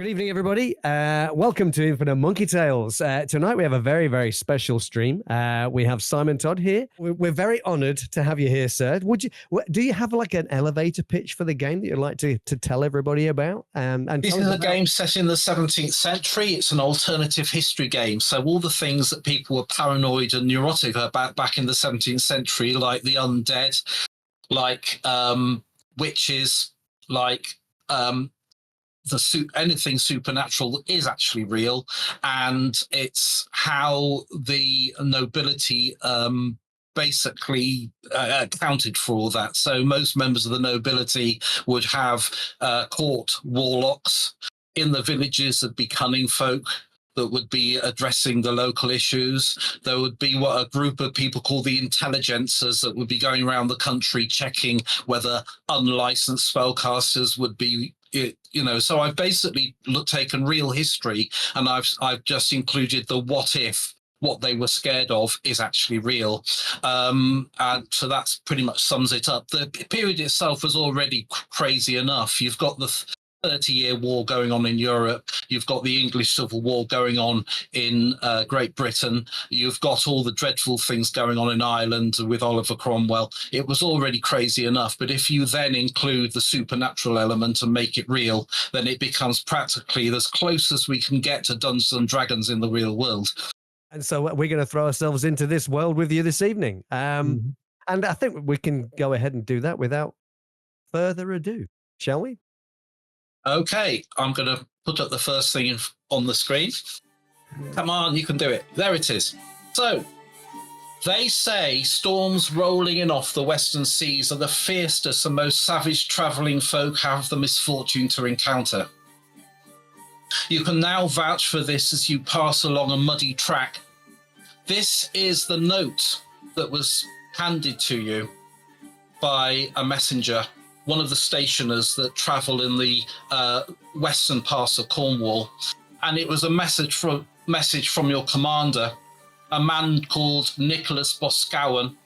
Good evening, everybody. Welcome to Infinite Monkey Tales. Tonight we have a very, very special stream. We have Simon Todd here. We're very honored to have you here, sir. Do you have like an elevator pitch for the game that you'd like to tell everybody about? This is a game set in the 17th century. It's an alternative history game. So all the things that people were paranoid and neurotic about back in the 17th century, like the undead, like witches, like anything supernatural is actually real, and it's how the nobility basically accounted for all that. So most members of the nobility would have court warlocks. In the villages, there'd be cunning folk that would be addressing the local issues. There would be a group of people called the intelligencers that would be going around the country checking whether unlicensed spellcasters would be, so I've basically taken real history and I've just included the what they were scared of is actually real. And so that's pretty much sums it up. The period itself was already crazy enough. You've got the 30-year war going on in Europe. You've got the English Civil War going on in Great Britain. You've got all the dreadful things going on in Ireland with Oliver Cromwell. It was already crazy enough. But if you then include the supernatural element and make it real, then it becomes practically as close as we can get to Dungeons and Dragons in the real world. And so we're going to throw ourselves into this world with you this evening. And I think we can go ahead and do that without further ado, shall we? Okay, I'm going to put up the first thing on the screen. Come on, you can do it. There it is. So, they say storms rolling in off the western seas are the fiercest and most savage travelling folk have the misfortune to encounter. You can now vouch for this as you pass along a muddy track. This is the note that was handed to you by a messenger, one of the stationers that travel in the western parts of Cornwall. And it was a message from your commander, a man called Nicholas Boscawen,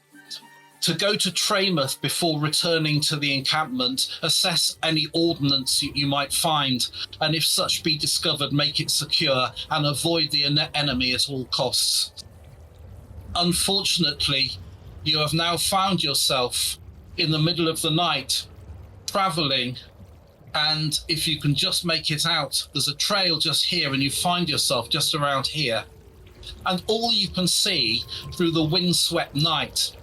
to go to Traymouth before returning to the encampment, assess any ordnance you might find, and if such be discovered, make it secure and avoid the enemy at all costs. Unfortunately, you have now found yourself in the middle of the night, traveling, and if you can just make it out, there's a trail just here and you find yourself just around here. And all you can see through the windswept night,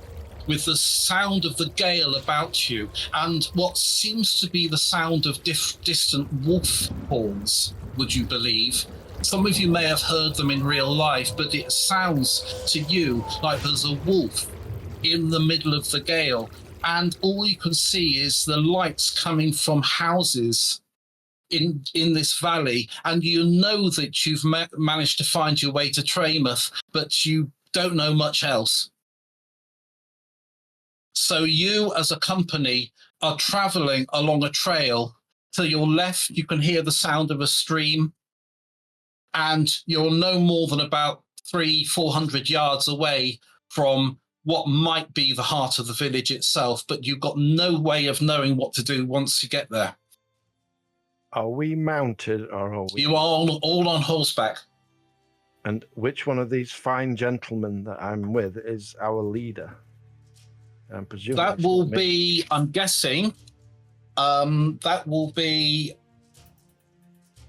with the sound of the gale about you and what seems to be the sound of distant wolf horns, would you believe? Some of you may have heard them in real life, but it sounds to you like there's a wolf in the middle of the gale. And all you can see is the lights coming from houses in this valley. And you know that you've managed to find your way to Traymouth, but you don't know much else. So you, as a company, are traveling along a trail. To your left, you can hear the sound of a stream, and you're no more than about 300-400 yards away from what might be the heart of the village itself, but you've got no way of knowing what to do once you get there. Are we mounted, or are we? You are all on horseback. And which one of these fine gentlemen that I'm with is our leader? I'm presuming that will be, I'm guessing, that will be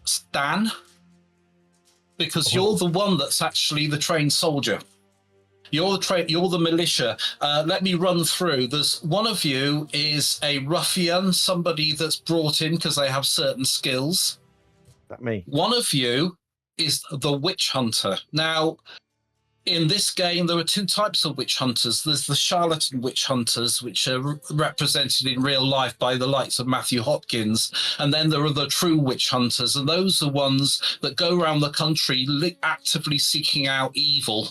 Stan, because you're the one that's actually the trained soldier. You're the militia. Let me run through. There's one of you is a ruffian, somebody that's brought in because they have certain skills. That me. One of you is the witch hunter. Now, in this game, there are two types of witch hunters. There's the charlatan witch hunters, which are represented in real life by the likes of Matthew Hopkins. And then there are the true witch hunters. And those are ones that go around the country actively seeking out evil.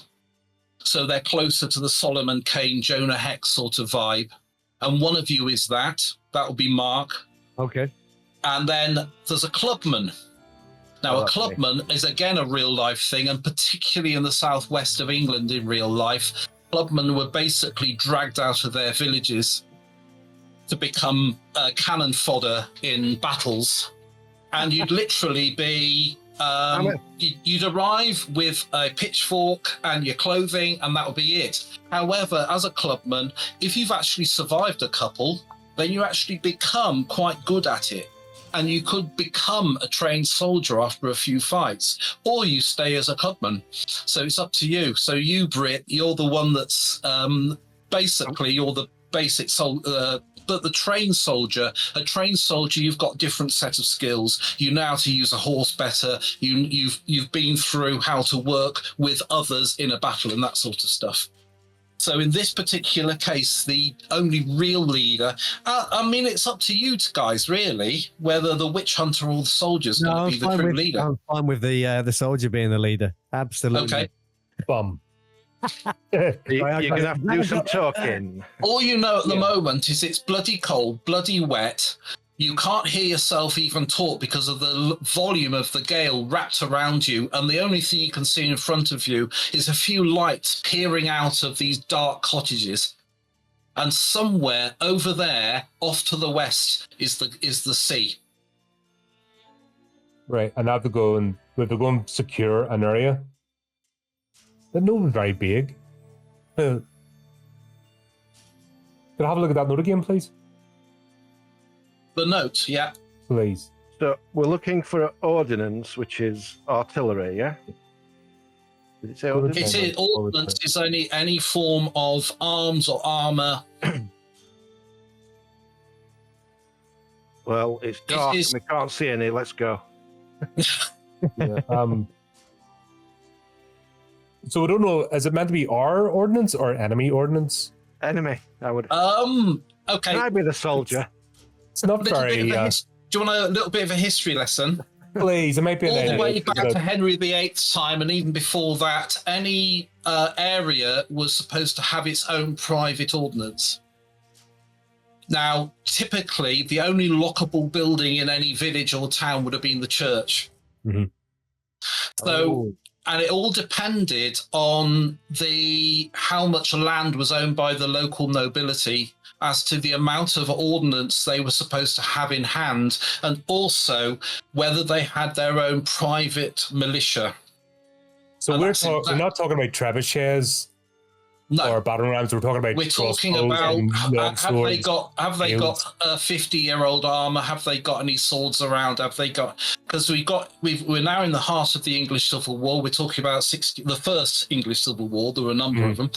So they're closer to the Solomon Kane, Jonah Hex sort of vibe. And one of you is that. That will be Mark. Okay. And then there's a clubman. Now, a clubman is, again, a real-life thing, and particularly in the southwest of England in real life, clubmen were basically dragged out of their villages to become cannon fodder in battles. and you'd literally be you'd arrive with a pitchfork and your clothing, and that would be it. However, as a clubman, if you've actually survived a couple, then you actually become quite good at it, and you could become a trained soldier after a few fights, or you stay as a clubman. So it's up to you. So you, Britt, you're the one that's basically you're the basic soldier. But a trained soldier, you've got a different set of skills. You know how to use a horse better. You've been through how to work with others in a battle and that sort of stuff. So in this particular case, the only real leader, I mean, it's up to you guys, really, whether the witch hunter or the soldier is going to be the true leader. I'm fine with the soldier being the leader. Absolutely. Okay. Bum. You're going to have to do some talking. All you know at the moment is it's bloody cold, bloody wet. You can't hear yourself even talk because of the volume of the gale wrapped around you. And the only thing you can see in front of you is a few lights peering out of these dark cottages. And somewhere over there, off to the west, is the sea. Right, and I have to go and secure an area. But no one's very big. Can I have a look at that note again, please? The note, yeah. Please. So we're looking for ordnance, which is artillery, yeah? Did it say ordnance? It is ordnance is only any form of arms or armour. Well, it's dark and we can't see any. Let's go. Yeah, so we don't know, is it meant to be our ordnance or enemy ordnance? Enemy, I would. Okay. Can I be the soldier? It's not very... do you want a little bit of a history lesson? Please, it might be... All the way back to Henry VIII's time, and even before that, any area was supposed to have its own private ordnance. Now, typically, the only lockable building in any village or town would have been the church. Mm-hmm. So... And it all depended on how much land was owned by the local nobility as to the amount of ordnance they were supposed to have in hand, and also whether they had their own private militia. So we're not talking about trebuchets or battering rams. We're talking about. We're talking about have they got a 50-year-old armor? Have they got any swords around? Have they got? Because we're now in the heart of the English Civil War. We're talking about the first English Civil War. There were a number of them,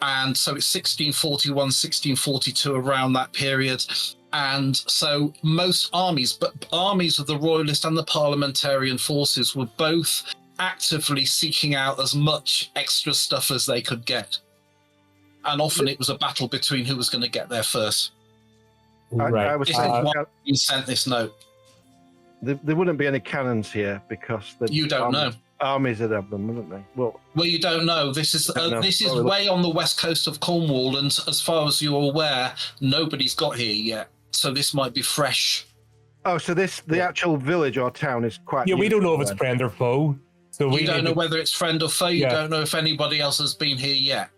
and so it's 1641, 1642, around that period. And so most armies, but armies of the Royalist and the Parliamentarian forces, were both actively seeking out as much extra stuff as they could get. And often it was a battle between who was going to get there first. Right. This is why you sent this note. There wouldn't be any cannons here because you don't know. Armies would have them, wouldn't they? Well, you don't know. This is way on the west coast of Cornwall, and as far as you're aware, nobody's got here yet. So this might be fresh. Oh, so the actual village or town is quite. Yeah, we don't know if it's friend or foe. So you don't know whether it's friend or foe. You don't know if anybody else has been here yet.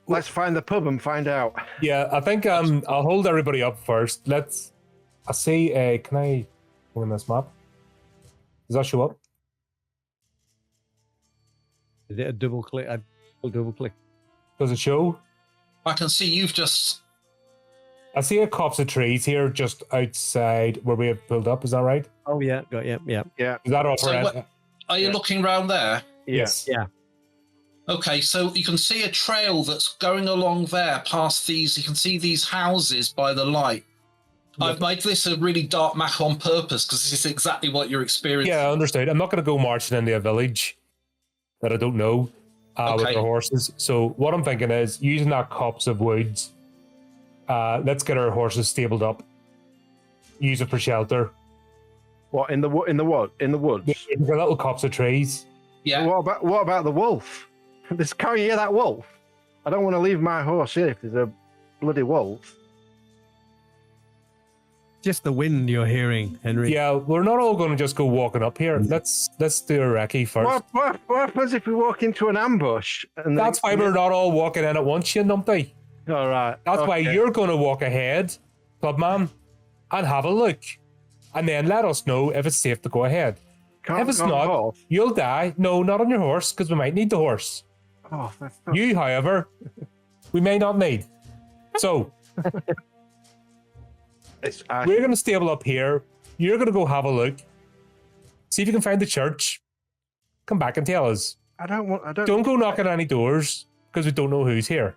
Let's find the pub and find out. Yeah, I think I'll hold everybody up first. I see. Can I go in this map? Does that show up? Is it a double click? I'll double click. Does it show? I can see you've just. I see a copse of trees here just outside where we have pulled up. Is that right? Oh yeah, got yeah. Is that all? Are you looking round there? Yes. Yeah. Okay, so you can see a trail that's going along there past these. You can see these houses by the light. Yeah. I've made this a really dark map on purpose because this is exactly what you're experiencing. Yeah, I understood. I'm not going to go marching into a village that I don't know with their horses. So what I'm thinking is using that copse of woods. Let's get our horses stabled up. Use it for shelter. What in the woods? A little copse of trees. Yeah. What about the wolf? Can't you hear that wolf? I don't want to leave my horse here if there's a bloody wolf. Just the wind you're hearing, Henry. Yeah, we're not all going to just go walking up here. Let's do a recce first. What happens if we walk into an ambush? That's why we're not all walking in at once, you numpty. All right. That's why you're going to walk ahead, clubman, and have a look. and then let us know if it's safe to go ahead. Can't If it's go on not, horse. you'll die. No, not on your horse, because we might need the horse. Oh, that's not... You, however, we may not need. So we're going to stable up here. You're going to go have a look. See if you can find the church. Come back and tell us. Don't go knocking on any doors, because we don't know who's here.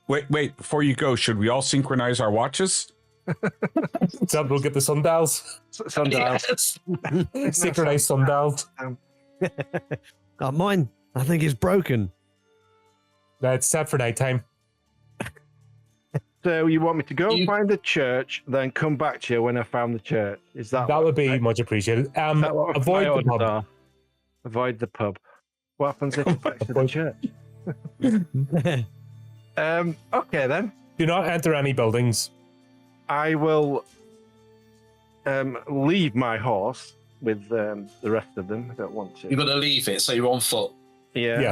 Wait, before you go, should we all synchronize our watches? So we'll get the sundials. Sundials. Yes. Synchronized sundials. Mine, I think, is broken. That's set for nighttime. So you want me to go find the church, then come back to you when I found the church? Is that would be much appreciated. Avoid the pub. are? Avoid the pub. What happens if it gets to the church? Okay then. Do not enter any buildings. I will leave my horse with the rest of them. I don't want to. You've got to leave it, so you're on foot. Yeah.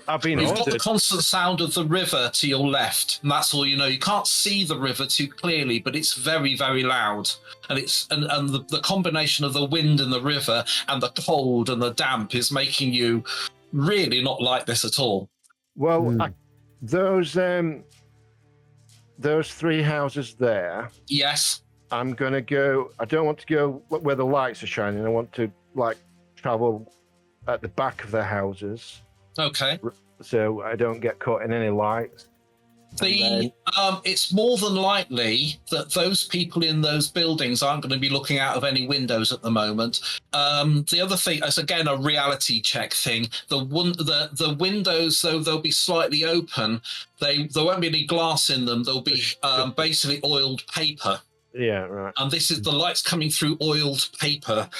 I've been You've got the ordered. constant sound of the river to your left, and that's all you know. You can't see the river too clearly, but it's very, very loud. And it's and the combination of the wind and the river and the cold and the damp is making you really not like this at all. Well, those 3 houses there. Yes. I'm gonna go. I don't want to go where the lights are shining. I want to travel at the back of the houses, Okay. so I don't get caught in any lights. It's more than likely that those people in those buildings aren't going to be looking out of any windows at the moment. The other thing is, again, a reality check thing. The windows, though they'll be slightly open, there won't be any glass in them. There'll be basically oiled paper. Yeah, right. And this is the lights coming through oiled paper.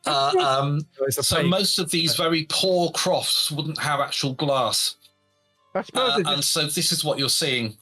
So most of these very poor crofts wouldn't have actual glass. I suppose so this is what you're seeing.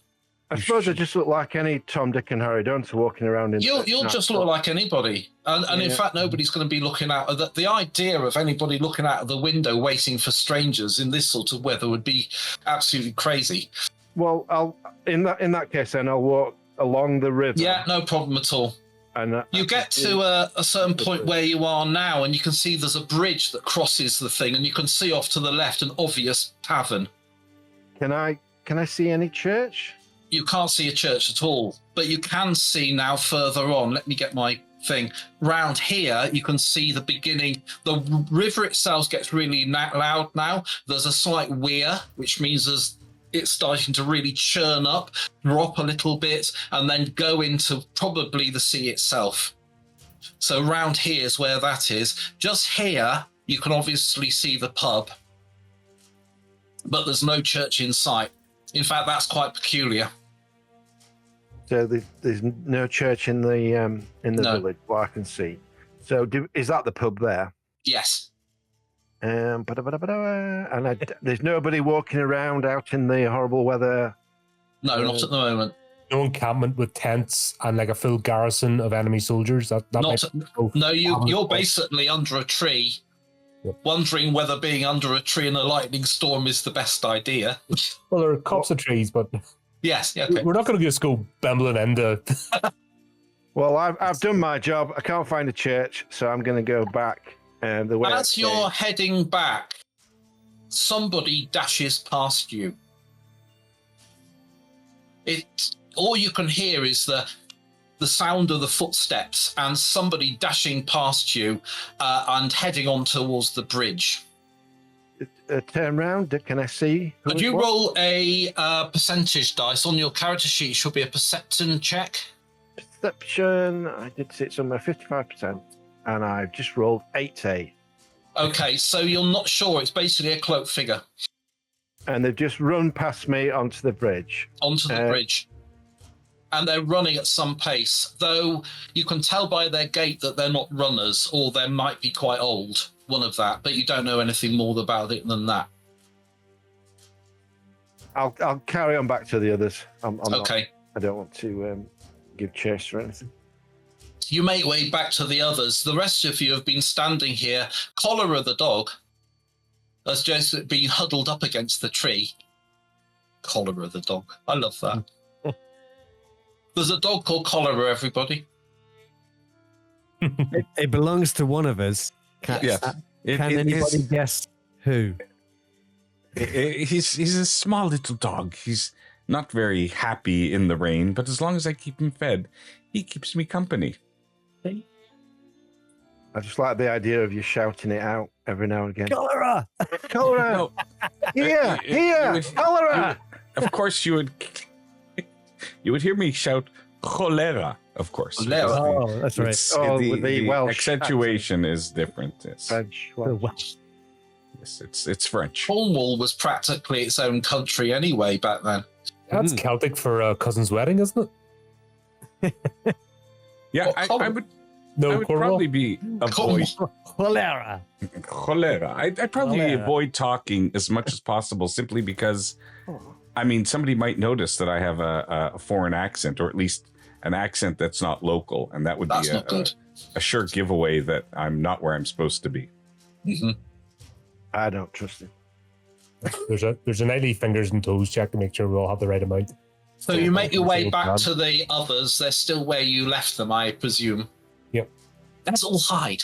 I suppose they just look like any Tom, Dick, and Harry Dunster walking around in. You'll just look like anybody, and in fact, nobody's going to be looking out. The idea of anybody looking out of the window waiting for strangers in this sort of weather would be absolutely crazy. Well, in that case, then I'll walk along the river. Yeah, no problem at all. And you get to a certain point where you are now, and you can see there's a bridge that crosses the thing, and you can see off to the left an obvious tavern. Can I see any church? You can't see a church at all, but you can see now further on. Let me get my thing. Round here, you can see the beginning. The river itself gets really loud now. There's a slight weir, which means it's starting to really churn up, drop a little bit, and then go into probably the sea itself. So round here is where that is. Just here, you can obviously see the pub, but there's no church in sight. In fact, that's quite peculiar. So there's no church in the village, what I can see. So is that the pub there? Yes. And there's nobody walking around out in the horrible weather. No, not at the moment. No encampment with tents and like a full garrison of enemy soldiers. You're basically under a tree, wondering whether being under a tree in a lightning storm is the best idea. Well, there are copse of trees, but yes, yeah, okay. We're not going to just go bumbling into. Well, I've done my job. I can't find a church, so I'm going to go back. The way as you're heading back, somebody dashes past you. All you can hear is the sound of the footsteps and somebody dashing past you and heading on towards the bridge. Turn round. Can I see? Could you roll a percentage dice on your character sheet? Should be a perception check. Perception. I did see it somewhere. 55%. And I've just rolled 8. Okay, so you're not sure. It's basically a cloaked figure. And they've just run past me onto the bridge. Onto the bridge. And they're running at some pace, though you can tell by their gait that they're not runners, or they might be quite old, one of that, but you don't know anything more about it than that. I'll carry on back to the others. I'm okay. I don't want to give chase or anything. You make way back to the others. The rest of you have been standing here. Cholera the dog has just been huddled up against the tree. Cholera the dog. I love that. There's a dog called Cholera, everybody. It belongs to one of us. Can anybody guess who? He's a small little dog. He's not very happy in the rain, but as long as I keep him fed, he keeps me company. I just like the idea of you shouting it out every now and again. Cholera! Cholera! No, Here! you Here! would- Cholera! of course, you would hear me shout cholera. Of course. Cholera. because Oh, that's right. it's- Oh, with the Welsh accentuation is different. Yes. French. Oh, well. Yes, it's French. Cornwall was practically its own country anyway back then. That's Celtic for a cousin's wedding, isn't it? Yeah, Well, I would. No, I would Cornwall. probably be avoid Cholera. cholera. I'd probably Cholera. avoid talking as much as possible, simply because, I mean, somebody might notice that I have a foreign accent, or at least an accent that's not local, and that would That's be not good. a sure giveaway that I'm not where I'm supposed to be. Mhm. I don't trust him. There's a nightly fingers and toes check to make sure we all have the right amount. So you make your way Single back cab. to the others. They're still where you left them, I presume. Yep. That's all hide.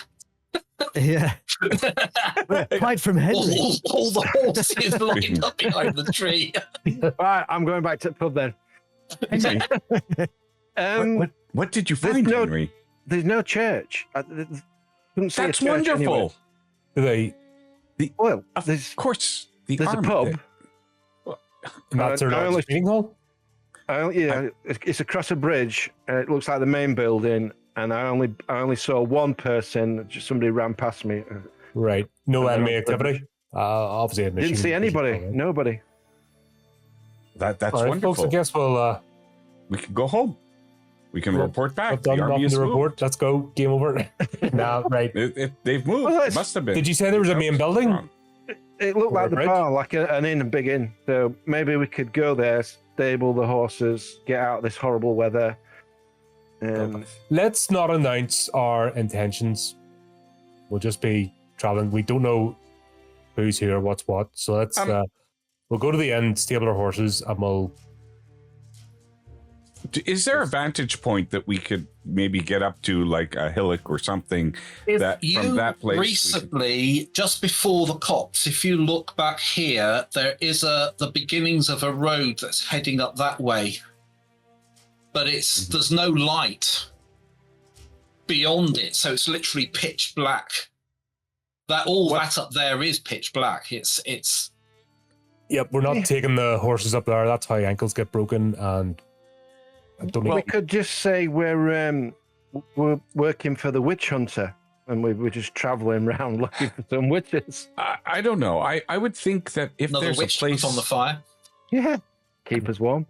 Yeah. Hide from Henry. All the horses lined up behind the tree. Right, I'm going back to the pub then. What did you there's find, no- Henry? There's no church. I couldn't see a That's church wonderful. anywhere. Do they? Well, Of there's course, the a army pub. did. And that's their I only- largest meeting hall? It's across a bridge, and it looks like the main building. And I only saw one person. Just somebody ran past me. Right. No I don't enemy know. activity. Obviously, a mission. Didn't see anybody. Right. Nobody. That's All right, wonderful. folks. I guess we'll. We can go home. We can Yeah. report back. I've done The army nothing is to moved. report. Let's go. Game over. Nah, right. They've moved. Well, It must have been. Did you say there was a main building? Wrong. It looked Or a like the bridge? bar, like an inn, a big inn. So maybe we could go there, stable the horses, get out of this horrible weather. Let's not announce our intentions. We'll just be traveling. We don't know who's here, what's what. So let's we'll go to the end, stable our horses, and we'll. Is there a vantage point that we could maybe get up to, like a hillock or something? That You from that place, recently, just before the copse, if you look back here, there is the beginnings of a road that's heading up that way. But there's no light beyond it, so it's literally pitch black. That up there is pitch black. It's Yep, we're not taking the horses up there. That's how ankles get broken, and I don't we know. could just say we're working for the witch hunter, and we're just traveling around looking for some witches. I don't know. I would think that if another there's a witch place on the fire. Yeah, keep us warm.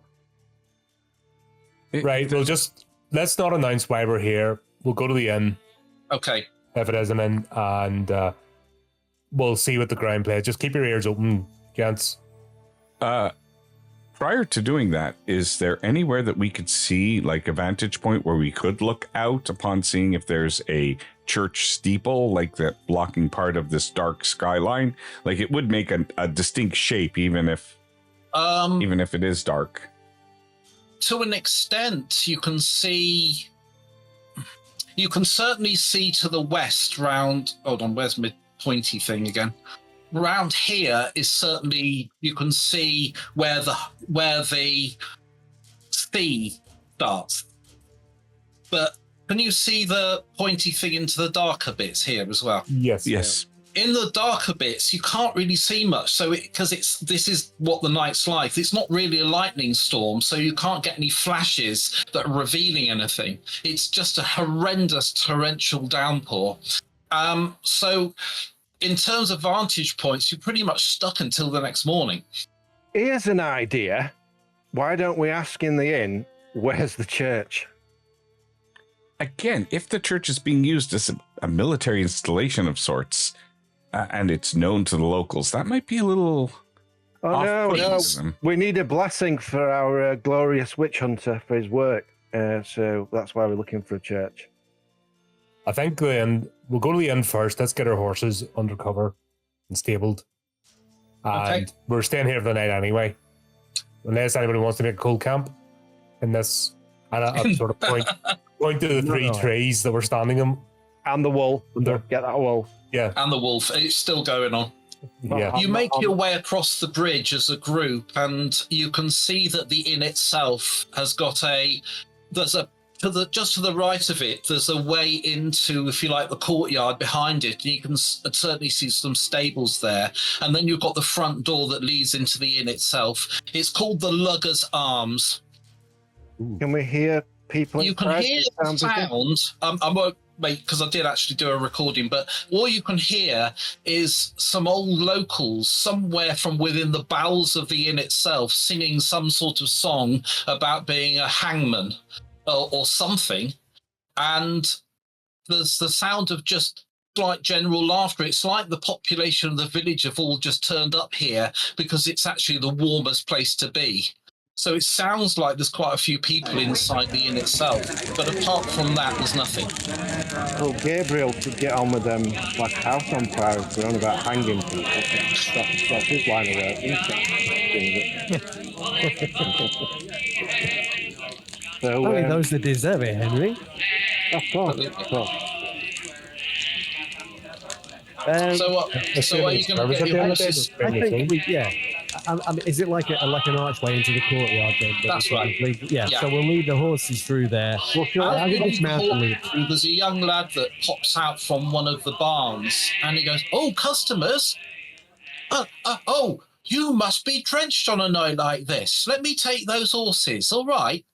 Right, let's not announce why we're here. We'll go to the inn Okay. if it is an inn, and we'll see what the ground plays. Just keep your ears open, gents. Prior to doing that, is there anywhere that we could see, like a vantage point where we could look out upon seeing if there's a church steeple, like that blocking part of this dark skyline? Like it would make a distinct shape, even if it is dark. To an extent, you can certainly see to the west round. Hold on, where's my pointy thing again? Round here is certainly, you can see where the sea starts. But can you see the pointy thing into the darker bits here as well? Yes. Yes. In the darker bits, you can't really see much. So this is what the night's like. It's not really a lightning storm, so you can't get any flashes that are revealing anything. It's just a horrendous torrential downpour. So in terms of vantage points, you're pretty much stuck until the next morning. Here's an idea. Why don't we ask in the inn, where's the church? Again, if the church is being used as a military installation of sorts, and it's known to the locals, that might be a little. Oh, no. off-putting. We need a blessing for our glorious witch hunter for his work. So that's why we're looking for a church. I think the end. We'll go to the end first. Let's get our horses under cover and stabled. And Okay. we're staying here for the night anyway. Unless anybody wants to make a cold camp in this, and I sort of point to the three No. trees that we're standing And the wool. Don't get that wool. Yeah. And the wolf. It's still going on. Yeah. You make your way across the bridge as a group, and you can see that the inn itself has got just to the right of it, there's a way into, if you like, the courtyard behind it. And you can certainly see some stables there. And then you've got the front door that leads into the inn itself. It's called the Lugger's Arms. Can we hear people? You can hear the sound. I won't make, because I did actually do a recording, but all you can hear is some old locals somewhere from within the bowels of the inn itself singing some sort of song about being a hangman or something. And there's the sound of just like general laughter. It's like the population of the village have all just turned up here because it's actually the warmest place to be. So it sounds like there's quite a few people inside the inn itself, but apart from that, there's nothing. Well, Gabriel could get on with them like house on fire if they're on about hanging people. That's his line of work, isn't it? So, Only those that deserve it, Henry. Of course, of course. So are you going to get your horses? I think I mean, is it like an archway into the courtyard then? That's right. Yeah, so we'll lead the horses through there. There's a young lad that pops out from one of the barns, and he goes, "Oh, customers! Oh, you must be drenched on a night like this. Let me take those horses. All right.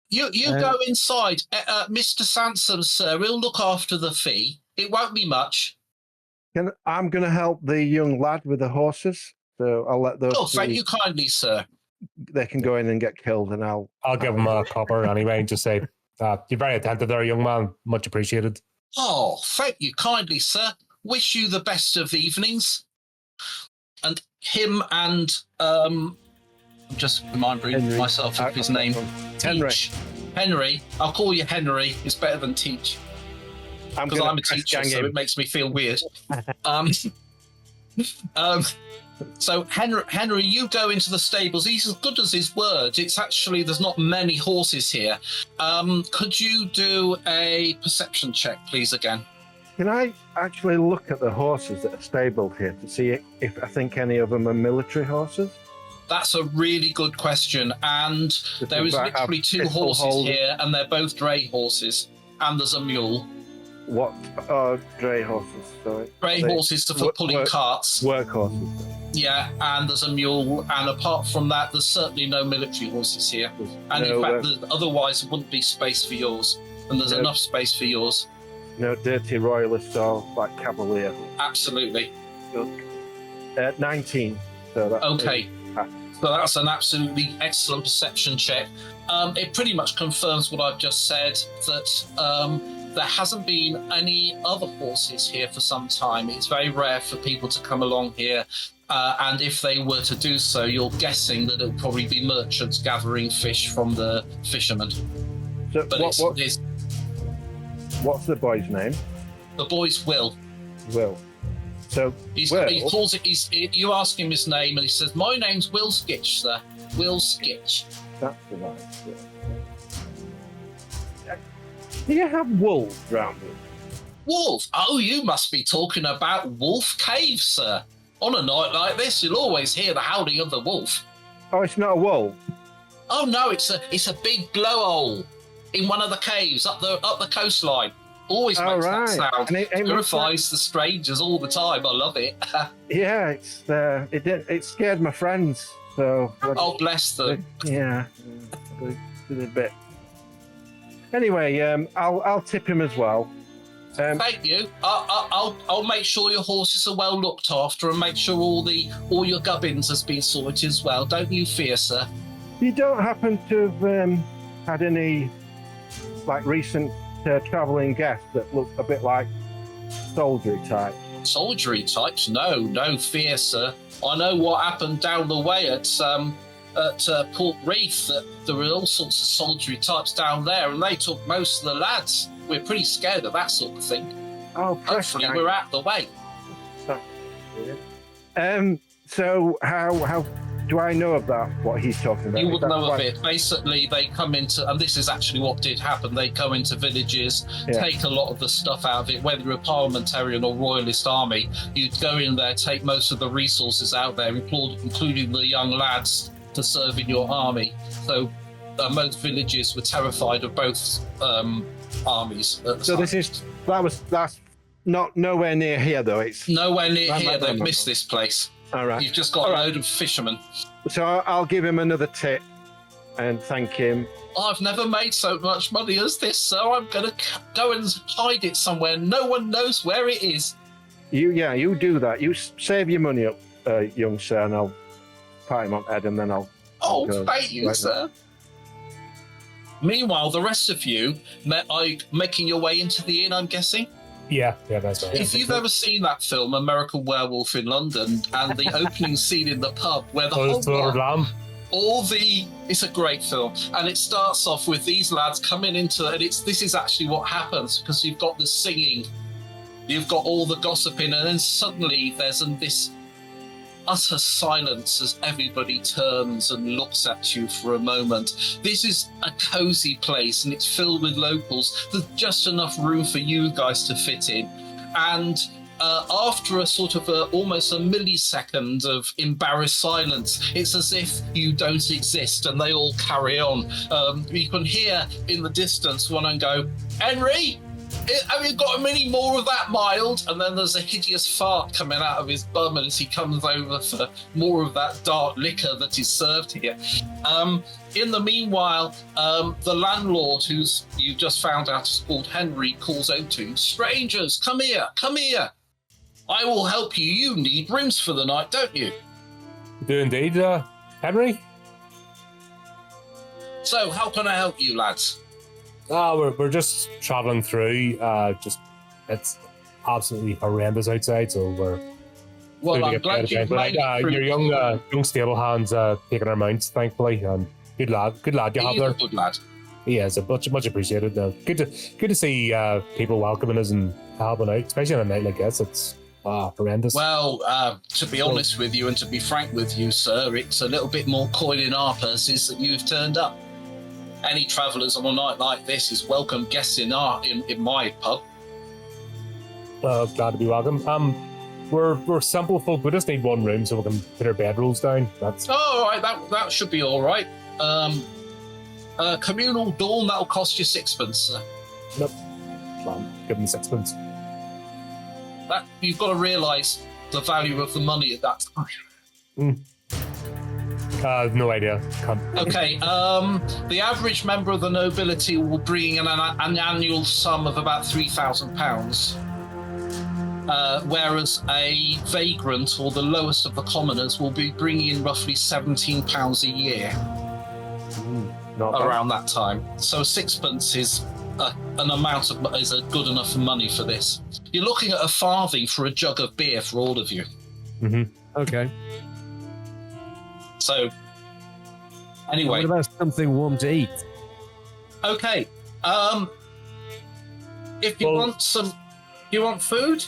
You go inside, Mr. Sansom, sir. He'll look after the fee. It won't be much." I'm going to help the young lad with the horses, so I'll let those. Oh, thank you kindly, sir. They can go in and get killed, and I'll give him a copper anyway, and just say, "You're very attentive there, young man. Much appreciated." Oh, thank you kindly, sir. Wish you the best of evenings. And him and I'm just reminding myself of his name. Henry. I'll call you Henry. It's better than Teach. Because I'm a teacher, so it makes me feel weird. So Henry, you go into the stables. He's as good as his word. It's actually, there's not many horses here. Could you do a perception check, please, again? Can I actually look at the horses that are stabled here to see if I think any of them are military horses? That's a really good question. And there is literally two horses here, and they're both dray horses. And there's a mule. What? Dray horses, sorry. Dray horses for pulling carts. Work horses. Yeah, and there's a mule, and apart from that, there's certainly no military horses here. And in fact, otherwise there wouldn't be space for yours, and there's enough space for yours. No dirty royalist or like cavalier. Absolutely. 19. So that's okay. So that's an absolutely excellent perception check. It pretty much confirms what I've just said, that there hasn't been any other horses here for some time. It's very rare for people to come along here. And if they were to do so, you're guessing that it would probably be merchants gathering fish from the fishermen. So but what's the boy's name? The boy's Will. Will. So he calls it. You ask him his name, and he says, "My name's Will Skitch, sir. Will Skitch." That's the one. Yeah. Do you have wolves around here? Wolf? Oh, you must be talking about Wolf Cave, sir. On a night like this, you'll always hear the howling of the wolf. Oh, it's not a wolf. Oh no, it's a big blowhole in one of the caves up the coastline. Always makes that sound. And it terrifies the strangers all the time. I love it. Yeah, it scared my friends. So oh, bless them. Yeah, a bit. Anyway, I'll tip him as well. Thank you. I'll make sure your horses are well looked after and make sure all your gubbins has been sorted as well. Don't you fear, sir. You don't happen to have had any like recent travelling guests that look a bit like soldiery types? Soldiery types? No fear, sir. I know what happened down the way at Port Reef. That there were all sorts of soldiery types down there, and they took most of the lads. We're pretty scared of that sort of thing. Oh, hopefully we're out the way. So how Do I know of that? What he's talking about? You Is would that know of quite- it. Basically, they come into, and this is actually what did happen. They go into villages, take a lot of the stuff out of it. Whether you're a parliamentarian or royalist army, you'd go in there, take most of the resources out there, including the young lads to serve in your army. So most villages were terrified of both armies. So that's not nowhere near here though. It's nowhere near here. They've no. missed this place. All right. You've just got a load of fishermen. So I'll give him another tip and thank him. I've never made so much money as this, so I'm going to go and hide it somewhere. No one knows where it is. You do that. You save your money up, young sir, and I'll pat him on the head, and then I'll. Oh, go thank you, right sir. Meanwhile, the rest of you are making your way into the inn, I'm guessing? Yeah, that's right. If you've ever seen that film, American Werewolf in London, and the opening scene in the pub where the whole Slaughtered Lamb. it's a great film, and it starts off with these lads coming into, and this is actually what happens, because you've got the singing, you've got all the gossiping, and then suddenly there's this utter silence as everybody turns and looks at you for a moment. This is a cozy place, and it's filled with locals. There's just enough room for you guys to fit in, and after a sort of almost a millisecond of embarrassed silence, it's as if you don't exist, and they all carry on. You can hear in the distance one go, "Henry, have you got any more of that mild?" And then there's a hideous fart coming out of his bum as he comes over for more of that dark liquor that is served here. In the meanwhile, the landlord, who's you just found out is called Henry, calls out to you, "Strangers, come here, come here. I will help you. You need rooms for the night, don't you?" Do indeed, Henry. So, how can I help you, lads? We're just traveling through. It's absolutely horrendous outside, so we're. Well, I'm glad you made it through. Your young stable hands taking our mounts, thankfully, and good lad you have He's there. a good lad. Yeah, it's much appreciated. Good to see people welcoming us and helping out, especially on a night like this. It's horrendous. Well, to be honest with you and to be frank with you, sir, it's a little bit more coin in our purses that you've turned up. Any travellers on a night like this is welcome guests in my pub. Glad to be welcome. We're simple folk. We just need one room so we can put our bedrolls down. That's all right. That should be all right. Communal dawn, that'll cost you 6pence, sir. Nope. Give them 6pence. That you've got to realise the value of the money at that time. No idea. Okay, the average member of the nobility will bring in an annual sum of about £3,000, whereas a vagrant or the lowest of the commoners will be bringing in roughly £17 a year around that time. So 6pence is is a good enough money for this. You're looking at a farthing for a jug of beer for all of you. Mm-hmm. Okay. So, anyway. What about something warm to eat? Okay. If you you want food?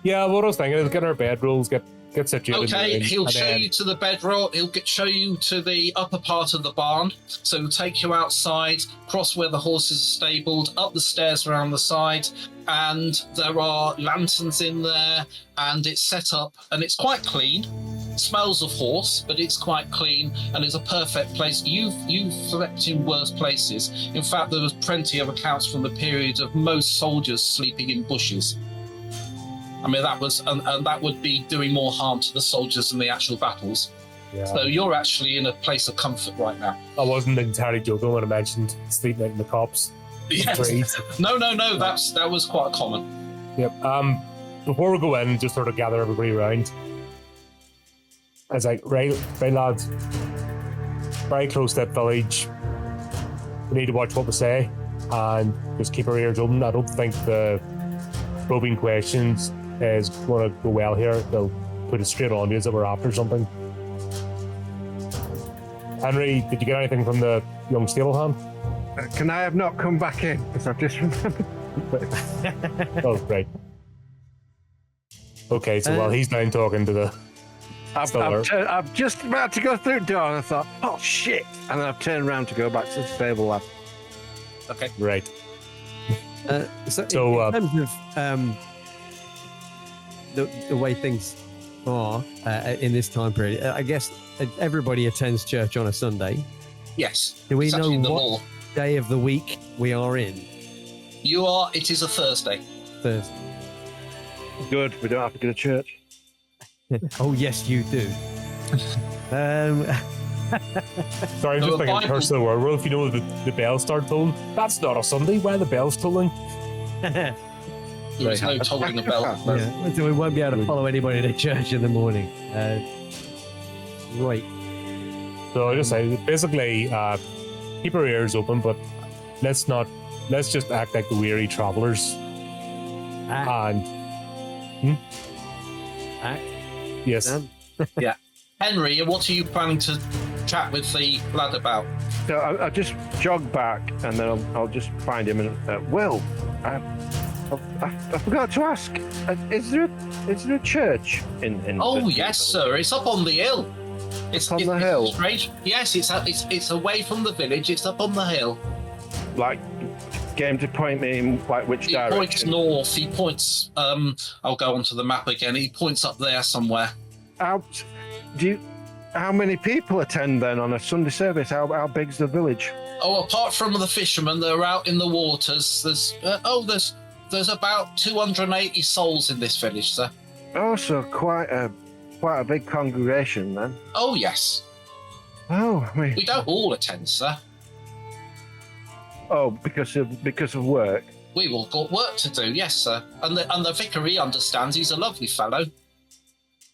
Yeah, what I was thinking is get our bedrolls, get situated. Okay, he'll show you to the bedroll. He'll show you to the upper part of the barn. So he'll take you outside, cross where the horses are stabled, up the stairs around the side, and there are lanterns in there, and it's set up, and it's quite clean. It smells of horse, but it's quite clean, and it's a perfect place. You've slept in worse places. In fact, there was plenty of accounts from the period of most soldiers sleeping in bushes. I mean, that was, and that would be doing more harm to the soldiers than the actual battles. Yeah. So you're actually in a place of comfort right now. I wasn't entirely joking when I mentioned sleeping out in the cops. Yes. No, that was quite common. Yep. Before we go in, just sort of gather everybody around. I was like, right lads, very close to that village. We need to watch what we say and just keep our ears open. I don't think the probing questions is going to go well here. They'll put it straight on you as if we're after something. Henry, did you get anything from the young stable hand? Can I have not come back in? Because I've just remembered. Oh, right. Okay, so while he's down talking to the I'm just about to go through the door, and I thought, oh shit! And then I've turned around to go back to the stable lab. Okay. Right. So in terms of the way things are in this time period, I guess everybody attends church on a Sunday. Yes. Do we It's know actually in the what law. day of the week we are in? It is a Thursday. Thursday. Good, we don't have to go to church. Oh yes, you do. Sorry, I'm No, just thinking Bible- curse of the world. Well, if you know the bells start tolling, that's not a Sunday. Why are the bells tolling? There is no tolling a bell. Yeah, so we won't be able to follow anybody to church in the morning. Right. So I just say, basically, keep our ears open, but let's just act like the weary travelers. Act. And Act. yes, Dan? Henry, what are you planning to chat with the lad about? So I'll just jog back, and then I'll just find him. And Will, I forgot to ask: is there a church in? Oh yes, sir. It's up on the hill. It's on the hill? Strange. Yes, it's away from the village. It's up on the hill. Like, get him to point me in like which He direction? points north. He points. I'll go onto the map again. He points up there somewhere. How many people attend then on a Sunday service? How big's the village? Oh, apart from the fishermen that are out in the waters, there's about 280 souls in this village, sir. Oh, so quite a big congregation then. Oh yes. Oh, I mean, We don't all attend, sir. oh, because of work. We've all got work to do, yes, sir. And the vicar, he understands. He's a lovely fellow.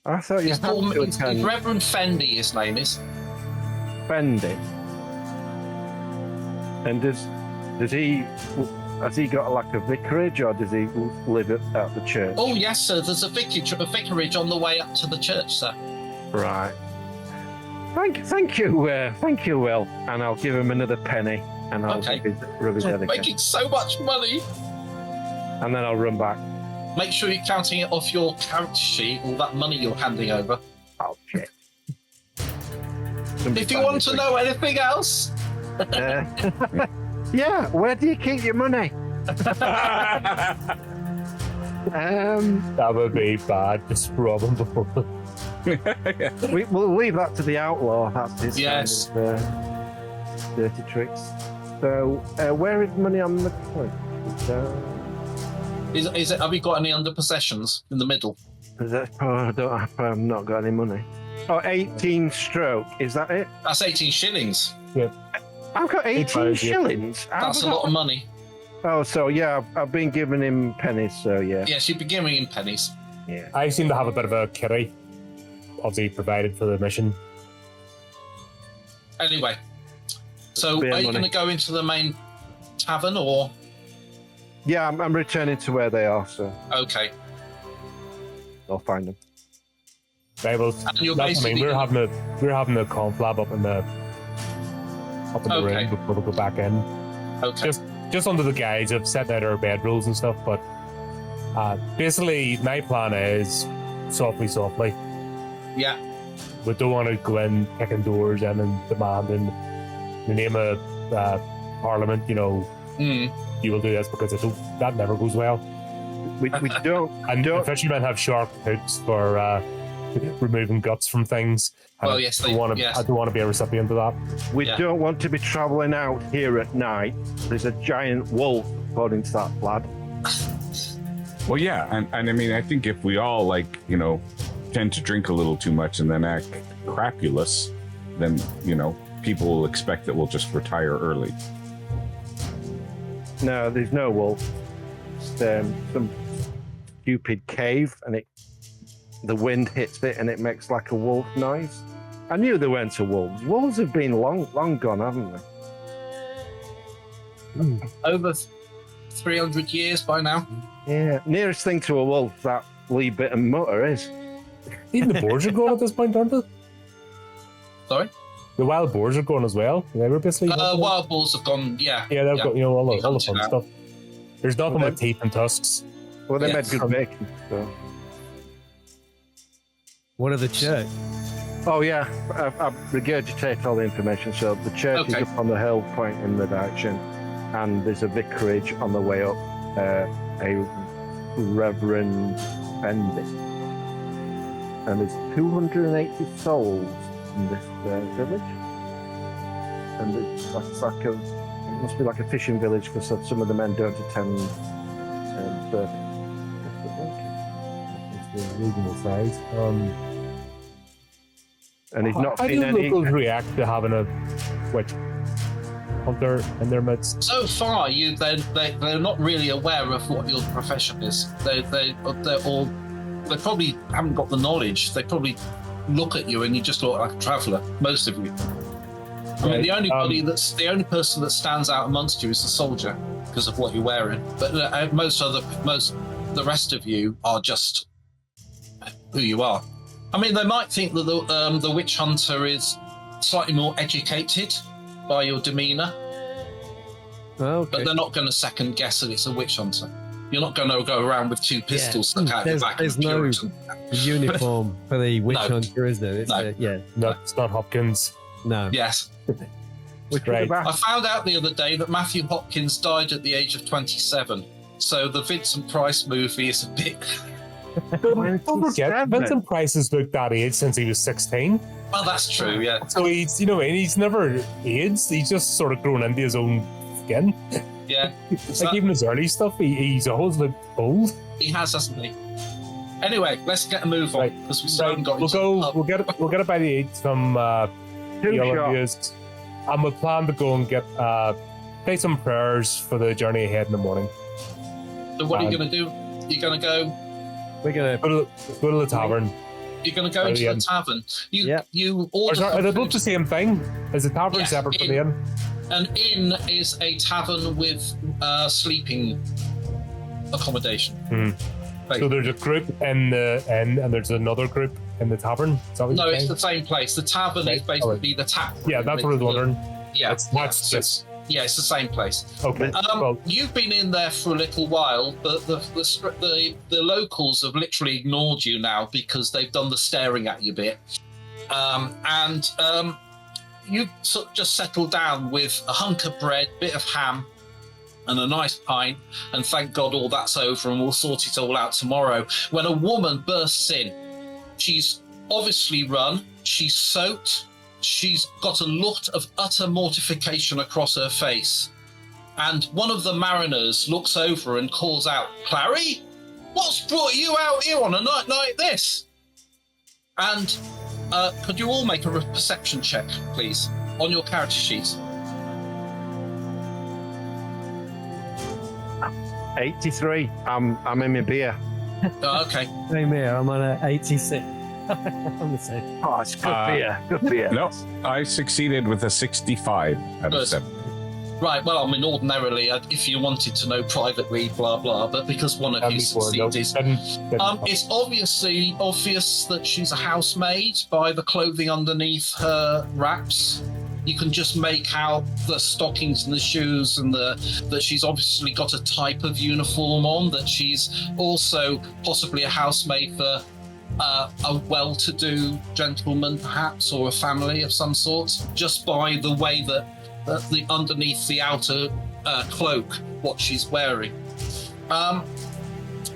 I thought you He's had to called attend. Reverend Fendi, his name is. Fendi. And has he got like a vicarage, or does he live at the church? Oh yes, sir. There's a vicarage on the way up to the church, sir. Right. Thank you, Will. And I'll give him another penny, and I'll Okay. rub his head again. Making so much money. And then I'll run back. Make sure you're counting it off your character sheet, all that money you're handing over. Oh shit. If you want to know anything else, yeah, where do you keep your money? that would be bad. Just rob them before. We'll leave that to the outlaw. That's his Yes. kind of, dirty tricks. So, where is money on the point? is it? Have you got any under possessions in the middle? I've not got any money. Oh, 18 stroke. Is that it? That's 18 shillings. I've got 18 shillings. That's a lot of money. Oh, so yeah, I've been giving him pennies, so yeah. Yes, you'd be giving him pennies. Yeah. I seem to have a bit of a kitty, obviously provided for the mission. Anyway, so Bit of are you money. going to go into the main tavern or? Yeah, I'm returning to where they are, so Okay. I'll find them. Right, well, And you're that's, I mean, basically- we're having a conflab up in the Okay. room before we go back in. Okay. Just under the guise of setting out our bedrolls and stuff. But basically, my plan is softly. Yeah. We don't want to go in kicking doors in and demanding in the name of Parliament. You know, Mm. you will do this because that never goes well. We don't. And fishermen have sharp hooks for removing guts from things. And Well, yes, I don't want to be a recipient of that. We Yeah. don't want to be travelling out here at night. There's a giant wolf, according to that lad. Well, yeah, and I mean, I think if we all tend to drink a little too much and then act crapulous, then people will expect that we'll just retire early. No, there's no wolf. It's some stupid cave, and the wind hits it and it makes like a wolf noise. I knew there weren't a wolves. Wolves have been long gone, haven't they? Over 300 years by now. Yeah. Nearest thing to a wolf that wee bit of mutter is. Even the boars are going at this point, aren't they? Sorry? The wild boars are going as well. They were basically. Wild boars have gone, yeah. Yeah, they've got all the fun Hunting stuff. There's nothing Well, with teeth and tusks. Well, they Yes. made good bacon. So. What of the church? Oh yeah, I regurgitate all the information. So the church is Okay. up on the hill pointing in the direction, and there's a vicarage on the way up, a Reverend Bendy. And there's 280 souls in this village. And that's like it must be like a fishing village because some of the men don't attend service. It's a reasonable size. And he's not How do seen any. locals react to having a witch hunter in their midst? So far, they're not really aware of what your profession is. They're all they probably haven't got the knowledge. They probably look at you and you just look like a traveller. Most of you. I mean, the only person that stands out amongst you is the soldier because of what you're wearing. But the rest of you are just who you are. I mean, they might think that the witch hunter is slightly more educated by your demeanour, Okay. but they're not going to second guess that it's a witch hunter. You're not going to go around with two pistols stuck out your back. There's of no Puritan. uniform for the witch No. hunter, is there? It's, No. yeah. No, it's not Hopkins. No. Yes. Which Right. was I found out the other day that Matthew Hopkins died at the age of 27. So the Vincent Price movie is a bit... Don't forget, Vincent Price has looked that age since he was 16. Well, that's true, yeah. So he's, and he's never aged. He's just sort of grown into his own skin. Yeah. Like even his early stuff, he's always looked old. He has, hasn't he? Anyway, let's get a move on, Right. because we still haven't got We'll into go. the pub. We'll get it by the 8th from Two the shots. Olympias, and we'll plan to go and get say some prayers for the journey ahead in the morning. So what are you going to do? You're going to go... We're going to. Go to the tavern. You're going to go Oh, into yeah. the tavern. Yeah. You Or order are they both food. the same thing? Is the tavern Yes, separate from inn. the inn? An inn is a tavern with sleeping accommodation. So there's a group in the inn, and there's another group in the tavern. Is that what No, you're it's saying? the same place. The tavern is Okay, basically the tap. Yeah, that's what I was wondering. Yeah, That's just yeah, it's the same place. okay. Well, You've been in there for a little while, but the locals have literally ignored you now because they've done the staring at you bit. You sort of just settled down with a hunk of bread, bit of ham, and a nice pint, and thank God all that's over and we'll sort it all out tomorrow. When a woman bursts in, she's obviously run, she's soaked, she's got a lot of utter mortification across her face. And one of the mariners looks over and calls out, "Clary, what's brought you out here on a night like this?" And could you all make a perception check, please, on your character sheets? 83. I'm in my beer. Okay. Same here. I'm on a 86. I'm the same. Oh, it's good beer. Good beer. No, I succeeded with a 65 out of Good. 70. Right, well, I mean, ordinarily, if you wanted to know privately, blah, blah, but because one of you succeeded, it's obviously obvious that she's a housemaid by the clothing underneath her wraps. You can just make out the stockings and the shoes and that she's obviously got a type of uniform on, that she's also possibly a housemaid for a well-to-do gentleman, perhaps, or a family of some sort, just by the way that the underneath the outer cloak, what she's wearing.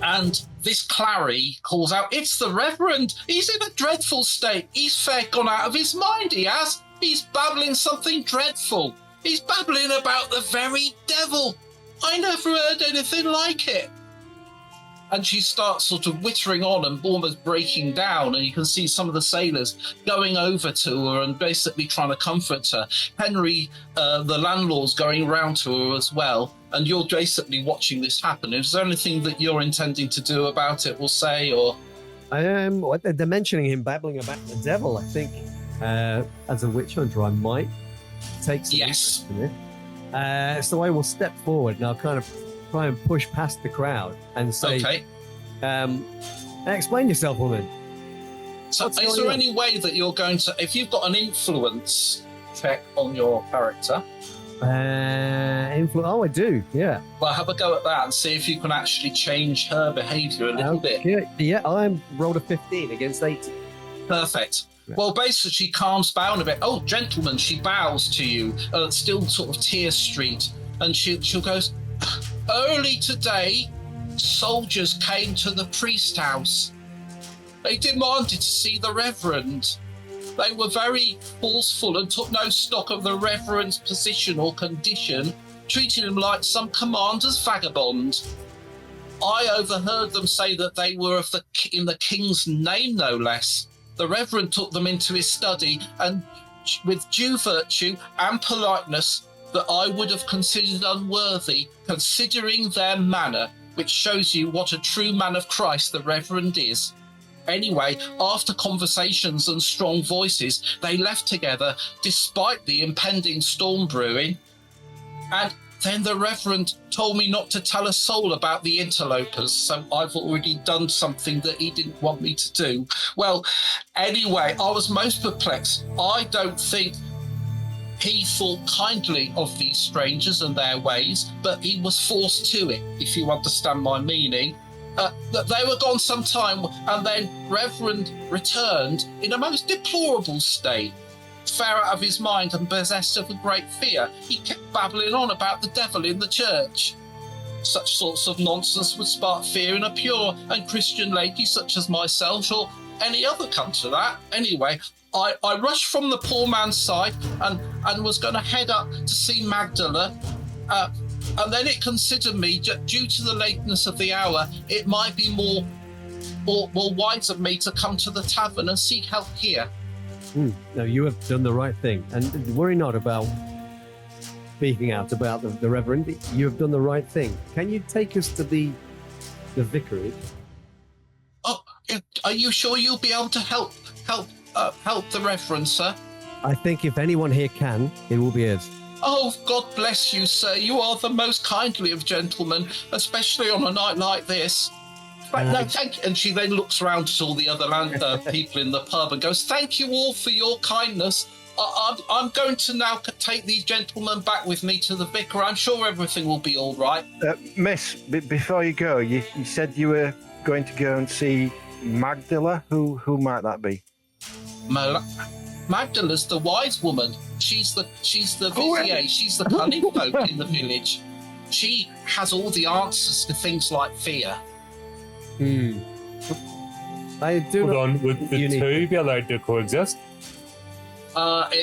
And this Clary calls out, "It's the Reverend! He's in a dreadful state! He's fair gone out of his mind, he has! He's babbling something dreadful! He's babbling about the very devil! I never heard anything like it!" And she starts sort of wittering on and almost breaking down, and you can see some of the sailors going over to her and basically trying to comfort her. Henry, the landlord's going around to her as well, and you're basically watching this happen. Is there anything that you're intending to do about it or say, or... They're mentioning him babbling about the devil. I think as a witch hunter, I might take some Yes. interest in it. So I will step forward and I'll kind of try and push past the crowd and say, Okay. Explain yourself, woman. So What's is going there on? any way that you're going to... If you've got an influence check on your character, I do, yeah. well, have a go at that and see if you can actually change her behaviour a little bit. Yeah, I rolled a 15 against 80. Perfect. Yeah. Well, basically, she calms down a bit. Oh, gentlemen, she bows to you, still sort of tear street, and she'll goes, early today, soldiers came to the priest house. They demanded to see the Reverend. They were very forceful and took no stock of the Reverend's position or condition, treating him like some commander's vagabond. I overheard them say that they were in the king's name, no less. The Reverend took them into his study, and with due virtue and politeness that I would have considered unworthy, considering their manner, which shows you what a true man of Christ the Reverend is. Anyway, after conversations and strong voices, they left together despite the impending storm brewing. And then the Reverend told me not to tell a soul about the interlopers, so I've already done something that he didn't want me to do. Well, anyway, I was most perplexed. I don't think he thought kindly of these strangers and their ways, but he was forced to it, if you understand my meaning. That they were gone some time, and then Reverend returned in a most deplorable state, fair out of his mind and possessed of a great fear. He kept babbling on about the devil in the church. Such sorts of nonsense would spark fear in a pure and Christian lady such as myself, or any other come to that. Anyway, I rushed from the poor man's side and was going to head up to see Magdala. And then it considered me, due to the lateness of the hour, it might be more wise of me to come to the tavern and seek help here. No, you have done the right thing. And worry not about speaking out about the Reverend. You have done the right thing. Can you take us to the vicarage? Oh, are you sure you'll be able to help the Reverend, sir? I think if anyone here can, it will be us. Oh, God bless you, sir. You are the most kindly of gentlemen, especially on a night like this. No, thank you. And she then looks around at all the other people in the pub and goes, thank you all for your kindness. I'm going to now take these gentlemen back with me to the vicar. I'm sure everything will be all right. Miss, before you go, you said you were going to go and see Magdala. Who might that be? Magdala's the wise woman. She's the Videezy. She's the cunning folk in the village. She has all the answers to things like fear. I do. Hold on, would the two be allowed to coexist?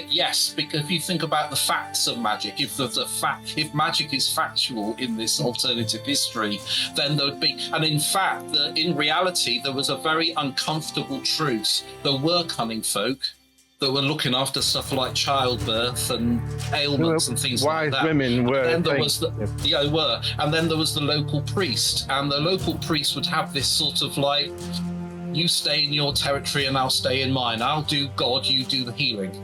Yes, because if you think about the facts of magic, if magic is factual in this alternative history, then there would be. And in fact, in reality, there was a very uncomfortable truce. There were cunning folk that were looking after stuff like childbirth and ailments and things like that. Wise women were. And then there was they were, and then there was the local priest, and the local priest would have this sort of like, you stay in your territory and I'll stay in mine. I'll do God, you do the healing.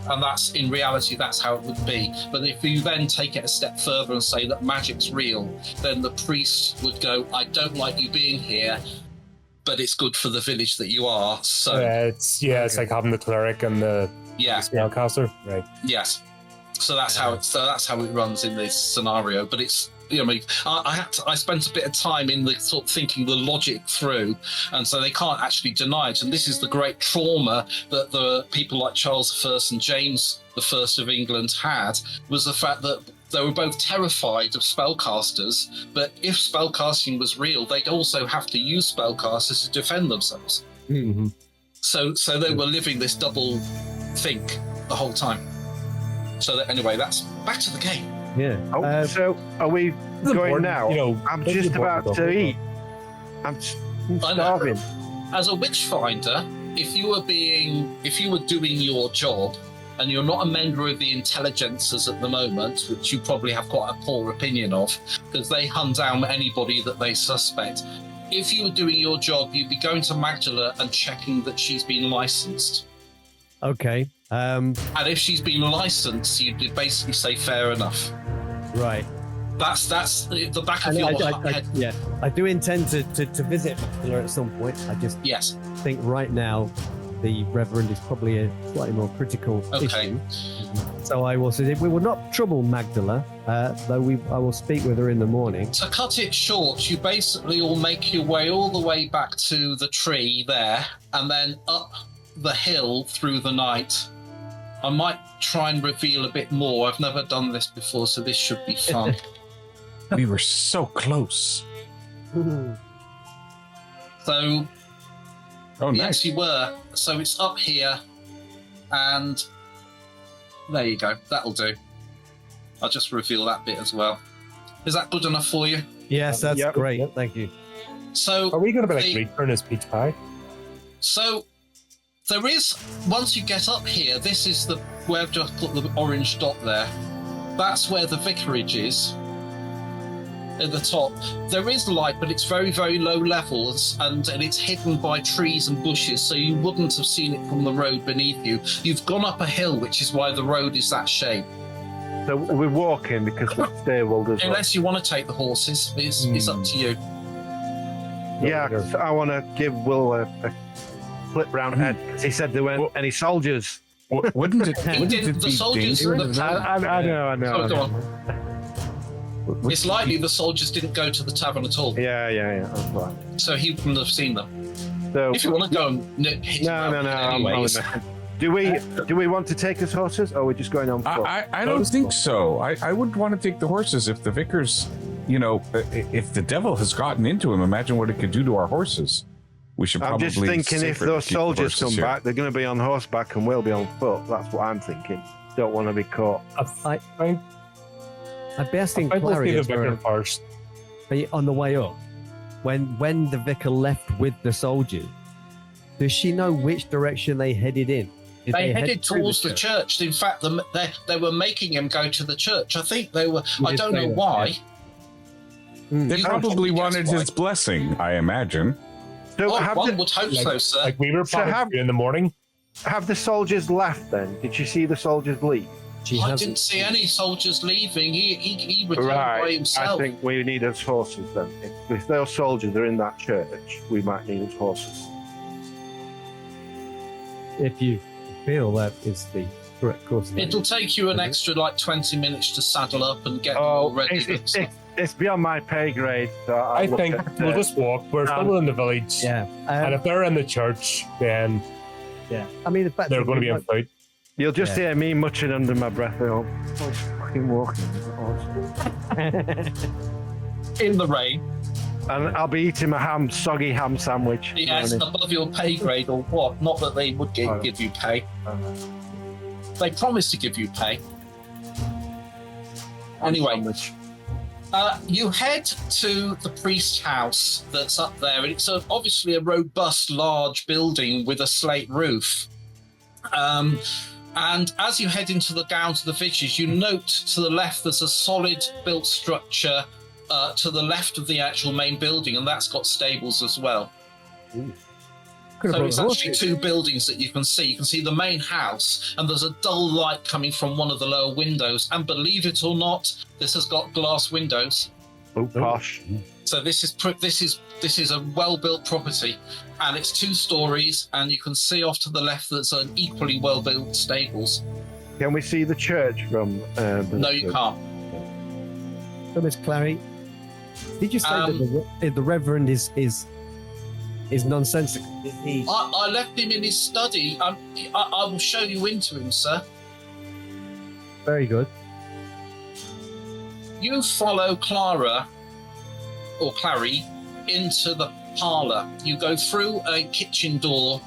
And that's, in reality, that's how it would be. But if you then take it a step further and say that magic's real, then the priest would go, I don't like you being here, but it's good for the village that you are. So it's like having the cleric and the spellcaster, right? Yes. So that's how it runs in this scenario. But it's, I mean, I spent a bit of time in the sort of thinking the logic through, and so they can't actually deny it. And this is the great trauma that the people like Charles I and James I of England had, was the fact that they were both terrified of spellcasters, but if spellcasting was real, they'd also have to use spellcasters to defend themselves. Mm-hmm. So they were living this double think the whole time. So that, anyway, that's back to the game. Yeah. So are we going now? I'm it's just about important to eat. I'm starving. As a witchfinder, if you were doing your job, and you're not a member of the intelligences at the moment, which you probably have quite a poor opinion of, because they hunt down anybody that they suspect. If you were doing your job, you'd be going to Magdala and checking that she's been licensed. Okay. And if she's been licensed, you'd basically say fair enough. Right. That's the back of your head. Yeah, I do intend to visit her at some point. I just think right now the Reverend is probably a slightly more critical issue. So I will say we will not trouble Magdala, though I will speak with her in the morning. To cut it short, you basically all make your way all the way back to the tree there, and then up the hill through the night. I might try and reveal a bit more. I've never done this before, so this should be fun. We were so close. So, Oh, nice. yes, you were. So it's up here, and there you go. That'll do. I'll just reveal that bit as well. Is that good enough for you? Yes, that's Yep. great. Yep. Thank you. So, Are we going to be like the- Reaper in his peach pie? So there is, once you get up here, this is the where I've just put the orange dot there. That's where the vicarage is at the top. There is light, but it's very, very low levels, and it's hidden by trees and bushes, so you wouldn't have seen it from the road beneath you. You've gone up a hill, which is why the road is that shape. So we're walking because we're stabled as well. Unless you want to take the horses, it's up to you. Yeah, 'cause I want to give Will a flip round head. 'Cause he said there weren't any soldiers. Wouldn't it, He wouldn't didn't- it the be soldiers- dangerous? I know. Oh, go on. It's likely the soldiers didn't go to the tavern at all, Yeah, that's right. so he wouldn't have seen them. So If you want to go and hit no. anyways. Do we want to take his horses, or are we just going on foot? I don't think so. I would want to take the horses if the vicar's, if the devil has gotten into him, imagine what it could do to our horses. We should I'm probably. just thinking if safer to those keep the soldiers horses come here. back, they're going to be on horseback and we'll be on foot. That's what I'm thinking. Don't want to be caught. I think I'd be asking we'll see Clary the as vicar well, first. on the way up, when the vicar left with the soldiers, does she know which direction they headed in? Did They head headed through towards the church. In fact, they were making him go to the church. I think they were. I don't know why. Hmm. They You probably probably wanted guessed his blessing, I imagine. So Oh, have, one the, would hope Like- so, sir. Like we were So probably have- in the morning. have the soldiers left then? Did you see the soldiers leave? She I hasn't. didn't see any soldiers leaving. He returned by Right. I himself. think we need his horses then. If those soldiers are in that church, we might need his horses. If you feel that is the correct course. of It'll action. take you an extra 20 minutes to saddle up and get Oh, all ready. it's beyond my pay grade. So I think we'll just walk. We're still in the village. Yeah. And if they're in the church, then I mean, the fact they're that going to be we in fight. You'll just hear me muttering under my breath. Oh, fucking walking. in the rain. And I'll be eating my soggy ham sandwich. Yes, above your pay grade or what? Not that they would give you pay. They promised to give you pay. Anyway, you head to the priest's house that's up there, and it's obviously a robust, large building with a slate roof. And as you head down to the vicarage, you note to the left there's a solid built structure to the left of the actual main building, and that's got stables as well. So it's actually two buildings that you can see. You can see the main house, and there's a dull light coming from one of the lower windows. And believe it or not, this has got glass windows. Oh, posh. So this is a well-built property, and it's 2 stories. And you can see off to the left there's an equally well-built stables. Can we see the church from? No, you can't. So, Miss Clary, did you say that the Reverend is nonsensical? I left him in his study. I will show you into him, sir. Very good. You follow Clara, or Clary, into the parlour. You go through a kitchen door,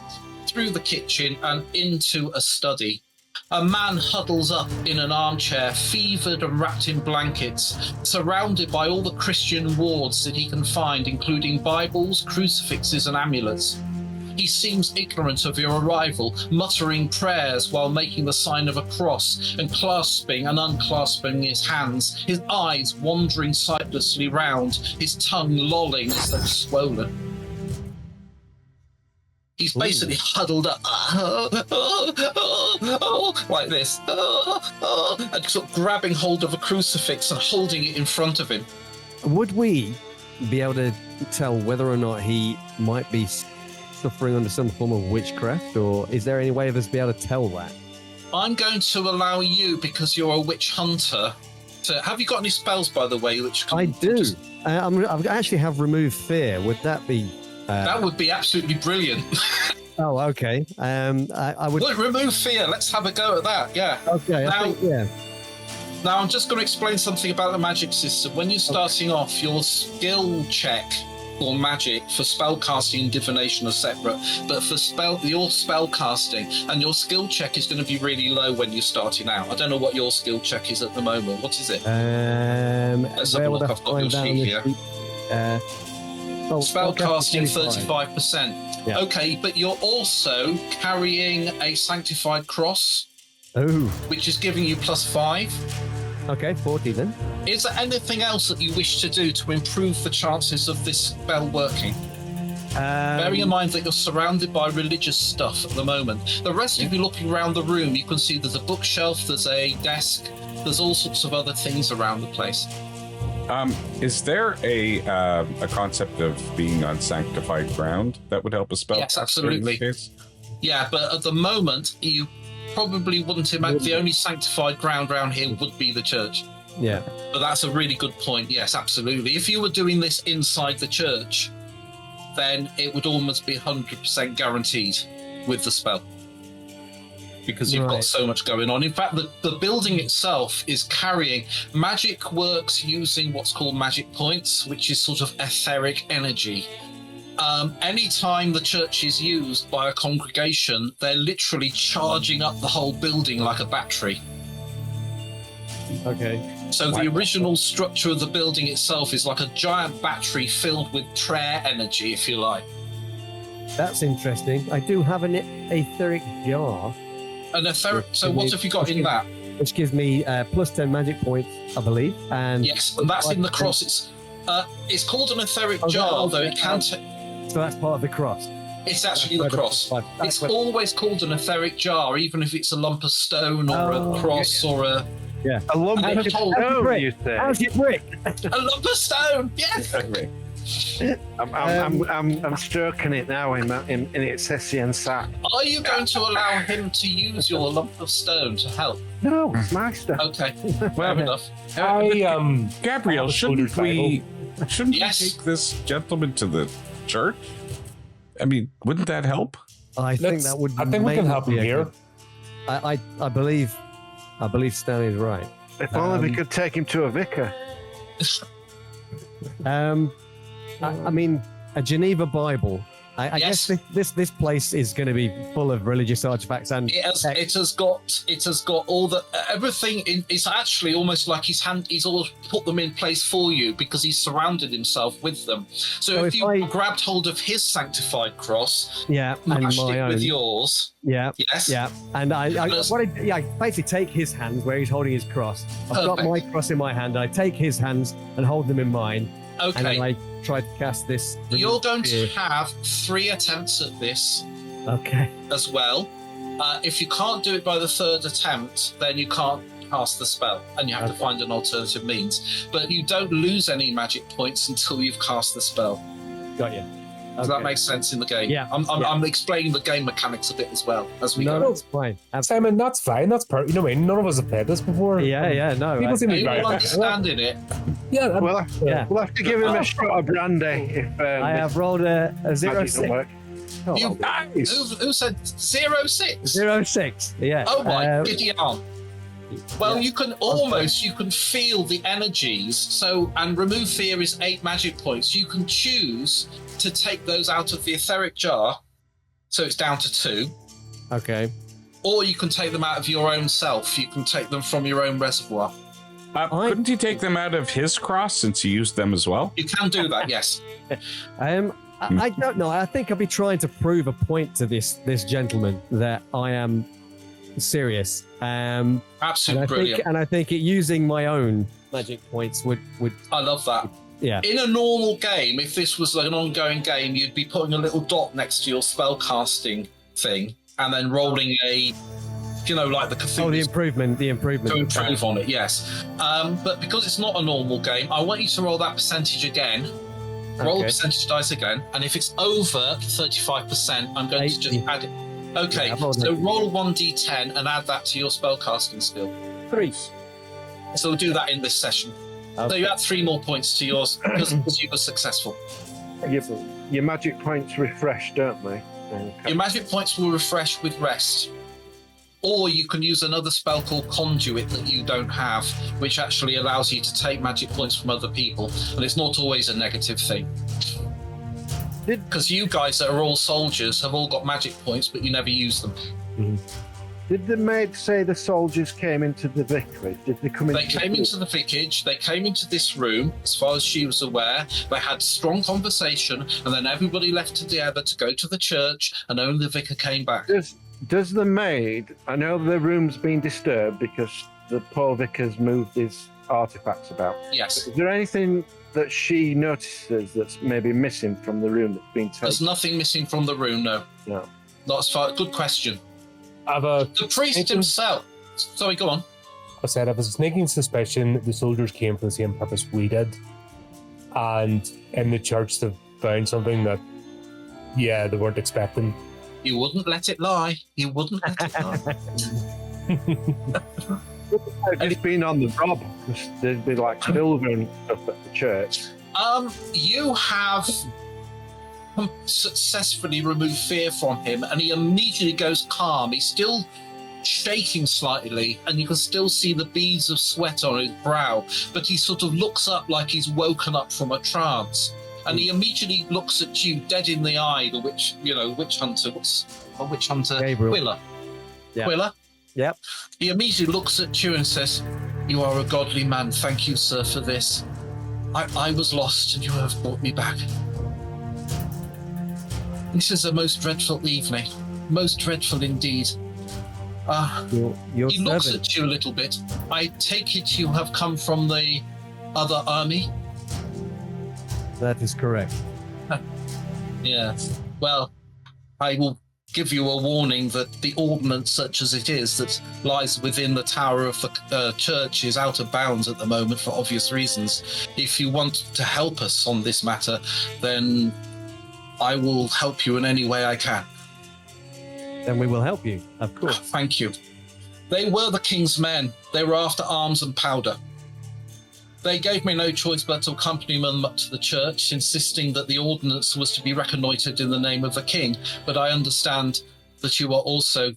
through the kitchen, and into a study. A man huddles up in an armchair, fevered and wrapped in blankets, surrounded by all the Christian wards that he can find, including Bibles, crucifixes, and amulets. He seems ignorant of your arrival, muttering prayers while making the sign of a cross and clasping and unclasping his hands, his eyes wandering sightlessly round, his tongue lolling as though swollen. He's basically huddled up like this, and sort of grabbing hold of a crucifix and holding it in front of him. Would we be able to tell whether or not he might be suffering under some form of witchcraft, or is there any way of us be able to tell that? I'm going to allow you, because you're a witch hunter, to... Have you got any spells, by the way, which can... I do. I actually have removed fear. Would that be... That would be absolutely brilliant. Oh, okay. I would. Well, remove fear. Let's have a go at that. Yeah. Okay. Now, I think, yeah. Now, I'm just going to explain something about the magic system. When you're starting off, your skill check for magic, for spell casting and divination are separate, but for your spell casting and your skill check is going to be really low when you're starting out. I don't know what your skill check is at the moment. What is it? Let's have a look. I've got your sheet here. Spell casting 35%. Yeah. Okay, but you're also carrying a sanctified cross, which is giving you +5. Okay, 40 then. Is there anything else that you wish to do to improve the chances of this spell working? Bearing in mind that you're surrounded by religious stuff at the moment. The rest of you looking around the room, you can see there's a bookshelf, there's a desk, there's all sorts of other things around the place. Is there a concept of being on sanctified ground that would help a spell? Yes, absolutely. Yeah, but at the moment, you probably wouldn't imagine the only sanctified ground around here would be the church. Yeah. But that's a really good point. Yes, absolutely. If you were doing this inside the church, then it would almost be 100% guaranteed with the spell. Because you've got so much going on. In fact, the building itself is carrying... Magic works using what's called magic points, which is sort of etheric energy. Anytime the church is used by a congregation, they're literally charging up the whole building like a battery. Okay. So the original structure of the building itself is like a giant battery filled with prayer energy, if you like. That's interesting. I do have an etheric jar. An etheric. So what have you got in that? Which gives me +10 magic points, I believe. And yes, and that's in the cross. It's called an etheric jar, although it can. So that's part of the cross. It's actually the cross. It's always called an etheric jar, even if it's a lump of stone or a cross or a. Yeah. A lump of stone, you say? How's your brick? A lump of stone, yes. I'm stroking it now in its Hessian sack. Are you going to allow him to use your lump of stone to help? No, it's my stuff. Okay, fair enough. Gabrielle, shouldn't we Yes. take this gentleman to the church? I mean, wouldn't that help? I think that would. I think we can help him here. I believe Stanley's right. If only we could take him to a vicar. I mean, a Geneva Bible. I guess this place is going to be full of religious artifacts, and it has got all the everything. It's actually almost like he's all put them in place for you because he's surrounded himself with them. So if you grabbed hold of his sanctified cross, and mashed my it own with yours, and I basically take his hands where he's holding his cross. I've got my cross in my hand. I take his hands and hold them in mine. Okay. And then I try to cast this. You're going to have 3 attempts at this. Okay. As well. If you can't do it by the 3rd attempt, then you can't cast the spell, and you have to find an alternative means. But you don't lose any magic points until you've cast the spell. Got you. Does that make sense in the game? Yeah. I'm explaining the game mechanics a bit as well as we go. No, that's fine. Simon, that's fine. That's perfect. You know what I mean? None of us have played this before. No. People seem to be very understanding it. Yeah. We'll have to give him a shot of brandy if I have rolled a 0-6. Who said 0-6? 0-6. Yeah. Oh my giddy arm. Well, you can feel the energies. So, and remove fear is 8 magic points. You can choose to take those out of the etheric jar, so it's down to 2. Okay. Or you can take them out of your own self. You can take them from your own reservoir. Couldn't he take them out of his cross since he used them as well? You can do that, yes. I don't know. I think I'll be trying to prove a point to this gentleman that I am serious. Absolutely brilliant. And I think using my own magic points would. I love that. Yeah. In a normal game, if this was an ongoing game, you'd be putting a little dot next to your spell casting thing and then rolling a, like the Cthulhu. Oh, the improvement. To improve on it, yes. But because it's not a normal game, I want you to roll that percentage again. Roll the percentage dice again, and if it's over 35%, I'm going to just add it. Okay, so roll 1d10 and add that to your spellcasting skill. 3. So we'll do that in this session. Okay. So you add 3 more points to yours because you were successful. Your magic points refresh, don't they? Okay. Your magic points will refresh with rest. Or you can use another spell called Conduit that you don't have, which actually allows you to take magic points from other people. And it's not always a negative thing. Because you guys that are all soldiers have all got magic points, but you never use them. Did the maid say the soldiers came into the vicarage? Did they come in? They came into the vicarage, they came into this room, as far as she was aware. They had strong conversation, and then everybody left together to go to the church, and only the vicar came back. Does the maid, I know the room's been disturbed because the poor vicar's moved his artifacts about. Yes. Is there anything that she notices that's maybe missing from the room that's been taken? There's nothing missing from the room, no. No. Not as far. Good question. The priest himself. Sorry, go on. I said I have a sneaking suspicion the soldiers came for the same purpose we did, and in the church they found something that, they weren't expecting. You wouldn't let it lie. You wouldn't let it lie. I've just been on the rob because there'd be like silver and stuff at the church. You have successfully removed fear from him, and he immediately goes calm. He's still shaking slightly, and you can still see the beads of sweat on his brow, but he sort of looks up like he's woken up from a trance, and he immediately looks at you dead in the eye. The witch hunter. What's a witch hunter? Gabriel. Quiller. Yeah. Quiller. Yep. He immediately looks at you and says, "You are a godly man. Thank you, sir, for this. I was lost, and you have brought me back. This is a most dreadful evening. Most dreadful indeed." Your He looks servant. at you a little bit. "I take it you have come from the other army?" That is correct. Yes. Well, I will give you a warning that the ordnance, such as it is, that lies within the tower of the church is out of bounds at the moment for obvious reasons. If you want to help us on this matter, then I will help you in any way I can. Then we will help you, of course. Thank you. They were the king's men. They were after arms and powder. They gave me no choice but to accompany them up to the church, insisting that the ordnance was to be reconnoitred in the name of the king. But I understand that you are also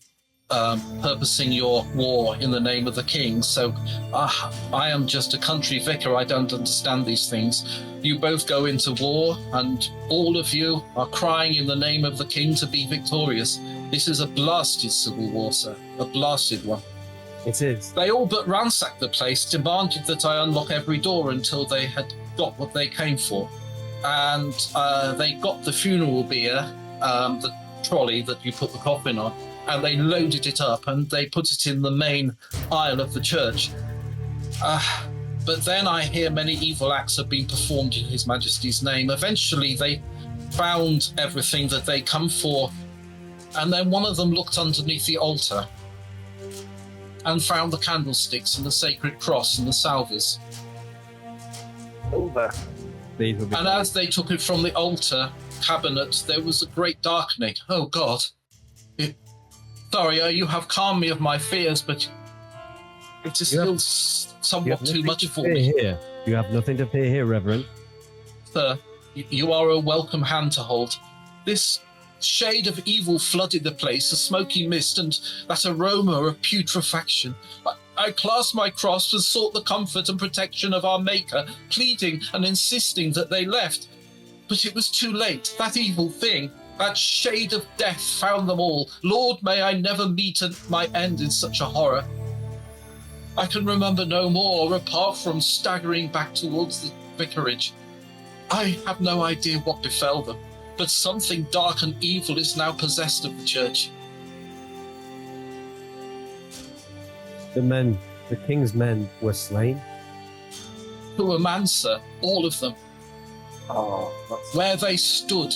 purposing your war in the name of the king. So I am just a country vicar. I don't understand these things. You both go into war, and all of you are crying in the name of the king to be victorious. This is a blasted civil war, sir. A blasted one. It is. They all but ransacked the place, demanded that I unlock every door until they had got what they came for. And they got the funeral bier, the trolley that you put the coffin on, and they loaded it up and they put it in the main aisle of the church. But then I hear many evil acts have been performed in His Majesty's name. Eventually they found everything that they come for, and then one of them looked underneath the altar and found the candlesticks and the sacred cross and the salvers. Silver. These will be And as they took it from the altar cabinet, there was a great darkening. Oh, God. Sorry, you have calmed me of my fears, but it is still somewhat too much for me. Here. You have nothing to fear here, Reverend. Sir, you are a welcome hand to hold. This shade of evil flooded the place, a smoky mist and that aroma of putrefaction. I clasped my cross and sought the comfort and protection of our Maker, pleading and insisting that they left. But it was too late. That evil thing, that shade of death found them all. Lord, may I never meet my end in such a horror. I can remember no more, apart from staggering back towards the vicarage. I have no idea what befell them, but something dark and evil is now possessed of the church. The king's men were slain. To a man, sir, all of them. Oh, that's... Where they stood,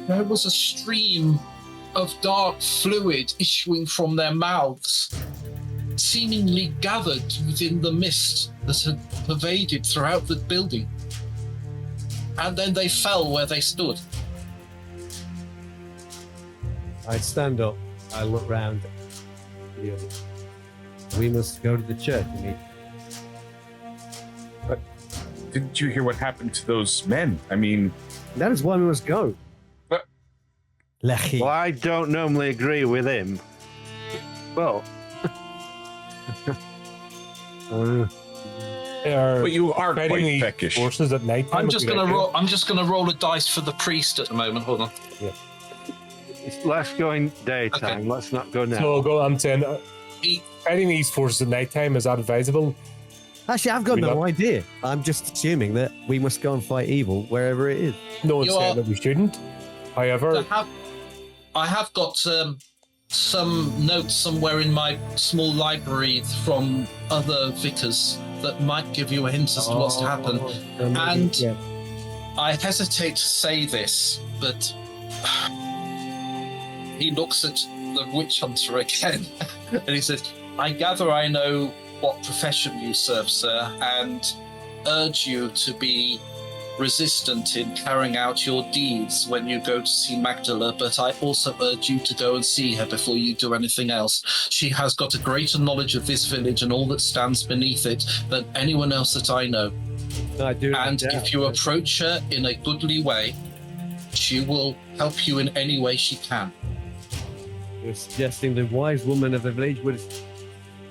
there was a stream of dark fluid issuing from their mouths, seemingly gathered within the mist that had pervaded throughout the building. And then they fell where they stood. I stand up. I look round. We must go to the church. Didn't you hear what happened to those men? I mean, That is why we must go. Lechi. Well, I don't normally agree with him. Well, But you are fighting quite these peckish. forces at night time. I'm just gonna roll a dice for the priest at the moment. Hold on. let's go in daytime. Okay. Let's not go now. So I'm saying, He- fighting these forces at night time, is that advisable? Actually, I've got We no got- idea. I'm just assuming that we must go and fight evil wherever it is. No one's You saying are- that we shouldn't. However, I have got some notes somewhere in my small library from other vicars that might give you a hint as to what's to happen. And- yeah. I hesitate to say this, but he looks at the witch hunter again and he says, I gather I know what profession you serve, sir, and urge you to be resistant in carrying out your deeds when you go to see Magdala, but I also urge you to go and see her before you do anything else. She has got a greater knowledge of this village and all that stands beneath it than anyone else that I know. I do. And if you approach her in a goodly way, she will help you in any way she can. You're suggesting the wise woman of the village would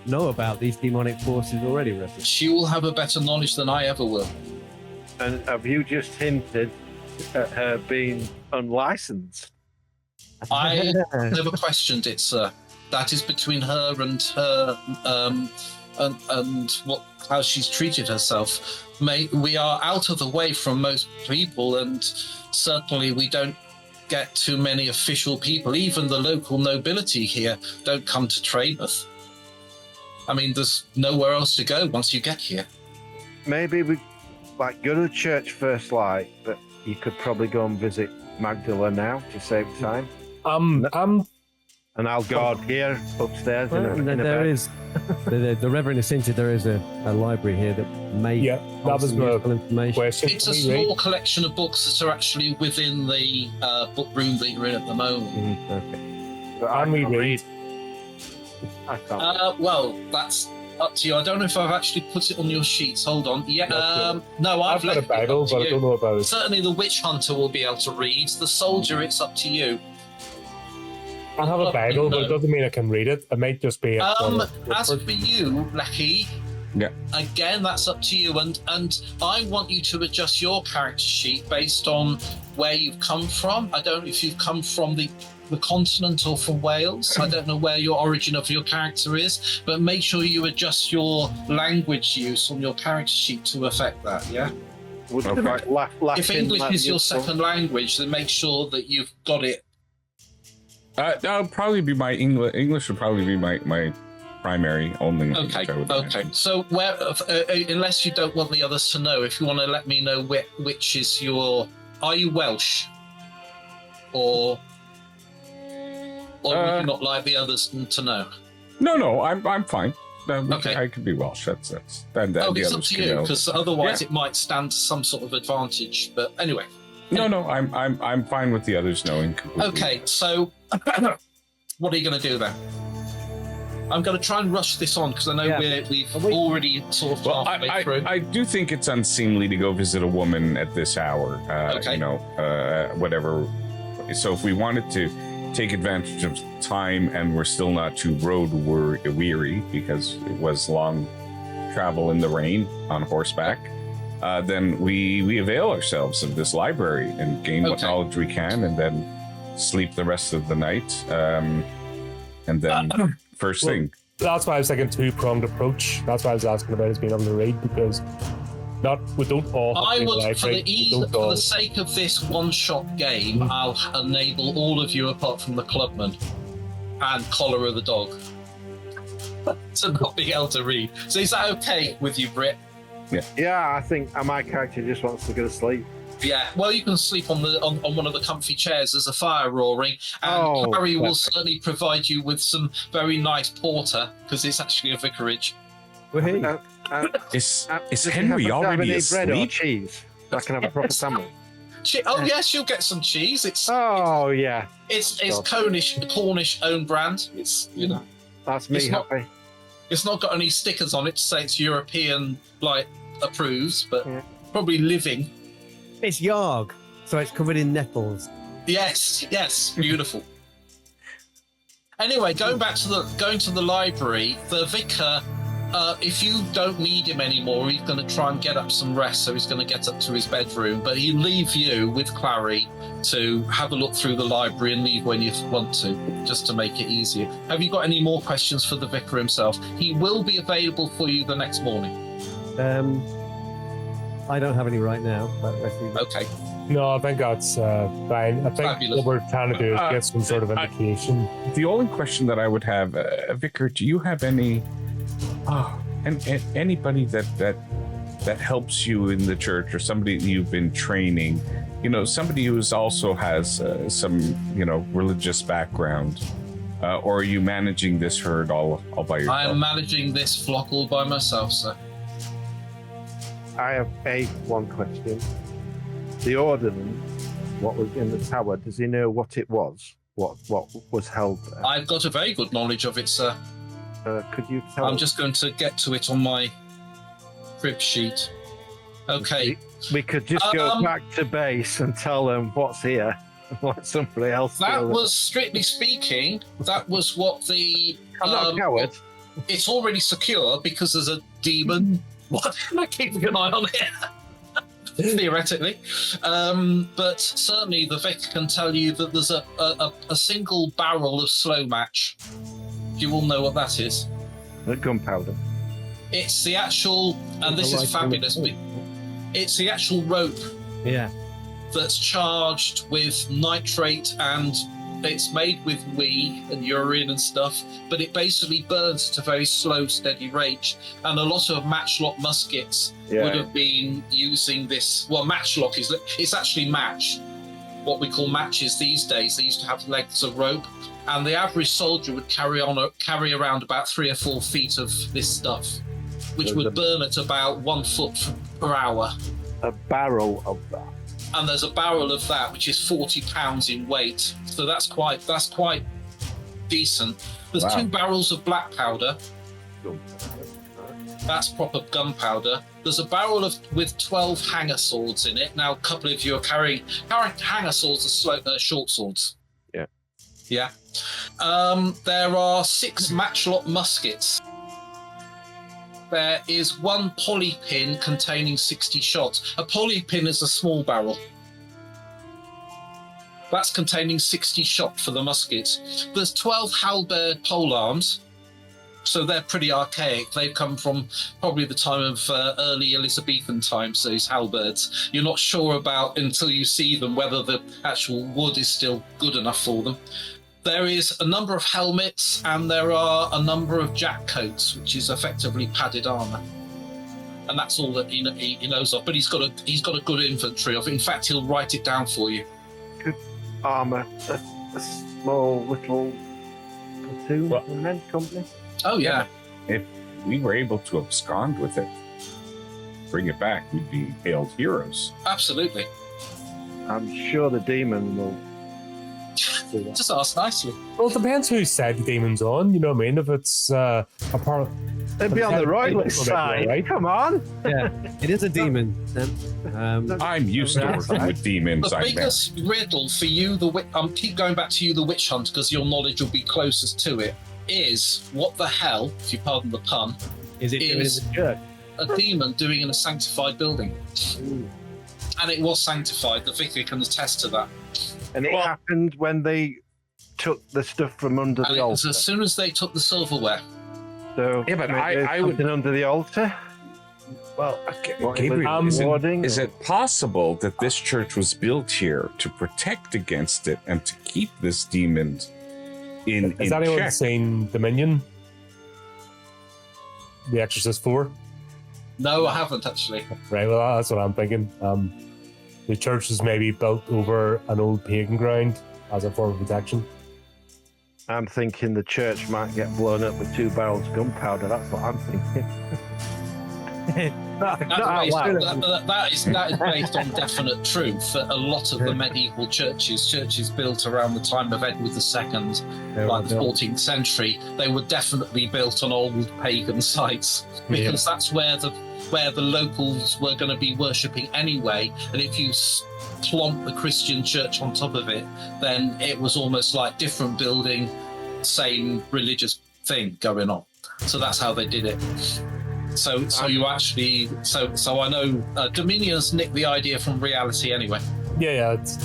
know about these demonic forces already, Reverend. She will have a better knowledge than I ever will. And have you just hinted at her being unlicensed? I never questioned it, sir. That is between her and her, and what how she's treated herself. We are out of the way from most people, and certainly we don't get too many official people. Even the local nobility here don't come to Traymouth. I mean, there's nowhere else to go once you get here. Maybe we go to the church first light, but you could probably go and visit Magdala now to save time. And I'll guard here upstairs. Well, in a there bed. is the Reverend has hinted there is a library here that may yeah, that have was some my useful information. It's question. a for me, right? small collection of books that are actually within the book room that you're in at the moment. Okay. But I And we can't read. read. I can't. Well, that's up to you. I don't know if I've actually put it on your sheets. Hold on. Yeah. No, I've I've got a left it Bible, up to but I you. don't know about it. Certainly, the witch hunter will be able to read. The soldier, it's up to you. I have a Bible, but it doesn't mean I can read it. It might just be. As for you, Lucky, Yeah. again, that's up to you. And I want you to adjust your character sheet based on where you've come from. I don't know if you've come from the continent or from Wales. I don't know where your origin of your character is, but make sure you adjust your language use on your character sheet to affect that, yeah? Would Okay. If English is your second language, then make sure that you've got it. That'll probably be my English. English would probably be my primary only language. Okay, I would okay. imagine. So, where, unless you don't want the others to know, if you want to let me know which is your... Are you Welsh? Or would you not like the others to know? No, I'm fine. Okay. I could be Welsh. That's that. Oh, the it's up others to can you, know. because otherwise Yeah. it might stand to some sort of advantage. But anyway. No, I'm fine with the others knowing completely. Okay, so what are you going to do then? I'm going to try and rush this on because I know Yeah. we've We- already sort of Well, halfway through. I do think it's unseemly to go visit a woman at this hour. Okay. Whatever. So if we wanted to take advantage of time and we're still not too road weary because it was long travel in the rain on horseback, then we avail ourselves of this library and gain what Okay. knowledge we can, and then sleep the rest of the night. And then first Well, thing. That's why I was thinking two-pronged approach. That's why I was asking about us being able to read, because we don't all have I to be would, for library. the We ease, don't for all- the sake of this one-shot game, I'll enable all of you apart from the clubman and Collar of the dog to not be able to read. So is that okay with you, Britt? Yeah, I think my character just wants to go to sleep. Yeah. Well, you can sleep on one of the comfy chairs. There's a fire roaring, and Oh, Harry will perfect. certainly provide you with some very nice porter because it's actually a vicarage. Woohoo. Is Does he Henry have already any bread or asleep? cheese? So I can have a proper sandwich. Oh yes, you'll get some cheese. It's Oh yeah, it's God. Cornish own brand. It's that's me It's not- happy. It's not got any stickers on it to say it's European, approved, but Yeah. probably living. It's Yarg, so it's covered in nettles. Yes, beautiful. Anyway, going to the library, the vicar, if you don't need him anymore, he's going to try and get up some rest, so he's going to get up to his bedroom. But he'll leave you with Clary to have a look through the library and leave when you want to, just to make it easier. Have you got any more questions for the vicar himself? He will be available for you the next morning. I don't have any right now. But Okay. No, I think that's fine. I think Fabulous. what we're trying to do is get some sort of indication. The only question that I would have, Vicar, do you have any, and anybody that helps you in the church, or somebody that you've been training, somebody who also has some, religious background, or are you managing this herd all by yourself? I am managing this flock all by myself, sir. I have one question. The ordnance, what was in the tower, does he know what it was? What was held there? I've got a very good knowledge of it, sir. Could you tell I'm us? just going to get to it on my crib sheet. Okay. We could just go back to base and tell them what's here. Let somebody else That deal with was, strictly speaking, that was what the... I'm not a coward. It's already secure because there's a demon. What? I'm keeping an eye on it. Theoretically. But certainly the vicar can tell you that there's a single barrel of slow match. You all know what that is. The gunpowder. It's the actual, and this is fabulous, it's the actual rope that's charged with nitrate, and it's made with wee and urine and stuff, but it basically burns at a very slow, steady rate. And a lot of matchlock muskets would have been using this. Well, matchlock it's actually match. What we call matches these days. They used to have legs of rope, and the average soldier would carry around about 3 or 4 feet of this stuff, which would burn at about 1 foot per hour. A barrel of that. And there's a barrel of that which is 40 pounds in weight, so that's quite decent. There's 2 barrels of black powder. That's proper gunpowder. There's a barrel with 12 hanger swords in it. Now, a couple of you are carrying hanger swords are short swords. Yeah. There are 6 matchlock muskets. There is 1 polypin containing 60 shots. A polypin is a small barrel. That's containing 60 shot for the muskets. There's 12 halberd polearms, so they're pretty archaic. They've come from probably the time of early Elizabethan times, those halberds. You're not sure about, until you see them, whether the actual wood is still good enough for them. There is a number of helmets, and there are a number of jack coats, which is effectively padded armor, and that's all that he knows of. But he's got a good inventory of it. In fact, he'll write it down for you. Good armor, a small little platoon of men company. Oh yeah. If we were able to abscond with it, bring it back, we'd be hailed heroes. Absolutely. I'm sure the demon will. Just ask nicely. Well, it depends whose side the demon's on. You know what I mean? If it's a part, They'd be on the royalist side. Right? Come on. Yeah, it is a demon. I'm used to working with demons. The biggest riddle for you, keep going back to you, the witch hunter, because your knowledge will be closest to it, is what the hell, if you pardon the pun, Is it doing in the church? a demon doing in a sanctified building? Ooh. And it was sanctified. The vicar can attest to that. And it happened when they took the stuff from under And the it was altar. as soon as they took the silverware. So Yeah, but maybe there's I would- something under the altar. Well, What, Gabriel, warding is or- it possible that this church was built here to protect against it and to keep this demon in has anyone check? seen Dominion? The Exorcist 4? No, I haven't actually. Right, well, that's what I'm thinking. The church is maybe built over an old pagan ground as a form of protection. I'm thinking the church might get blown up with 2 barrels of gunpowder. That's what I'm thinking. That is based on definite truth. That a lot of the medieval churches built around the time of Edward II, like the 14th century, they were definitely built on old pagan sites because that's where the locals were going to be worshipping anyway. And if you plonk the Christian church on top of it, then it was almost like different building, same religious thing going on. So that's how they did it. So you actually, so I know Dominions nicked the idea from reality anyway. Yeah, it's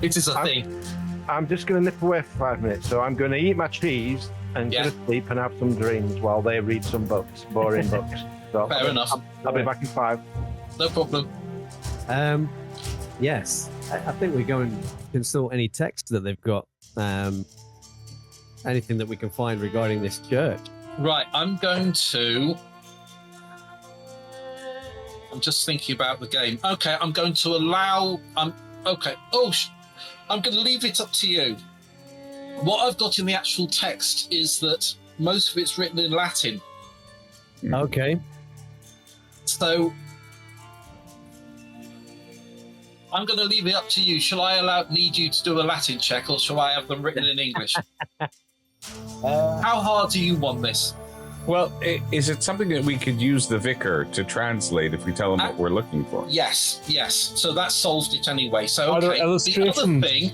It is a thing. I'm just going to nip away for 5 minutes, so I'm going to eat my cheese and go to sleep and have some dreams while they read some books, boring books. So Fair enough. I'll be back in 5. No problem. Yes, I think we go and consult any text that they've got. Anything that we can find regarding this church. Right, I'm just thinking about the game. Okay, I'm going to allow. Okay. I'm going to leave it up to you. What I've got in the actual text is that most of it's written in Latin. Okay. So I'm going to leave it up to you. Shall I need you to do a Latin check, or shall I have them written in English? How hard do you want this? Well, is it something that we could use the vicar to translate if we tell him what we're looking for? Yes. So that solved it anyway. So, Are there okay, the illustrations? other thing,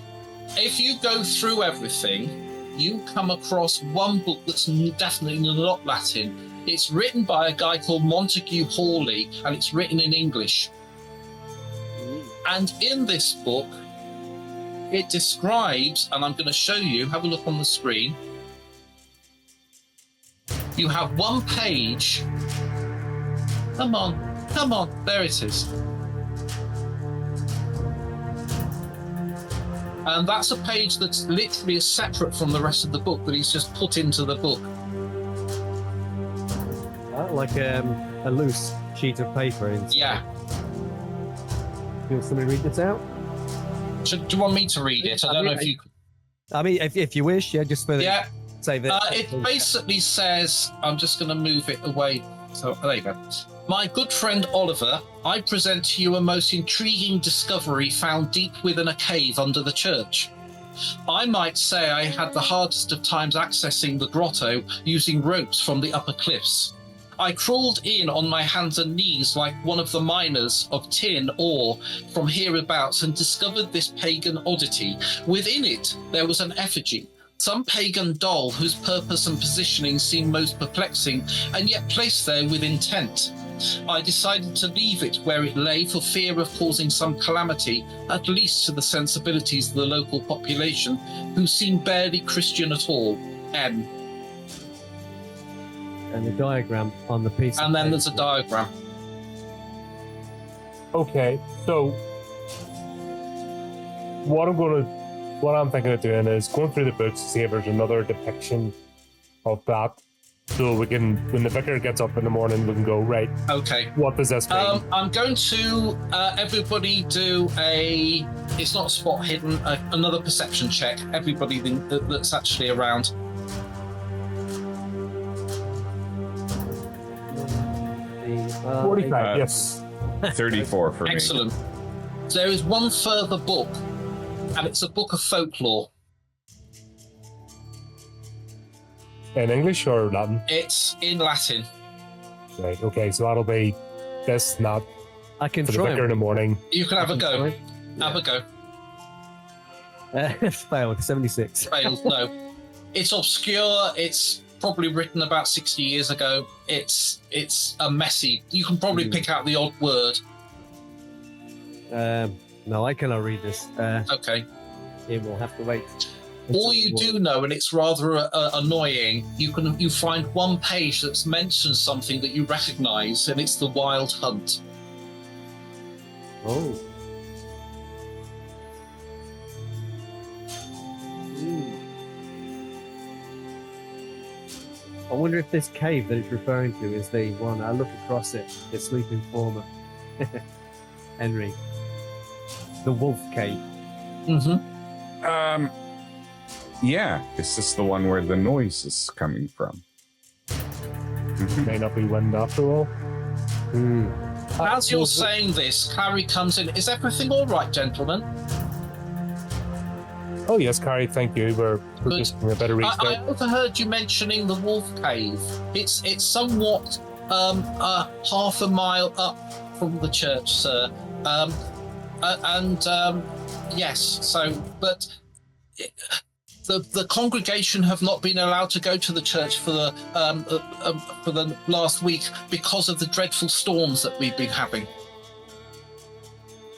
if you go through everything, you come across one book that's definitely not Latin. It's written by a guy called Montague Hawley, and it's written in English. And in this book, it describes, and I'm going to show you, have a look on the screen. You have one page. Come on, there it is. And that's a page that's literally separate from the rest of the book that he's just put into the book. Like a loose sheet of paper. Yeah. Will somebody read this out? Do you want me to read it? I don't know if you... I mean, if you wish, just for the... Yeah. Say that. It basically says, I'm just going to move it away. So there you go. My good friend Oliver, I present to you a most intriguing discovery found deep within a cave under the church. I might say I had the hardest of times accessing the grotto using ropes from the upper cliffs. I crawled in on my hands and knees like one of the miners of tin ore from hereabouts and discovered this pagan oddity. Within it, there was an effigy. Some pagan doll whose purpose and positioning seemed most perplexing and yet placed there with intent. I decided to leave it where it lay for fear of causing some calamity, at least to the sensibilities of the local population, who seemed barely Christian at all. M. And the diagram on the piece. And then there's a diagram. Okay, so what I'm thinking of doing is going through the books to see if there's another depiction of that. So we can, when the vicar gets up in the morning, we can go, right, Okay. what does this mean? I'm going to everybody do it's not spot hidden, another perception check. Everybody that's actually around. 45, yes. 34 for me. Excellent. There is one further book, and it's a book of folklore. In English or Latin? It's in Latin. Right, okay, so that'll be this, not I can for the try. vicar in the morning. You can have a go. Have a go. Failed. 76. Failed. No. It's obscure. It's probably written about 60 years ago. It's a messy. You can probably pick out the odd word. No, I cannot read this. Okay. It will have to wait. All you do know, and it's rather annoying, you find one page that's mentioned something that you recognise, and it's the Wild Hunt. Oh. I wonder if this cave that it's referring to is the one. I look across it, the sleeping former. Henry. The Wolf Cave. Mm-hmm. Yeah, is this the one where the noise is coming from? May not be wind after all. As you're saying this, Carrie comes in. Is everything all right, gentlemen? Oh yes, Carrie, thank you. We're just doing a better I research. overheard you mentioning the wolf cave. It's somewhat half a mile up from the church, sir. Yes. So, but the congregation have not been allowed to go to the church for the last week because of the dreadful storms that we've been having.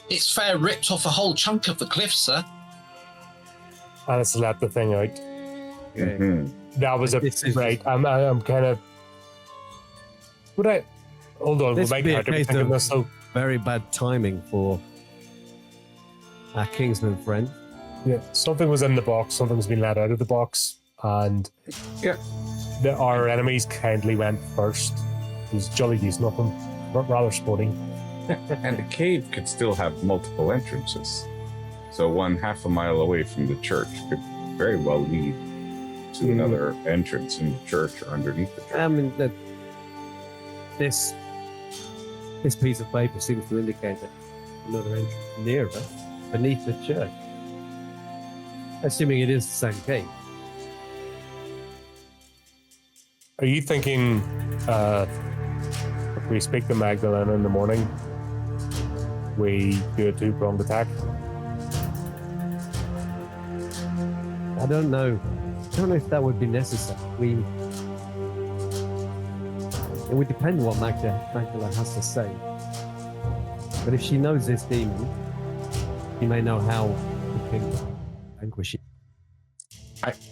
It's fair ripped off a whole chunk of the cliff, sir. And it's let the thing out. Mhm. That was right. I'm kind of. Would I? Hold on. This We'll would make be a hard to case think of of this. So very bad timing for our Kingsman friend. yeah, something was in the box. Something's been let out of the box, and Yeah. our enemies kindly went first. It was jolly decent of them, but rather sporting. And the cave could still have multiple entrances. So one half a mile away from the church could very well lead to another entrance in the church or underneath the church. I mean, this piece of paper seems to indicate that another entrance nearer, beneath the church. Assuming it is the same cave. Are you thinking if we speak to Magdalena in the morning, we do a two-pronged attack? I don't know. I don't know if that would be necessary. It would depend what Magdalena has to say. But if she knows this demon, she may know how we can vanquish it.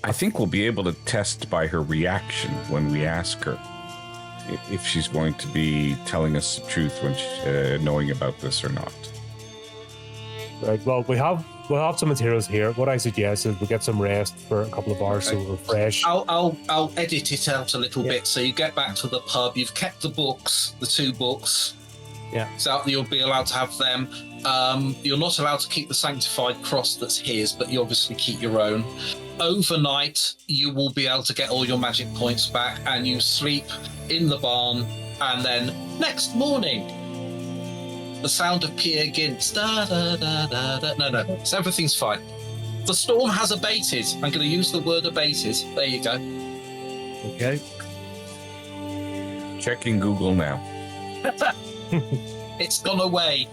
I think we'll be able to test by her reaction when we ask her if she's going to be telling us the truth when knowing about this or not. Right. Well, we'll have some materials here. What I suggest is we get some rest for a couple of hours so we're fresh. I'll edit it out a little bit. So you get back to the pub. You've kept the books, the 2 books. Yeah. So you'll be allowed to have them. You're not allowed to keep the sanctified cross that's his, but you obviously keep your own. Overnight, you will be able to get all your magic points back, and you sleep in the barn. And then next morning, the sound of Peer Gynt's da da da da da. No, so everything's fine. The storm has abated. I'm going to use the word abated. There you go. Okay. Checking Google now. It's gone away.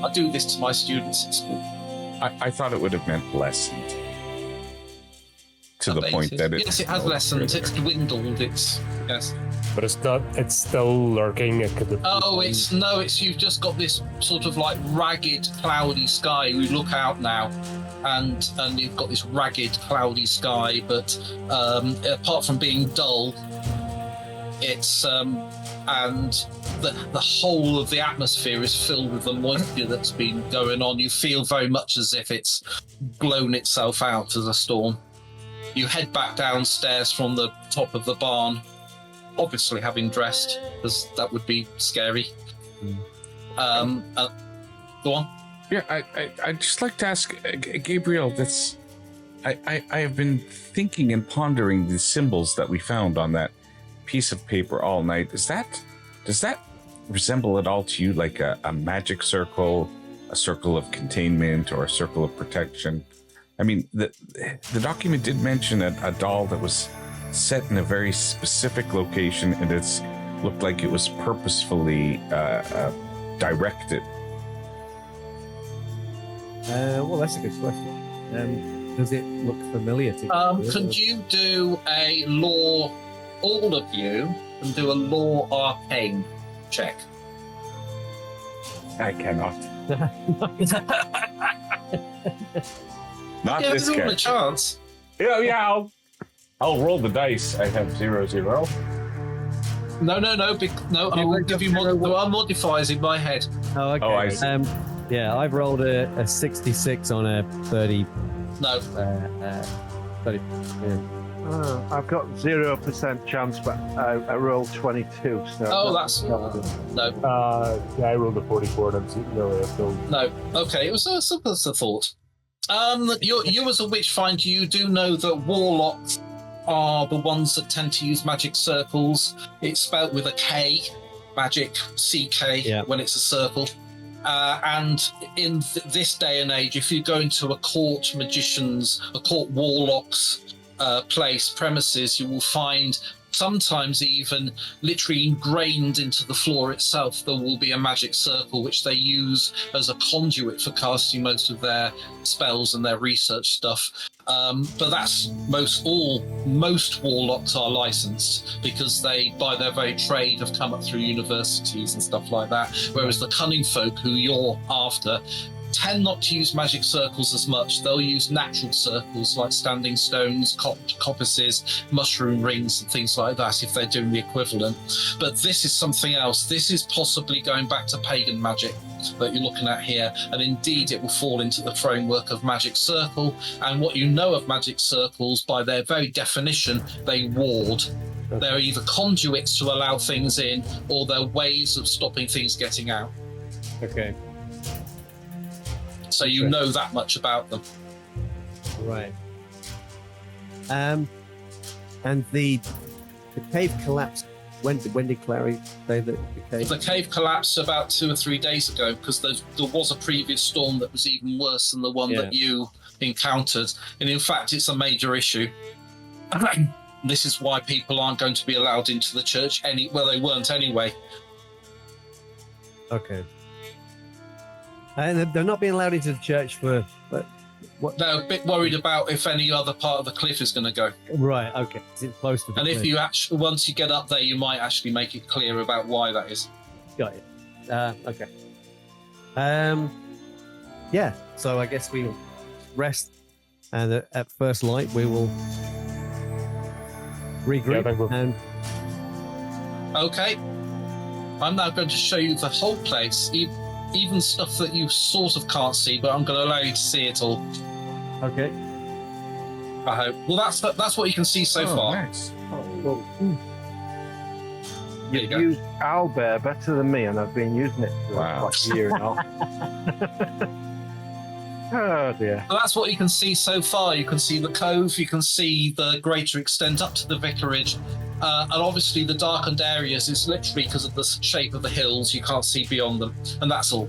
I do this to my students at school. I thought it would have meant lessened. To the point that it's... Yes, it has lessened. It's dwindled. It's... Yes. But it's not. It's still lurking. It could have It's you've just got this sort of like ragged, cloudy sky. We look out now, and you've got this ragged, cloudy sky. But apart from being dull, it's and the whole of the atmosphere is filled with the moisture that's been going on. You feel very much as if it's blown itself out as a storm. You head back downstairs from the top of the barn, obviously having dressed, because that would be scary. Go on. Yeah, I'd just like to ask Gabriel. I have been thinking and pondering the symbols that we found on that piece of paper all night. Does that resemble at all to you like a magic circle, a circle of containment, or a circle of protection? I mean, the document did mention a doll that was set in a very specific location, and it's looked like it was purposefully directed. Well, that's a good question. Does it look familiar to you? Could you do a law, all of you, and do a law arcane check? I cannot. Not Yeah, this there's all a character. chance. Yeah. I'll roll the dice. I have 0, 0. No. I will give you there are modifiers in my head. Oh, okay. Oh, I see. Yeah, I've rolled a 66 on a 30. No. 30. Yeah. I've got 0% chance, but I rolled 22. So Oh, that's no. I rolled a 44 and I'm No. Okay, it was a thought. You as a witch finder, you do know that warlocks are the ones that tend to use magic circles. It's spelled with a K, magic, CK, when it's a circle. And in this day and age, if you go into a court magician's, a court warlock's premises, you will find sometimes even literally ingrained into the floor itself, there will be a magic circle which they use as a conduit for casting most of their spells and their research stuff. But that's most warlocks are licensed because they, by their very trade, have come up through universities and stuff like that. Whereas the cunning folk who you're after tend not to use magic circles as much. They'll use natural circles like standing stones, coppices, mushroom rings, and things like that if they're doing the equivalent. But this is something else. This is possibly going back to pagan magic that you're looking at here, and indeed it will fall into the framework of magic circle. And what you know of magic circles, by their very definition, they ward. They're either conduits to allow things in, or they're ways of stopping things getting out. Okay. So you know that much about them. Right. And the cave collapsed. When did Clary say that the cave? The cave collapsed about 2 or 3 days ago because there was a previous storm that was even worse than the one that you encountered. And in fact, it's a major issue. This is why people aren't going to be allowed into the church they weren't anyway. Okay. And they're not being allowed into the church for what? They're a bit worried about if any other part of the cliff is going to go. Right. Okay. Is it close to the And cliff? if you actually, once you get up there, you might actually make it clear about why that is. Got it. Okay. Yeah. So I guess we rest, and at first light we will regroup. And okay. I'm now going to show you the whole place. Even stuff that you sort of can't see, but I'm going to allow you to see it all. Okay. I hope. Well, that's what you can see so far. Nice. Well, There you go. You've used owlbear better than me, and I've been using it for like a year now. Oh dear. Well, that's what you can see so far. You can see the cove, you can see the greater extent up to the vicarage, and obviously the darkened areas is literally because of the shape of the hills, you can't see beyond them, and that's all.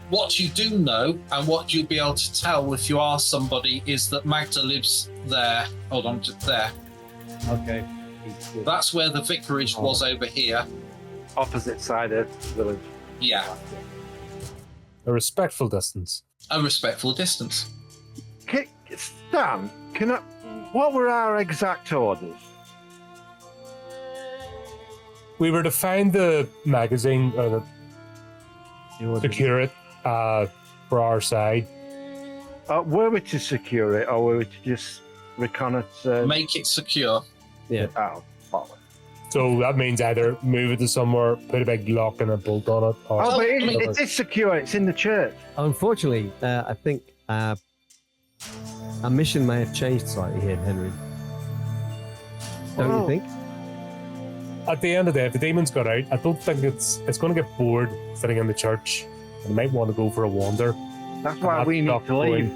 What you do know, and what you'll be able to tell if you ask somebody, is that Magda lives there. Hold on, just there. okay. That's where the vicarage was over here. Opposite side of the village. Yeah, A respectful distance. a respectful distance. Stan, what were our exact orders? We were to find the magazine or secure it for our side. Were we to secure it, or were we to just reconnoitre? Make it secure. Yeah. Oh, bollocks. So that means either move it to somewhere, put a big lock and a bolt on it, or Oh, but it is secure. It's in the church. Unfortunately, I think our mission may have changed slightly here, Henry. Don't you think? at the end of the day, if the demons got out, I don't think it's going to get bored sitting in the church. It might want to go for a wander. That's why we need to leave.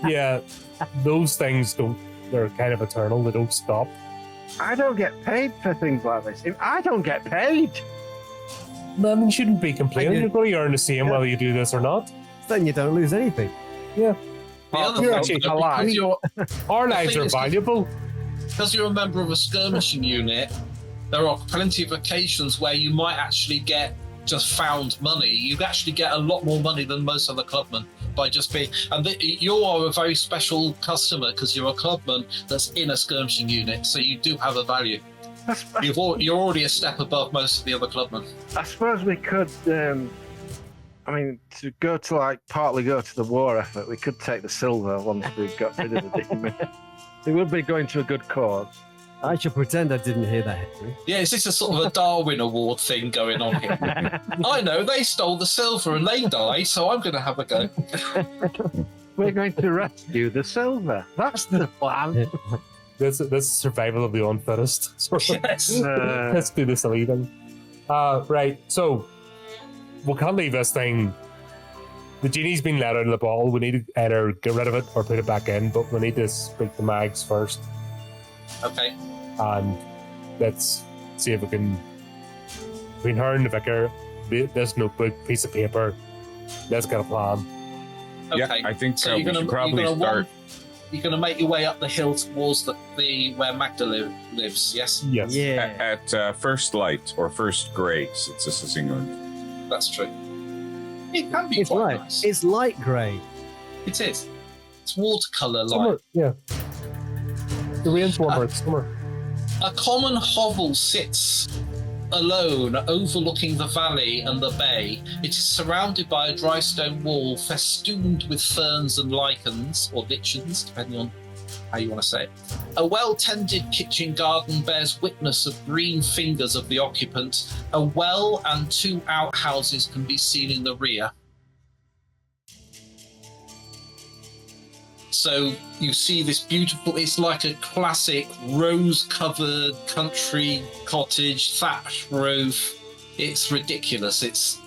Yeah, those things they're kind of eternal. They don't stop. I don't get paid for things like this. I don't get paid. Man, you shouldn't be complaining. You're going to earn the same whether you do this or not. Then you don't lose anything. Yeah. The other you're thing, actually though, alive. Our lives thing are is- valuable. because you're a member of a skirmishing unit, there are plenty of occasions where you might actually get just found money. You actually get a lot more money than most other clubmen by just being. And you are a very special customer because you're a clubman that's in a skirmishing unit, so you do have a value. You're already a step above most of the other clubmen. I suppose we could. I mean, to go to partly go to the war effort, we could take the silver once we've got rid of the demon. It would be going to a good cause. I should pretend I didn't hear that, Henry. Yeah, is this a sort of a Darwin Award thing going on here? I know, they stole the silver and they died, so I'm going to have a go. We're going to rescue the silver. That's the plan. This is survival of the unfittest. Yes. Let's do this leading. Right, so we can't leave this thing the genie's been let out of the bottle. We need to either get rid of it or put it back in, but we need to speak to Mags first. Okay. And let's see if we can, between her and the vicar, this notebook, piece of paper, let's get a plan. Okay. Yeah, I think so we should probably start. You're going to make your way up the hill towards the where Magda lives, yes? Yes. Yeah. At first light or first grey, since this is England. That's true. It can be It's quite light. nice. It's light grey. It is. It's watercolour Summer, light. yeah. The rain's warmer, it's summer. A common hovel sits alone, overlooking the valley and the bay. It is surrounded by a dry stone wall festooned with ferns and lichens, or lichens, depending on how you want to say it. A well-tended kitchen garden bears witness of green fingers of the occupant. A well and 2 outhouses can be seen in the rear. So you see this beautiful, it's like a classic rose-covered country cottage, thatched roof. It's ridiculous. It's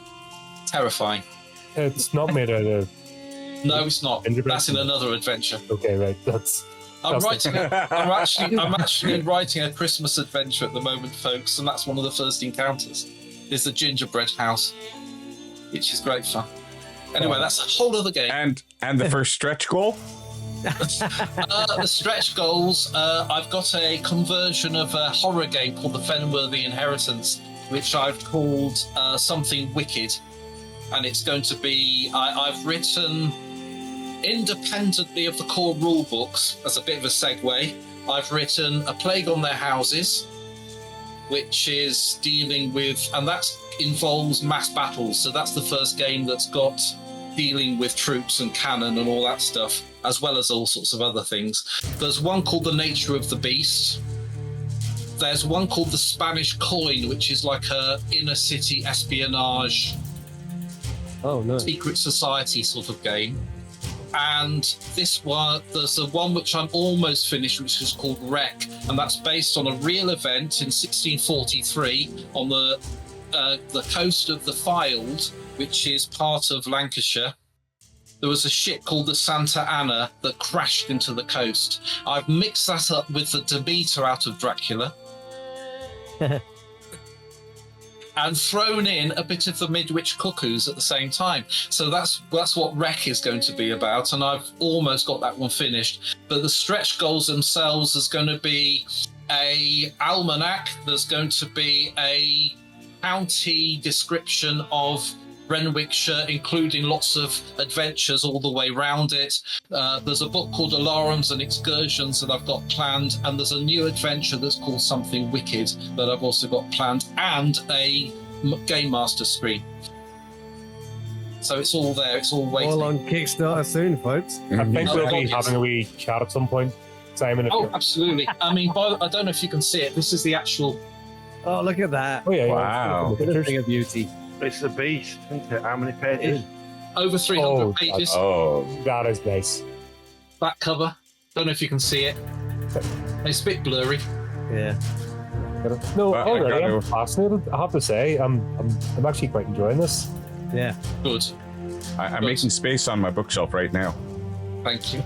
terrifying. It's not made out of... No, it's not. Gingerbread? That's in another adventure. Okay, right. That's... I'm That's actually writing a Christmas adventure at the moment, folks, and that's one of the first encounters. Is the gingerbread house, which is great fun. Anyway, that's a whole other game. And the first stretch goal? The stretch goals, I've got a conversion of a horror game called The Fenworthy Inheritance, which I've called Something Wicked. And it's going to be, I've written, independently of the core rule books, as a bit of a segue, I've written A Plague on Their Houses, which is dealing with, and that involves mass battles. So that's the first game that's got dealing with troops and cannon and all that stuff, as well as all sorts of other things. There's one called The Nature of the Beast. There's one called The Spanish Coin, which is like a inner city espionage, secret society sort of game. And this one, there's the one which I'm almost finished, which is called Wreck, and that's based on a real event in 1643 on the coast of the Fylde, which is part of Lancashire. There was a ship called the Santa Ana that crashed into the coast. I've mixed that up with the Demeter out of Dracula and thrown in a bit of the Midwich Cuckoos at the same time. So that's what Wreck is going to be about, and I've almost got that one finished. But the stretch goals themselves is going to be a almanac. There's going to be a county description of Renwickshire, including lots of adventures all the way round it. There's a book called Alarums and Excursions that I've got planned, and there's a new adventure that's called Something Wicked that I've also got planned, and a Game Master screen. So it's all there, it's all waiting. All on Kickstarter soon, folks. I think we'll be yes. having a wee chat at some point, Simon. Oh, absolutely. I mean, I don't know if you can see it. This is the actual... Oh, look at that. Oh, yeah. Wow. What a thing of beauty. It's a beast, isn't it? How many pages? Over 300 pages. Oh, That is nice. Back cover. Don't know if you can see it. It's a bit blurry. Yeah. No, Well, I already, gotta- I'm fascinated. I have to say, I'm actually quite enjoying this. Yeah. Good. I'm making space on my bookshelf right now. Thank you.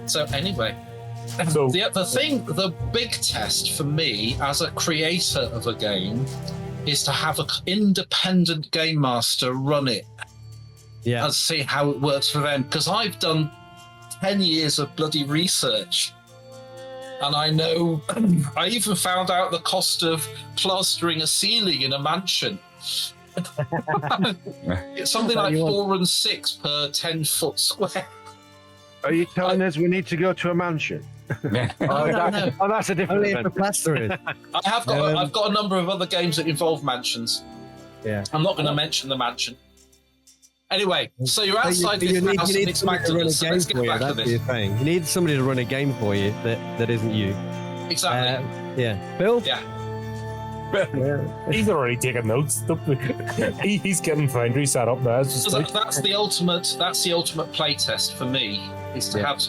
So anyway, So the big test for me as a creator of a game is to have an independent game master run it Yeah. and see how it works for them. Because I've done 10 years of bloody research. And I know, I even found out the cost of plastering a ceiling in a mansion. It's something like 4 and 6 per 10-foot square. Are you telling us we need to go to a mansion? No. Oh, that's a different Only if the event. plastering. I've got a number of other games that involve mansions. Yeah. I'm not going to mention the mansion. Anyway, so you're outside this house and it's somebody to run a Magdalene, so game let's get for you. back to That's the this. thing. You need somebody to run a game for you that isn't you. Exactly. Yeah. Bill? Yeah. he's already taking notes. He's getting Foundry set up now. It's just So like, that's the ultimate play test for me, is to have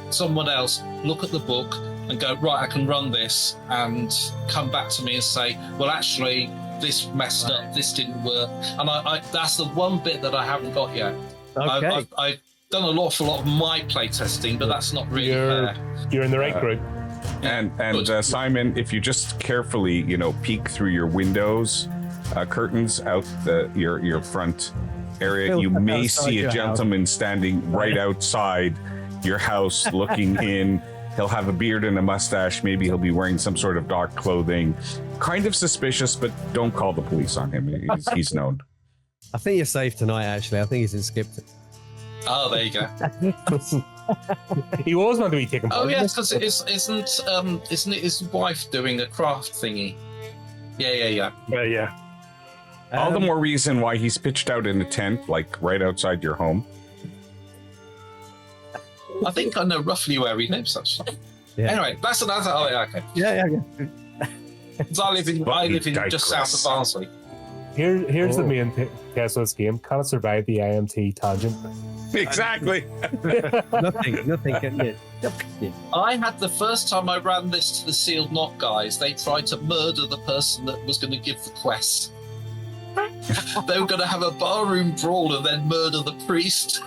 someone else look at the book and go, right, I can run this, and come back to me and say, well, actually, this messed up, this didn't work. And I that's the one bit that I haven't got yet. Okay. I've done an awful lot of my play testing, but that's not really fair. You're in the right group. And Simon, if you just carefully, peek through your windows, curtains out your front area, you may see a gentleman standing right outside your house looking in. He'll have a beard and a mustache. Maybe he'll be wearing some sort of dark clothing. Kind of suspicious, but don't call the police on him. He's known. I think you're safe tonight, actually. I think he's in Skipton. Oh, there you go. He was meant to be taken. Oh, yes, because isn't it his wife doing a craft thingy? Yeah. Yeah. All the more reason why he's pitched out in a tent, like right outside your home. I think I know roughly where he lives, actually. Yeah. Anyway, that's oh, yeah, okay. Yeah. Because I live in just south of Barnsley. Here's the main test of this game. Can it survive the IMT tangent? Exactly. Nothing can hit. I had the first time I ran this to the Sealed Knot guys, they tried to murder the person that was going to give the quest. They were going to have a barroom brawl and then murder the priest.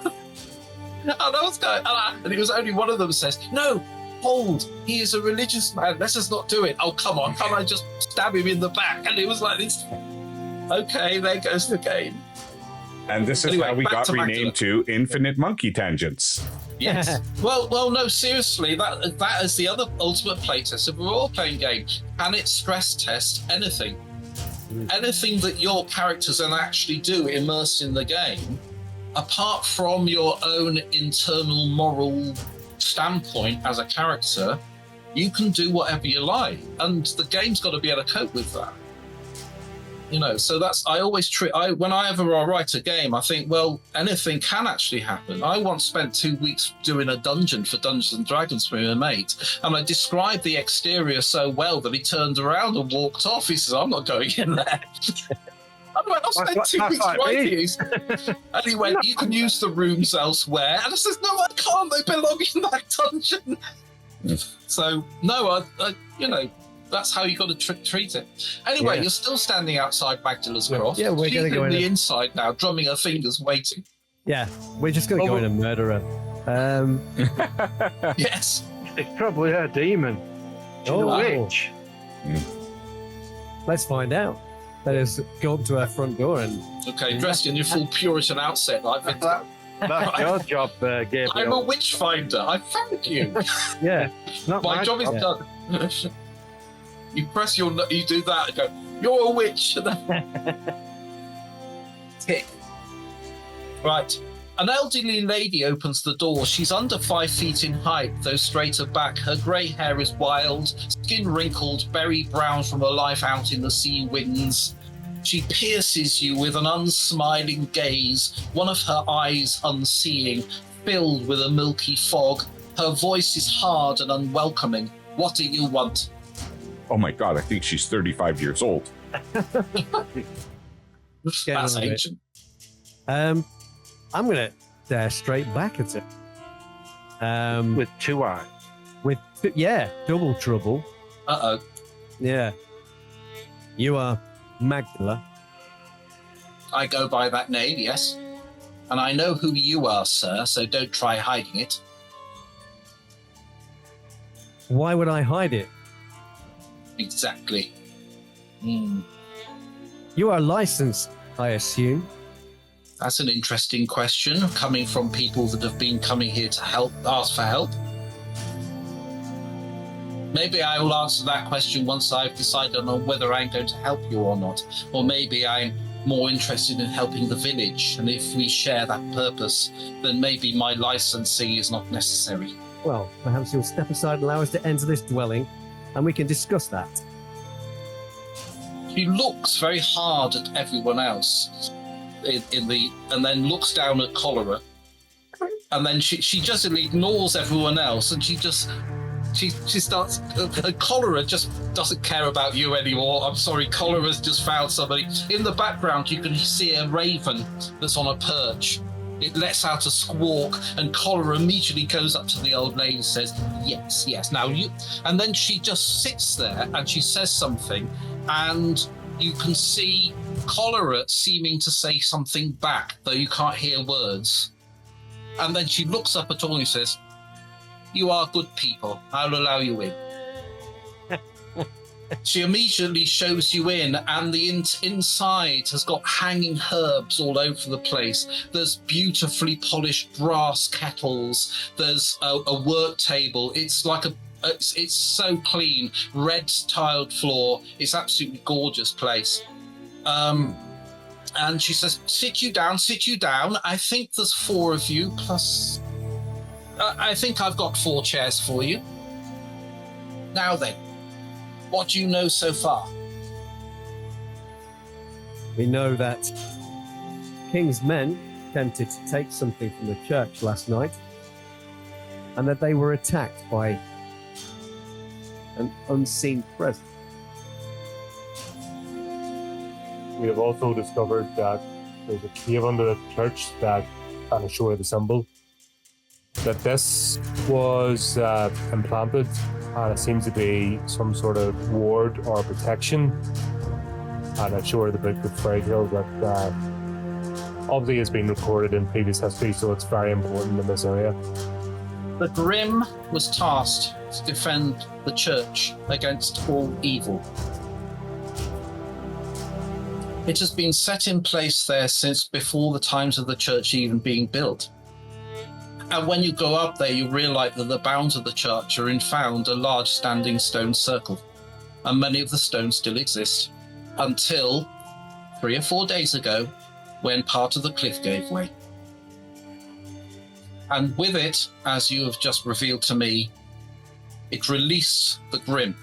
And I was going, and it was only one of them says, "No, hold, he is a religious man. Let us not do it." Oh, come on, can't I just stab him in the back? And it was like this. Okay, there goes the game. And this is Anyway, how we back got to renamed to Infinite Monkey Tangents. Yes. well, no, seriously, that is the other ultimate playtest of a role-playing game. Can it stress test anything? Anything that your characters can actually do immersed in the game, apart from your own internal moral standpoint as a character, you can do whatever you like, and the game's got to be able to cope with that. So that's, I always whenever I write a game, I think, well, anything can actually happen. I once spent 2 weeks doing a dungeon for Dungeons and Dragons with a mate, and I described the exterior so well that he turned around and walked off. He says, "I'm not going in there." I went, "I've spent 2 weeks writing these." And he went, "You can use the rooms elsewhere." And I said, "No, I can't. They belong in that dungeon." So, no, I that's how you got to treat it. Anyway, You're still standing outside Magdala's Croft. Yeah, we're going to go in the inside now, drumming her fingers, waiting. Yeah, we're just going to go in and murder her. Yes. It's probably a demon. She's a witch. Let's find out. Let us go up to her front door and... Okay, dressed in your full Puritan outfit. That's your job, Gabriel. I'm a witch finder. I found you. Yeah. My job is done. You press you do that and go, "You're a witch." Tick. Right. An elderly lady opens the door. She's under 5 feet in height, though straight of back. Her grey hair is wild, skin wrinkled, berry brown from a life out in the sea winds. She pierces you with an unsmiling gaze, one of her eyes unseeing, filled with a milky fog. Her voice is hard and unwelcoming. "What do you want?" Oh my God, I think she's 35 years old. That's ancient. I'm going to stare straight back at her. With 2 eyes. Double trouble. Uh-oh. Yeah. You are Magdala. I go by that name, yes. And I know who you are, sir, so don't try hiding it. Why would I hide it? Exactly. You are licensed, I assume. That's an interesting question, coming from people that have been coming here to ask for help. Maybe I will answer that question once I've decided on whether I'm going to help you or not. Or maybe I'm more interested in helping the village, and if we share that purpose, then maybe my licensing is not necessary. Well, perhaps you'll step aside and allow us to enter this dwelling, and we can discuss that. She looks very hard at everyone else and then looks down at Cholera, and then she just ignores everyone else, and she starts. Cholera just doesn't care about you anymore. I'm sorry, Cholera's just found somebody. In the background, you can see a raven that's on a perch. It lets out a squawk, and Cholera immediately goes up to the old lady and says, "Yes, now you..." And then she just sits there and she says something, and you can see Cholera seeming to say something back, though you can't hear words. And then she looks up at all and says, "You are good people. I'll allow you in." She immediately shows you in, and the inside has got hanging herbs all over the place. There's beautifully polished brass kettles. There's a work table. It's like it's so clean, red tiled floor. It's absolutely gorgeous place. And she says, sit you down. I think there's 4 of you, plus I think I've got 4 chairs for you. Now then, what do you know so far? We know that King's men attempted to take something from the church last night, and that they were attacked by an unseen presence. We have also discovered that there's a cave under the church that kind of show the symbol. That this was implanted, and it seems to be some sort of ward or protection. And I'm sure the book of fairy tales that obviously has been recorded in previous history, so it's very important in this area. The Grim was tasked to defend the church against all evil. It has been set in place there since before the times of the church even being built. And when you go up there, you realize that the bounds of the church are in fact a large standing stone circle. And many of the stones still exist until 3 or 4 days ago, when part of the cliff gave way. And with it, as you have just revealed to me, it released the Grim.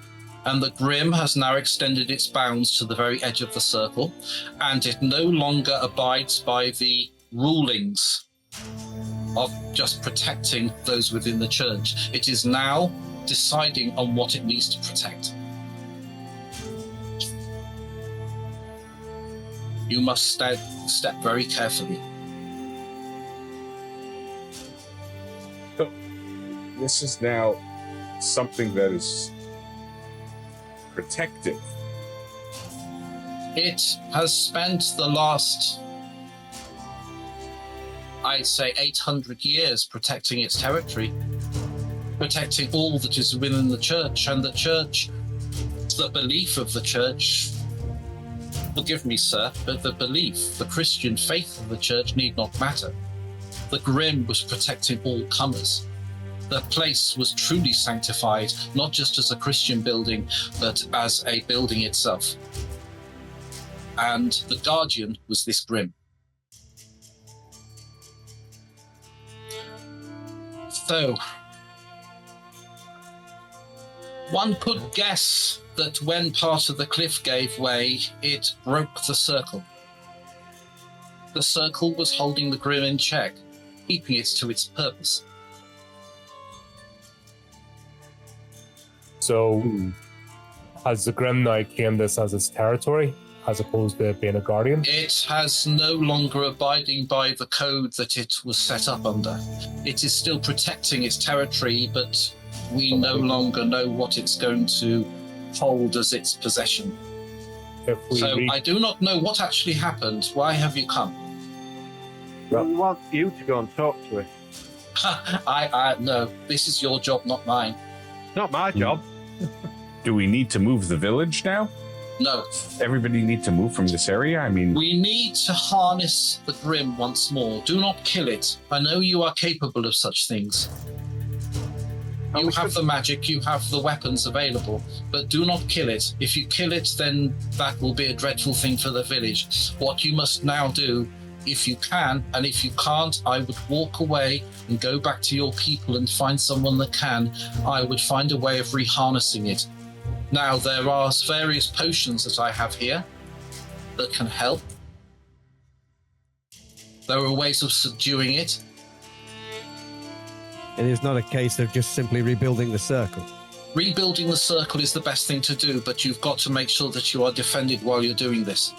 And the Grim has now extended its bounds to the very edge of the circle, and it no longer abides by the rulings of just protecting those within the church. It is now deciding on what it needs to protect. You must step very carefully. So, this is now something that is protective. It has spent the last, I'd say, 800 years protecting its territory, protecting all that is within the church. And the church, the belief of the church, forgive me, sir, but the belief, the Christian faith of the church need not matter. The Grim was protecting all comers. The place was truly sanctified, not just as a Christian building, but as a building itself. And the guardian was this Grim. So, one could guess that when part of the cliff gave way, it broke the circle. The circle was holding the Grim in check, keeping it to its purpose. So, has the Grim now claimed this as its territory, as opposed to being a guardian? It has no longer abiding by the code that it was set up under. It is still protecting its territory, but we no longer know what it's going to hold as its possession. So I do not know what actually happened. Why have you come? Well, we want you to go and talk to it. No, this is your job, not mine. Not my job. Do we need to move the village now? No. Everybody need to move from this area? I mean, We need to harness the Grim once more. Do not kill it. I know you are capable of such things. You have the magic, you have the weapons available, but do not kill it. If you kill it, then that will be a dreadful thing for the village. What you must now do, if you can, and if you can't, I would walk away and go back to your people and find someone that can. I would find a way of reharnessing it. Now, there are various potions that I have here that can help. There are ways of subduing it. It is not a case of just simply rebuilding the circle. Rebuilding the circle is the best thing to do, but you've got to make sure that you are defended while you're doing this.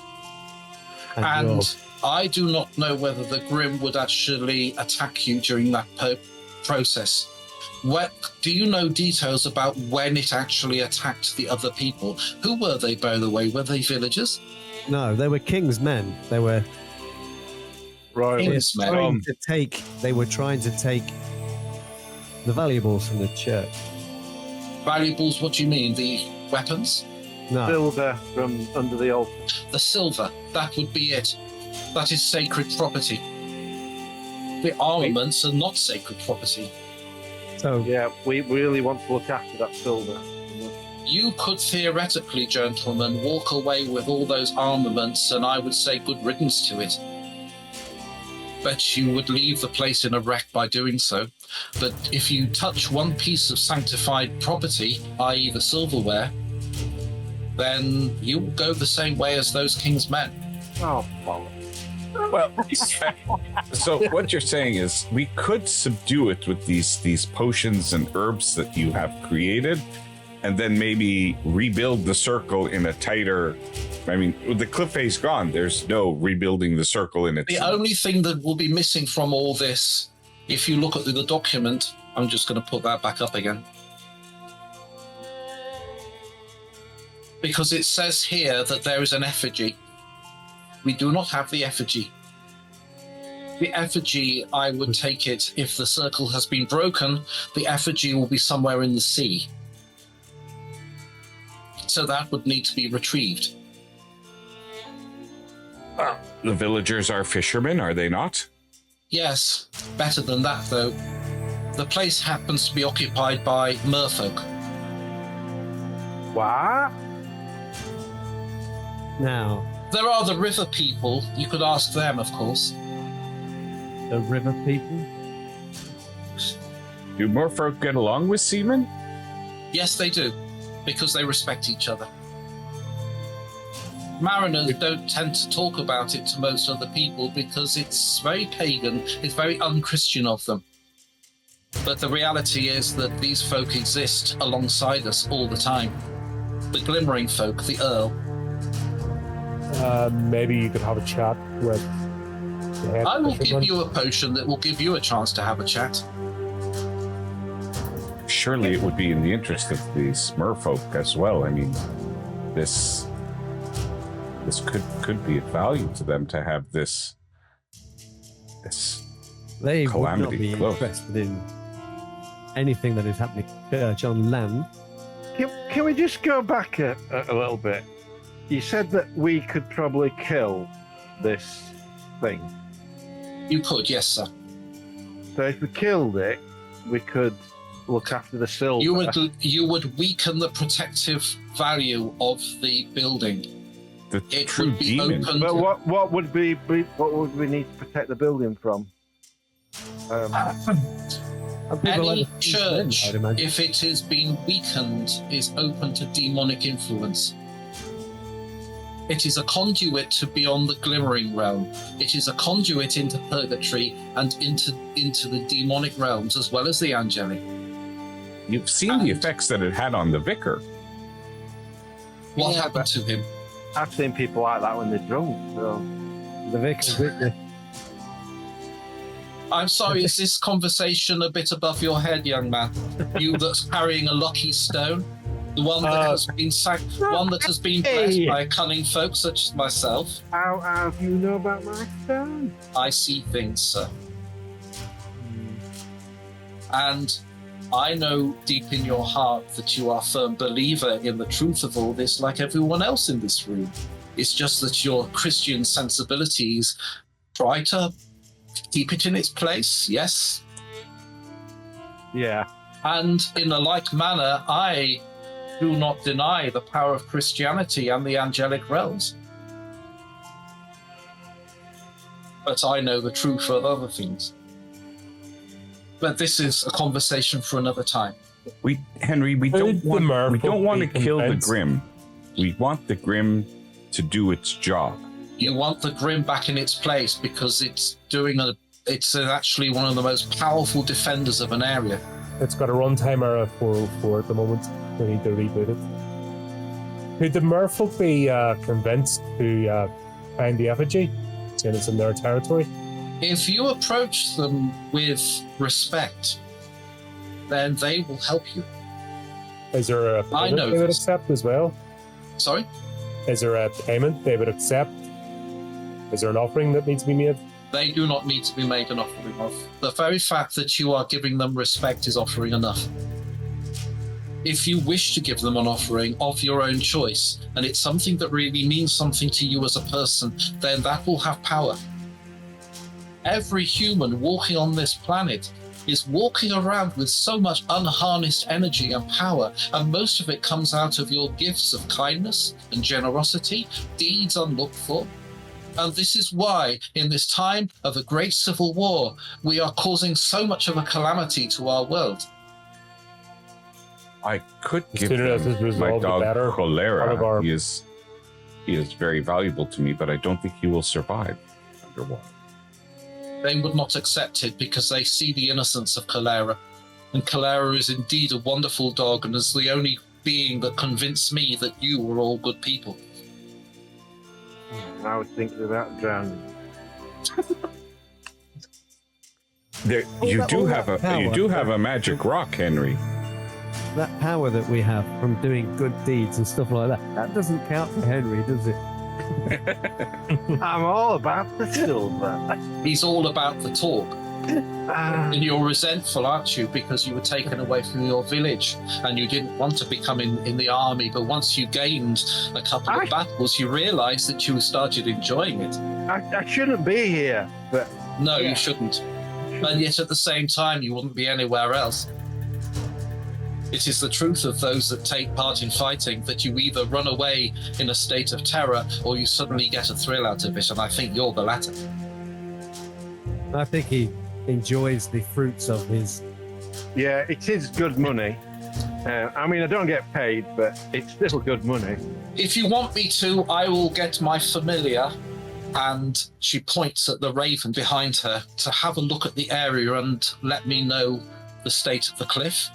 And I do not know whether the Grim would actually attack you during that process. Do you know details about when it actually attacked the other people? Who were they, by the way? Were they villagers? No, they were king's men. They were Right. King's men. They were trying to take the valuables from the church. Valuables? What do you mean? The weapons? No, Silver from under the altar. The silver. That would be it. That is sacred property. The armaments are not sacred property. so Yeah, we really want to look after that silver. You could theoretically, gentlemen, walk away with all those armaments, and I would say good riddance to it. But you would leave the place in a wreck by doing so. But if you touch one piece of sanctified property, i.e. the silverware, then you will go the same way as those king's men. Oh, bollocks. Well, so what you're saying is we could subdue it with these potions and herbs that you have created, and then maybe rebuild the circle in a tighter. I mean, with the cliff face gone, there's no rebuilding the circle in The itself. only thing that will be missing from all this, if you look at the document, I'm just going to put that back up again. Because it says here that there is an effigy. We do not have the effigy. The effigy, I would take it, if the circle has been broken, the effigy will be somewhere in the sea. So that would need to be retrieved. The villagers are fishermen, are they not? Yes, better than that though. The place happens to be occupied by merfolk. What? now There are the river people. You could ask them, of course. the river people. Do merfolk get along with seamen? Yes, they do, because they respect each other. Mariners don't tend to talk about it to most other people because it's very pagan, it's very unchristian of them. But the reality is that these folk exist alongside us all the time. The glimmering folk, the Earl. Maybe you could have a chat with the head I will fisherman. give you a potion that will give you a chance to have a chat. Surely it would be in the interest of these merfolk as well. I mean, this could be of value to them to have this They would not calamity be close. interested in anything that is happening church on land. Can we just go back a little bit? You said that we could probably kill this thing. You could, yes, sir. So if we killed it, we could look after the silver. You would weaken the protective value of the building. The It true would be demon. open. But what would we need to protect the building from? And people like Any the King's Men, church, I'd imagine. if it has been weakened, is open to demonic influence. It is a conduit to beyond the glimmering realm. It is a conduit into purgatory and into the demonic realms as well as the angelic. You've seen the effects that it had on the vicar. What Yeah, happened to him? I've seen people like that when they're drunk. So The vicar's witness. I'm sorry, is this conversation a bit above your head, young man? You that's carrying a lucky stone? The one that has been one that has been blessed by cunning folk such as myself? how do you know about my stone? I see things, sir. And I know deep in your heart that you are a firm believer in the truth of all this, like everyone else in this room. It's just that your Christian sensibilities try to keep it in its place, yes? Yeah. And in a like manner, I do not deny the power of Christianity and the angelic realms. But I know the truth of other things. But this is a conversation for another time. Henry, we don't want to kill the convinced? Grim. We want the Grim to do its job. You want the Grim back in its place because it's actually one of the most powerful defenders of an area. It's got a runtime error of 404 at the moment. We need to reboot it. Could the merfolk be convinced to find the effigy, seeing it's in their territory? If you approach them with respect then they will help you. Is there a I payment know they would this. accept as well? Sorry? Is there a payment they would accept? Is there an offering that needs to be made? They do not need to be made an offering of. The very fact that you are giving them respect is offering enough. If you wish to give them an offering of your own choice, and it's something that really means something to you as a person, then that will have power. Every human walking on this planet is walking around with so much unharnessed energy and power, and most of it comes out of your gifts of kindness and generosity, deeds unlooked for. And this is why, in this time of a great civil war, we are causing so much of a calamity to our world. I could The give sooner this is them my resolved, the dog better. Part of Cholera. our- He is very valuable to me, but I don't think he will survive underwater. They would not accept it because they see the innocence of Cholera. And Cholera is indeed a wonderful dog and is the only being that convinced me that you were all good people. I was thinking about drowning. You that- do all have that power. you do have a magic rock, Henry. That power that we have from doing good deeds and stuff like that doesn't count for Henry, does it? I'm all about the silver. He's all about the talk. Ah, And you're resentful, aren't you? Because you were taken away from your village and you didn't want to become in the army. But once you gained a couple of battles, you realized that you started enjoying it. I shouldn't be here, but No, Yeah. you shouldn't. And yet at the same time, you wouldn't be anywhere else. It is the truth of those that take part in fighting that you either run away in a state of terror or you suddenly get a thrill out of it. And I think you're the latter. I think he enjoys the fruits of his. yeah, it is good money. I mean, I don't get paid, but it's still good money. If you want me to, I will get my familiar. And she points at the raven behind her to have a look at the area and let me know the state of the cliff.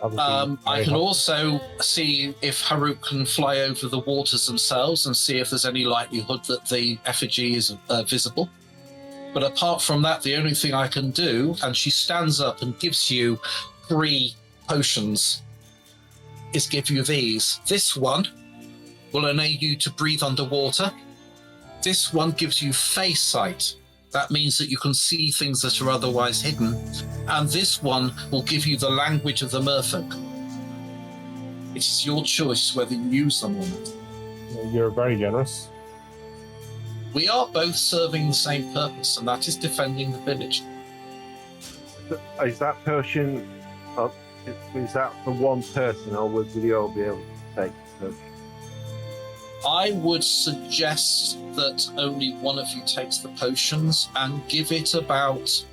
I can also see if Haruk can fly over the waters themselves and see if there's any likelihood that the effigy is visible. But apart from that, the only thing I can do, and she stands up and gives you 3 potions, is give you these. This one will enable you to breathe underwater. This one gives you face sight. That means that you can see things that are otherwise hidden. And this one will give you the language of the merfolk. It is your choice whether you use them or not. You're very generous. We are both serving the same purpose, and that is defending the village. Is that potion? Is that for one person, or would we all be able to take the potion? I would suggest that only one of you takes the potions and give it about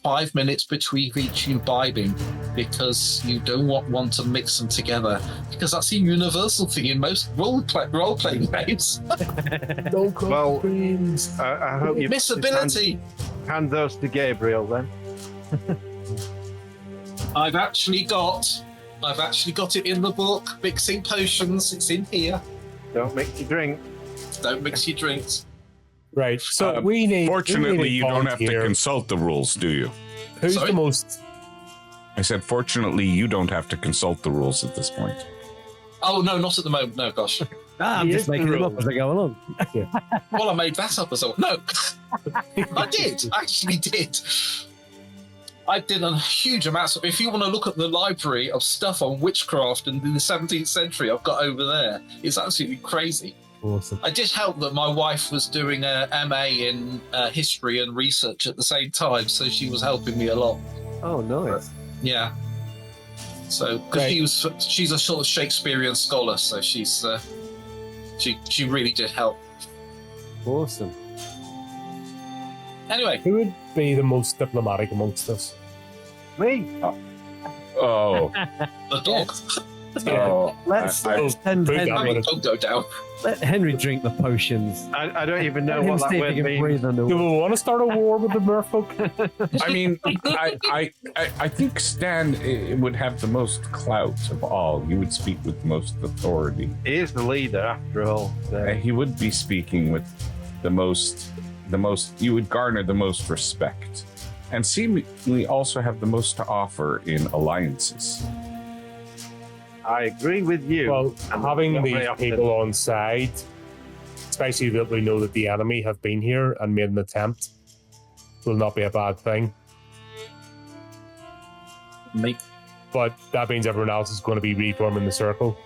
5 minutes between each imbibing, because you don't want one to mix them together, because that's a universal thing in most role-playing games. Don't call Well, dreams. I hope you Missability! hand those to Gabriel then. I've actually got it in the book, mixing potions. It's in here. Don't mix your drink. Don't mix your drinks. Right. So we need. Fortunately, you don't have to volunteer. consult the rules, do you? Who's Sorry? the most? I said, fortunately, you don't have to consult the rules at this point. Oh, no, not at the moment. No, gosh. I'm He just is the making them up rule. as I go along. Well, I made that up as well. No, I did. I actually did. I did a huge amount. So if you want to look at the library of stuff on witchcraft and in the 17th century I've got over there, it's absolutely crazy. Awesome. I did help that my wife was doing a MA in history and research at the same time, so she was helping me a lot. Oh, nice. Yeah. So, Great. because she's a sort of Shakespearean scholar, so she's she really did help. Awesome. Anyway, Who would be the most diplomatic amongst us? Me? Oh, the dog. oh. Let's I- send Food Henry, down. Don't go down. let Henry drink the potions. I don't even know Let him what that see if he word can means. breathe Do underwater. we want to start a war with the merfolk? I mean, I think Stan would have the most clout of all. You would speak with the most authority. He is the leader, after all. So. He would be speaking with the most. You would garner the most respect. and seemingly also have the most to offer in alliances. I agree with you. Well, And having not these very often. people on side, especially that we know that the enemy have been here and made an attempt, will not be a bad thing. But that means everyone else is going to be reforming the circle.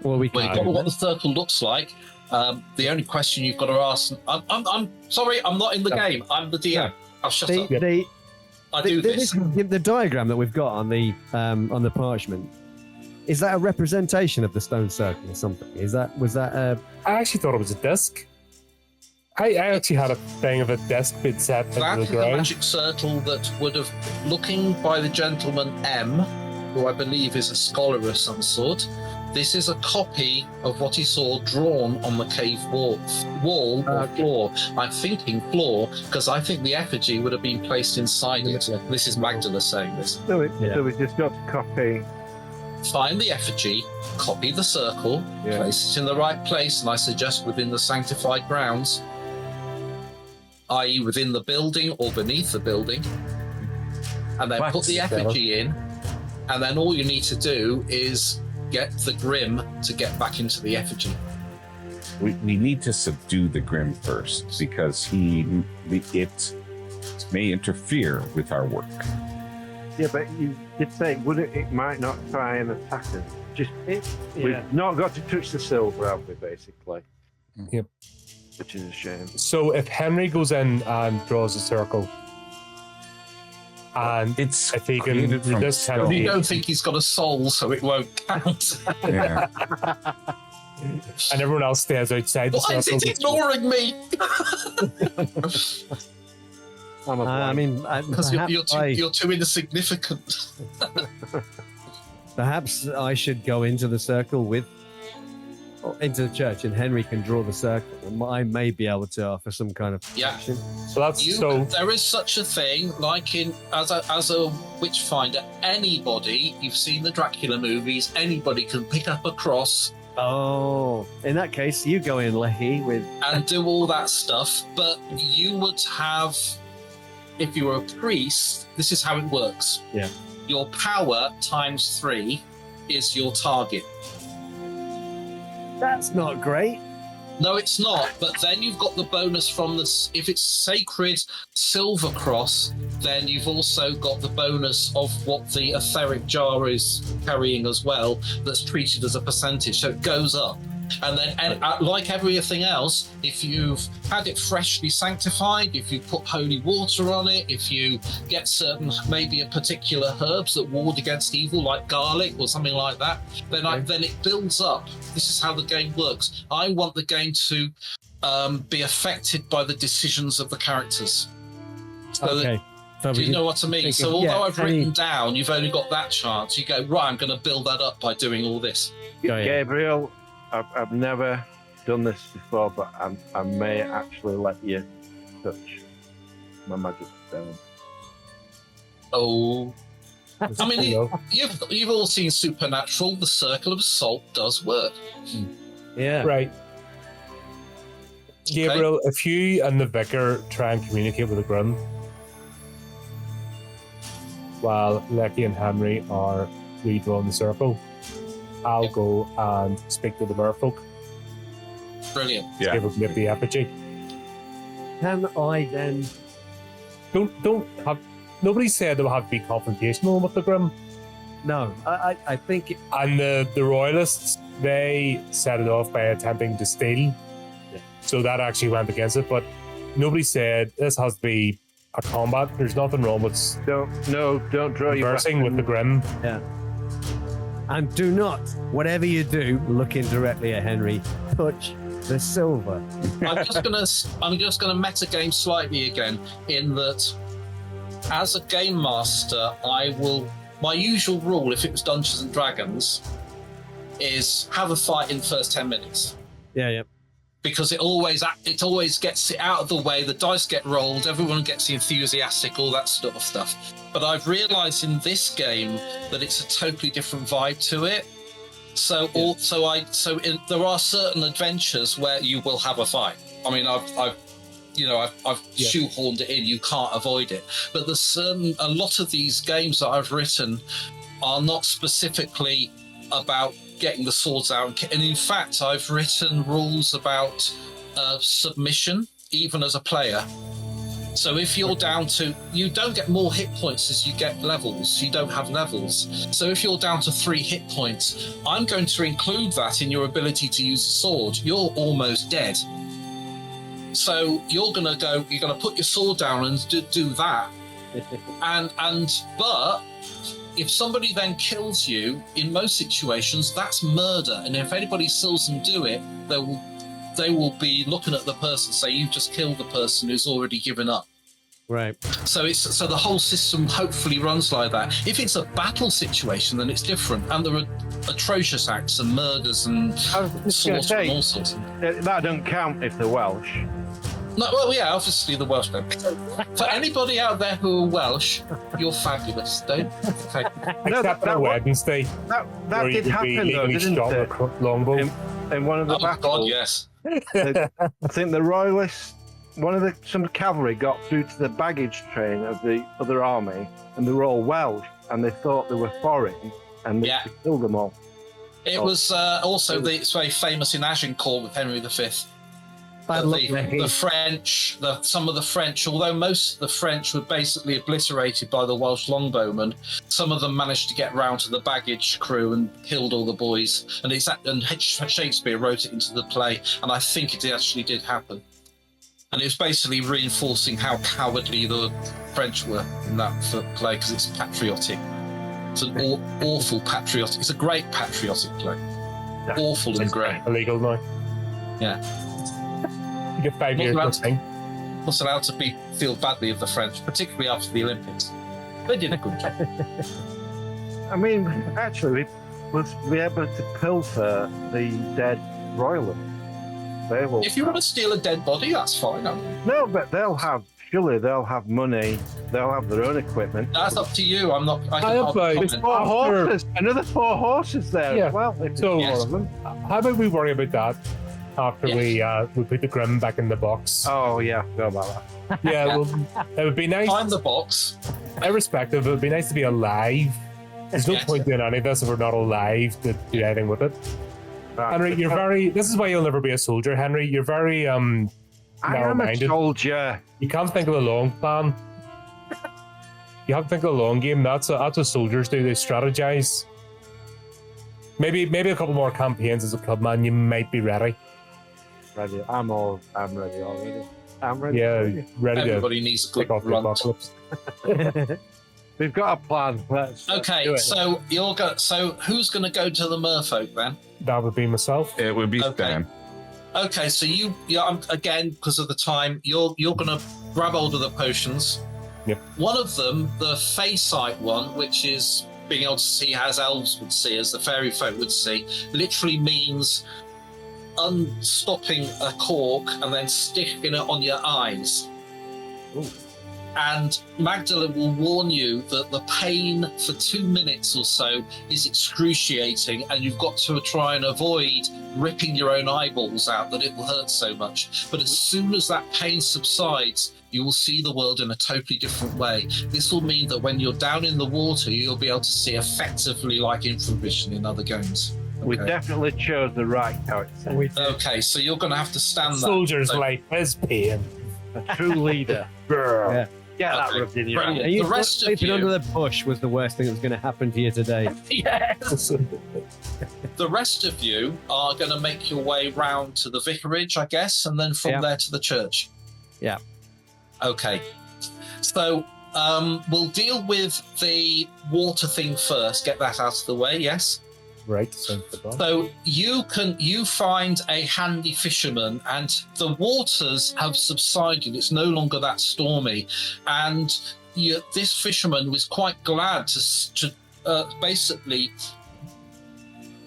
Well, we Well, can. you've got what the circle looks like. The only question you've got to ask... I'm sorry, I'm not in the game. I'm the DM. I'll shut up. I do this. The diagram that we've got on the parchment, is that a representation of the stone circle or something? Was that I actually thought it was a disc. I actually had a thing of a disc bit set into That the is the ground. magic circle that would have, looking by the gentleman M, who I believe is a scholar of some sort, this is a copy of what he saw drawn on the cave wall or floor. I'm thinking floor, because I think the effigy would have been placed inside it. This is Magdala saying this. So we just got to copy. Find the effigy, copy the circle, place it in the right place, and I suggest within the sanctified grounds, i.e. within the building or beneath the building, and then put the effigy in, and then all you need to do is get the Grim to get back into the effigy. We need to subdue the Grim first, because it may interfere with our work. Yeah, but you did say it might not try and attack us. We've not got to touch the silver, have we, basically? Yep. Which is a shame. So if Henry goes in and draws a circle, and It's if he can created from resist stone. Henry, You don't think he's got a soul, so it won't count. Yeah. and everyone else stays outside the Why is circle. it ignoring me? I mean, Because you're too insignificant. perhaps I should go into the circle into the church, and Henry can draw the circle, and I may be able to offer some kind of protection. So that's There is such a thing, like as a witch finder, anybody, you've seen the Dracula movies, anybody can pick up a cross Oh, in that case, you go in, Leahy, with and do all that stuff, but you would have, if you were a priest, this is how it works. Yeah. Your power times 3 is your target. That's not great. No, it's not. But then you've got the bonus from this. If it's sacred silver cross, then you've also got the bonus of what the etheric jar is carrying as well. That's treated as a percentage, so it goes up. And then, like everything else, if you've had it freshly sanctified, if you put holy water on it, if you get certain, maybe a particular herbs that ward against evil, like garlic or something like that, then it builds up. This is how the game works. I want the game to be affected by the decisions of the characters. So Okay. So do you know what I mean? So although I've any- written down, you've only got that chance. You go, right, I'm going to build that up by doing all this. Go ahead. Gabriel, I've never done this before, but I may actually let you touch my magic stone. Oh. I mean, You know. you've all seen Supernatural. The Circle of Salt does work. Yeah. Right. Gabriel, if you and the vicar try and communicate with the Grim while Lecky and Henry are redrawing the circle, I'll go and speak to the merfolk. Brilliant. Yeah. See if we can get the effigy. Can I then? Don't have. Nobody said they will have to be confrontational with the Grim. No, I think And the royalists, they set it off by attempting to steal. Yeah. So that actually went against it. But nobody said this has to be a combat. There's nothing wrong with Don't draw your conversing with the weapon. Grim. and do not, whatever you do, looking directly at Henry, touch the silver. I'm just gonna metagame slightly again, in that as a game master, my usual rule, if it was Dungeons and Dragons, is have a fight in the first 10 minutes. Yeah. Because it always gets it out of the way, the dice get rolled, everyone gets enthusiastic, all that sort of stuff. But I've realised in this game that it's a totally different vibe to it. So there are certain adventures where you will have a fight. I mean, I've I've shoehorned it in. You can't avoid it. But there's a lot of these games that I've written are not specifically about getting the swords out. And in fact, I've written rules about submission, even as a player. So if you're down to, you don't get more hit points as you get levels. You don't have levels. So if you're down to 3 hit points, I'm going to include that in your ability to use the sword. You're almost dead. So you're going to put your sword down and do that. But if somebody then kills you, in most situations, that's murder. And if anybody sees them do it, they will be looking at the person, say, you've just killed the person who's already given up. Right. So the whole system hopefully runs like that. If it's a battle situation, then it's different. And there are atrocious acts and murders and slaughter and all sorts. That don't count if they're Welsh. No, well, yeah, obviously the Welsh don't. For anybody out there who are Welsh, you're fabulous. Don't. Okay. Except on Wednesday. That did happen though, didn't it? Longbow. In one of the battles. God, yes. I think the Royalists, some cavalry got through to the baggage train of the other army, and they were all Welsh, and they thought they were foreign, and they killed them all. It was also it's very famous in Agincourt with Henry V. The French, some of the French, although most of the French were basically obliterated by the Welsh longbowmen, some of them managed to get round to the baggage crew and killed all the boys. And Shakespeare wrote it into the play, and I think it actually did happen. And it was basically reinforcing how cowardly the French were in that play, because it's patriotic. It's an awful patriotic. It's a great patriotic play. Awful and great. Illegal now. Yeah. You get 5 years for thing. Was allowed to feel badly of the French, particularly after the Olympics. They did a good job. I mean, actually, we'll be able to pilfer the dead royalists. If you want to steal a dead body, that's fine. No, but they'll have money. They'll have their own equipment. That's up to you. I'm not. There's 4 horses. Another 4 horses there as well. So, how about we worry about that after we put the Grim back in the box? Oh yeah, forgot about that. Yeah, well, it would be nice. Find the box. Irrespective, it would be nice to be alive. There's no point doing any of this if we're not alive to do anything with it. Henry, you're very. This is why you'll never be a soldier, Henry. You're very I am a soldier. You can't think of the long plan. You have to think of the long game. That's what soldiers do. They strategize. Maybe a couple more campaigns as a clubman. You might be ready. Ready. I'm ready already. I'm ready. Yeah, ready. Everybody needs a good run. We've got a plan. Okay, so So who's going to go to the merfolk then? That would be myself. It would be Stan. Okay, so again, because of the time, you're going to grab hold of the potions. Yep. One of them, the Fey sight one, which is being able to see as elves would see, as the fairy folk would see, literally means unstopping a cork and then sticking it on your eyes. Ooh. And Magdalene will warn you that the pain for 2 minutes or so is excruciating, and you've got to try and avoid ripping your own eyeballs out, that it will hurt so much. But as soon as that pain subsides, you will see the world in a totally different way. This will mean that when you're down in the water, you'll be able to see effectively like infravision in other games. Okay. We definitely chose the right character. Okay, so you're going to have to stand Soldier's life is pain. A true leader. Yeah. That rubbed in your eye. The rest of sleeping you, under the bush was the worst thing that was going to happen to you today. Yes. The rest of you are going to make your way round to the vicarage, I guess, and then from there to the church. Yeah. Okay. So we'll deal with the water thing first. Get that out of the way. Yes. Right. So you find a handy fisherman, and the waters have subsided. It's no longer that stormy, and this fisherman was quite glad to basically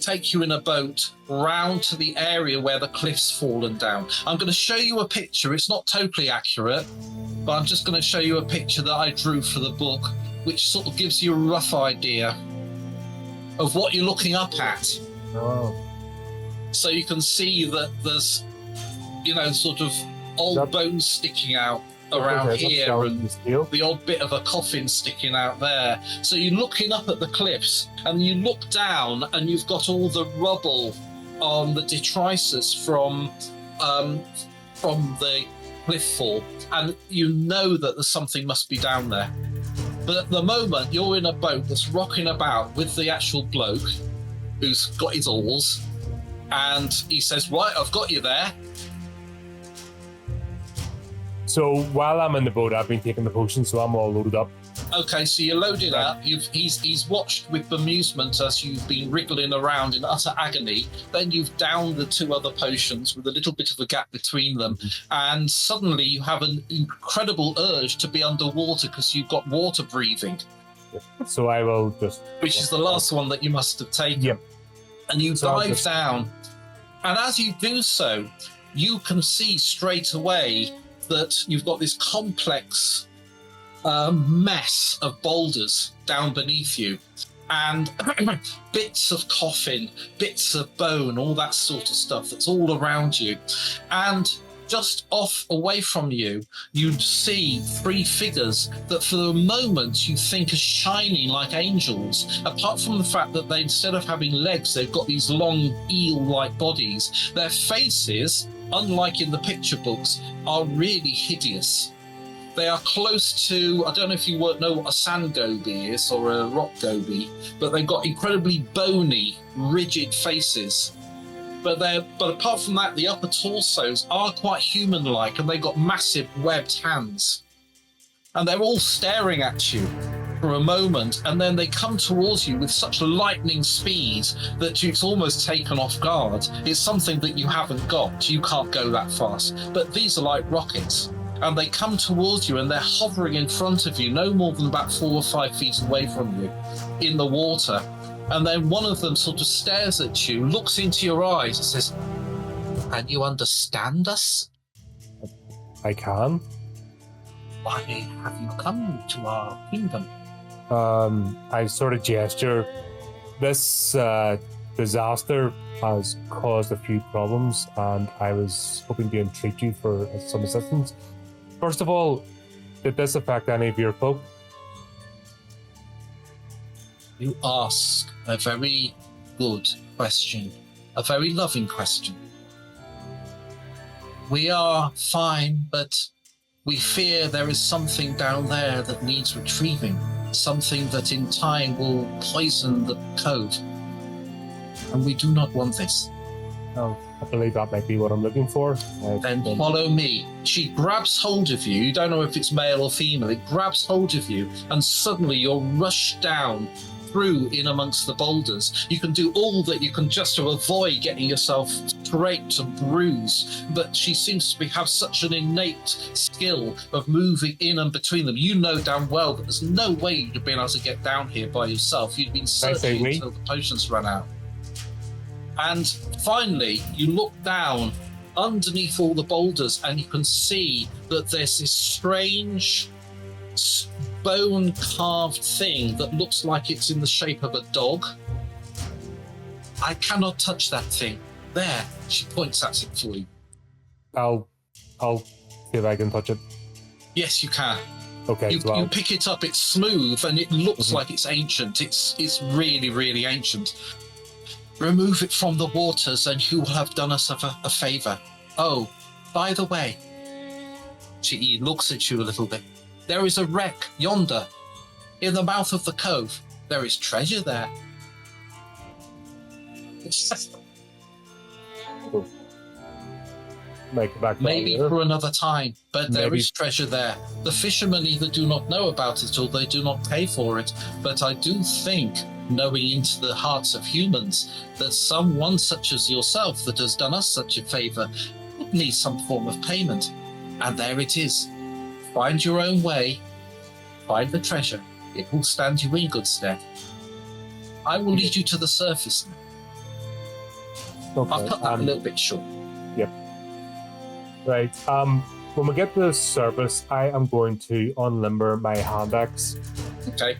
take you in a boat round to the area where the cliff's fallen down. I'm going to show you a picture. It's not totally accurate, but I'm just going to show you a picture that I drew for the book, which sort of gives you a rough idea of what you're looking up at. Oh. So you can see that there's, sort of old bones sticking out around here, and the odd bit of a coffin sticking out there. So you're looking up at the cliffs, and you look down, and you've got all the rubble on the detritus from the cliff fall, and you know that there's something must be down there. But at the moment, you're in a boat that's rocking about with the actual bloke who's got his oars, and he says, "Right, I've got you there." So while I'm in the boat, I've been taking the potion, so I'm all loaded up. Okay, so you're loaded up. He's watched with bemusement as you've been wriggling around in utter agony. Then you've downed the 2 other potions with a little bit of a gap between them, and suddenly you have an incredible urge to be underwater because you've got water breathing. So I will just... Which is the last one that you must have taken. Yep. And you dive down, and as you do so, you can see straight away that you've got this complex mess of boulders down beneath you, and bits of coffin, bits of bone, all that sort of stuff that's all around you. And just off away from you, you'd see 3 figures that for the moment you think are shining like angels, apart from the fact that they, instead of having legs, they've got these long eel-like bodies. Their faces, unlike in the picture books, are really hideous. They are close to, I don't know if you know what a sand goby is or a rock goby, but they've got incredibly bony, rigid faces. But apart from that, the upper torsos are quite human-like, and they've got massive webbed hands. And they're all staring at you for a moment, and then they come towards you with such lightning speed that it's almost taken off guard. It's something that you haven't got. You can't go that fast. But these are like rockets. And they come towards you, and they're hovering in front of you, no more than about 4 or 5 feet away from you in the water. And then one of them sort of stares at you, looks into your eyes, and says, "Can you understand us?" I can. "Why have you come to our kingdom?" I sort of gesture. This disaster has caused a few problems, and I was hoping to entreat you for some assistance. First of all, did this affect any of your folk? You ask a very good question, a very loving question. We are fine, but we fear there is something down there that needs retrieving, something that in time will poison the cove. And we do not want this. Oh, I believe that might be what I'm looking for. Then follow me. She grabs hold of you. You don't know if it's male or female. It grabs hold of you, and suddenly you're rushed down through in amongst the boulders. You can do all that you can just to avoid getting yourself scraped and bruised, but she seems to have such an innate skill of moving in and between them. You know damn well that there's no way you'd have been able to get down here by yourself. You'd been searching until the potions ran out. And finally, you look down underneath all the boulders, and you can see that there's this strange bone-carved thing that looks like it's in the shape of a dog. I cannot touch that thing. There, she points at it for you. I'll see if I can touch it. Yes, you can. Okay, you pick it up. It's smooth, and it looks like it's ancient. It's really, really ancient. Remove it from the waters, and you will have done us a favor. Oh, by the way, she looks at you a little bit. There is a wreck yonder, in the mouth of the cove. There is treasure there. Maybe for another time, but there is treasure there. The fishermen either do not know about it or they do not pay for it, but I do think, knowing into the hearts of humans, that someone such as yourself that has done us such a favor would need some form of payment. And there it is. Find your own way, find the treasure. It will stand you in good stead. I will lead you to the surface now. Okay, I'll cut that a little bit short. Yep. Right. When we get to the surface, I am going to unlimber my hand axe. Okay.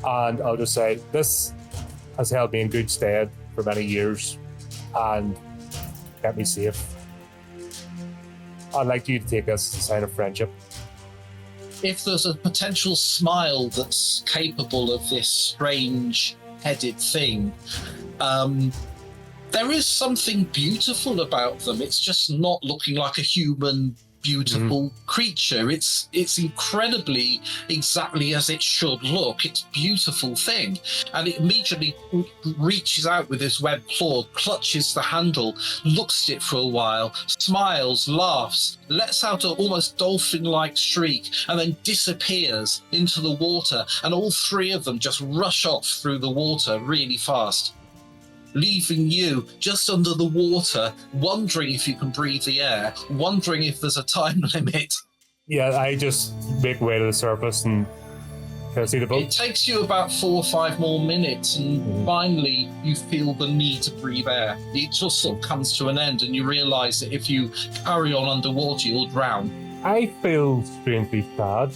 And I'll just say, this has held me in good stead for many years and kept me safe. I'd like you to take this as a sign of friendship. If there's a potential smile that's capable of this strange-headed thing, there is something beautiful about them. It's just not looking like a human, beautiful creature. It's incredibly exactly as it should look. It's a beautiful thing. And it immediately reaches out with his webbed claw, clutches the handle, looks at it for a while, smiles, laughs, lets out an almost dolphin-like shriek, and then disappears into the water. And all three of them just rush off through the water really fast, leaving you just under the water, wondering if you can breathe the air, wondering if there's a time limit. Yeah, I just make way to the surface and can I see the boat? It takes you about 4 or 5 more minutes, and finally you feel the need to breathe air. It just sort of comes to an end, and you realise that if you carry on underwater, you'll drown. I feel strangely sad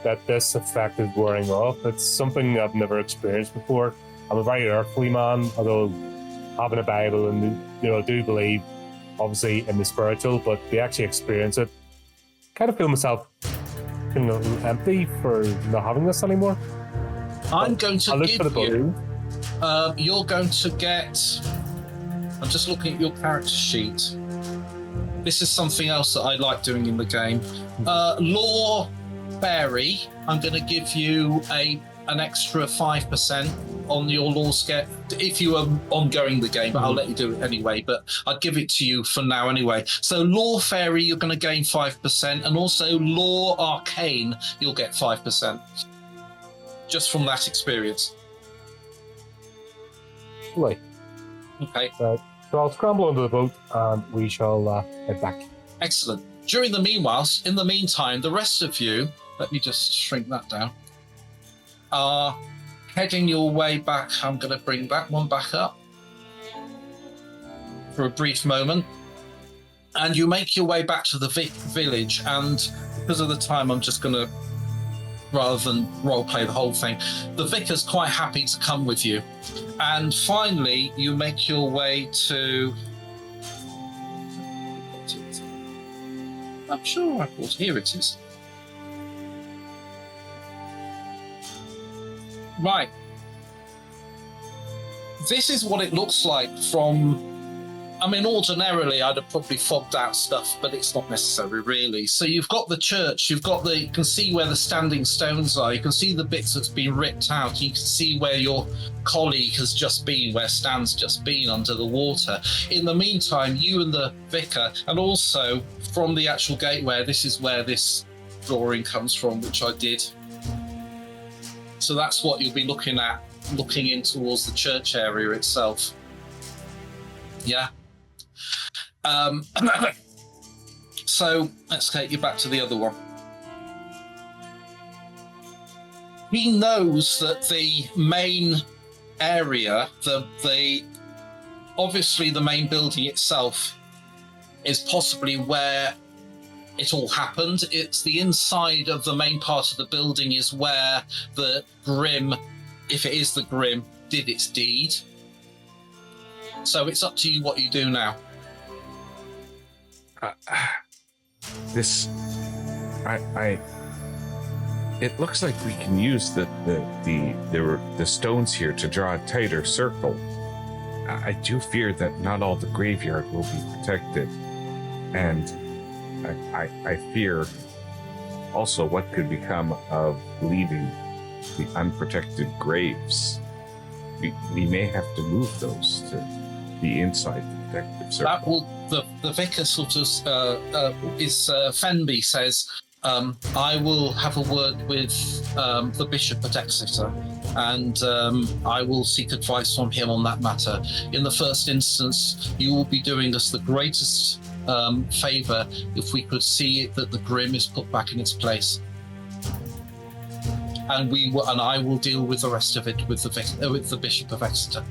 that this effect is wearing off. It's something I've never experienced before. I'm a very earthly man, although having a Bible and do believe obviously in the spiritual, but to actually experience it, kind of feel myself feeling a little empty for not having this anymore. I'm going to look give for the you. You're going to get. I'm just looking at your character sheet. This is something else that I like doing in the game. Law Fairy. I'm going to give you an extra 5% on your law scale if you are ongoing the game, but I'll let you do it anyway, but I'll give it to you for now anyway. So Law Fairy, you're going to gain 5%, and also Law Arcane, you'll get 5%. Just from that experience. Right. Okay. So I'll scramble onto the boat and we shall head back. Excellent. In the meantime, the rest of you, let me just shrink that down, are heading your way back. I'm going to bring that one back up for a brief moment. And you make your way back to the village. And because of the time, I'm just going to, rather than roleplay the whole thing, the vicar's quite happy to come with you. And finally, you make your way to... I'm sure I thought, here it is. Right. This is what it looks like from... I mean, ordinarily, I'd have probably fogged out stuff, but it's not necessary, really. So you've got the church, you can see where the standing stones are, you can see the bits that's been ripped out, you can see where your colleague has just been, where Stan's just been under the water. In the meantime, you and the vicar, and also from the actual gateway, this is where this drawing comes from, which I did. So that's what you'll be looking at, looking in towards the church area itself. Yeah. So let's take you back to the other one. He knows that the main area, obviously the main building itself, is possibly where it all happened. It's the inside of the main part of the building is where the Grim, if it is the Grim, did its deed. So it's up to you what you do now. It looks like we can use the stones here to draw a tighter circle. I do fear that not all the graveyard will be protected, and I fear also what could become of leaving the unprotected graves. We may have to move those to the inside the protective circle. That will the vicar sort of Fenby says, I will have a word with the Bishop at Exeter, and I will seek advice from him on that matter. In the first instance, you will be doing us the greatest favour if we could see that the Grim is put back in its place, and I will deal with the rest of it with the Bishop of Exeter.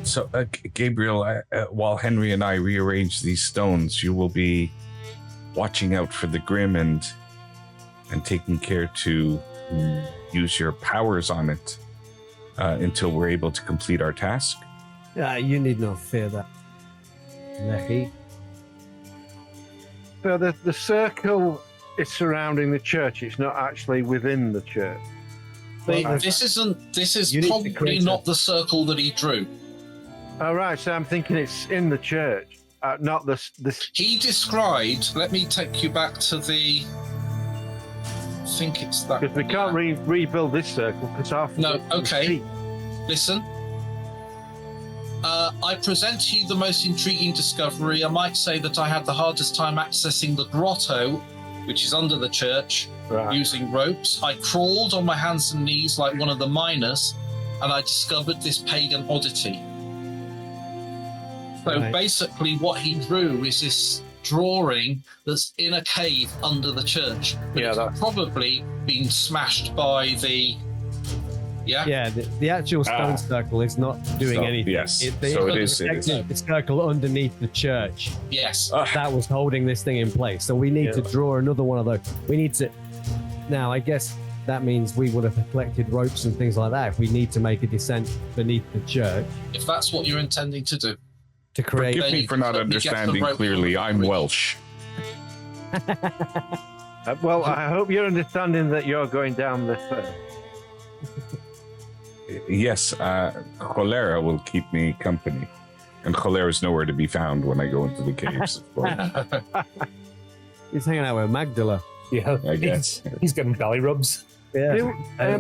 So, Gabriel, while Henry and I rearrange these stones, you will be watching out for the Grim and taking care to use your powers on it until we're able to complete our task. You need not fear that. Lechi. So the circle is surrounding the church. It's not actually within the church. This is You need to probably create not the circle that he drew. All right. So I'm thinking it's in the church, not this. He described, let me take you back to the, I think it's that. Because we can't rebuild this circle because half. No, of it is okay. steep. Listen. I present to you the most intriguing discovery. I might say that I had the hardest time accessing the grotto, which is under the church, Right. using ropes. I crawled on my hands and knees like one of the miners, and I discovered this pagan oddity. So Right. basically what he drew is this drawing that's in a cave under the church. But Yeah, it's that's- probably been smashed by the... Yeah, the actual stone circle is not doing So, anything. yes. It So it is is. the circle underneath the church Yes. that was holding this thing in place. So we need to draw another one of those. We need to. Now, I guess that means we would have collected ropes and things like that if we need to make a descent beneath the church If that's what you're intending to do. to create. Forgive Then me you for can not let me get the understanding rope. clearly. I'm Welsh. Well, I hope you're understanding that you're going down this way. Yes, cholera will keep me company. And cholera is nowhere to be found when I go into the caves, of course. He's hanging out with Magdala. Yeah, I guess. he's getting belly rubs. Yeah.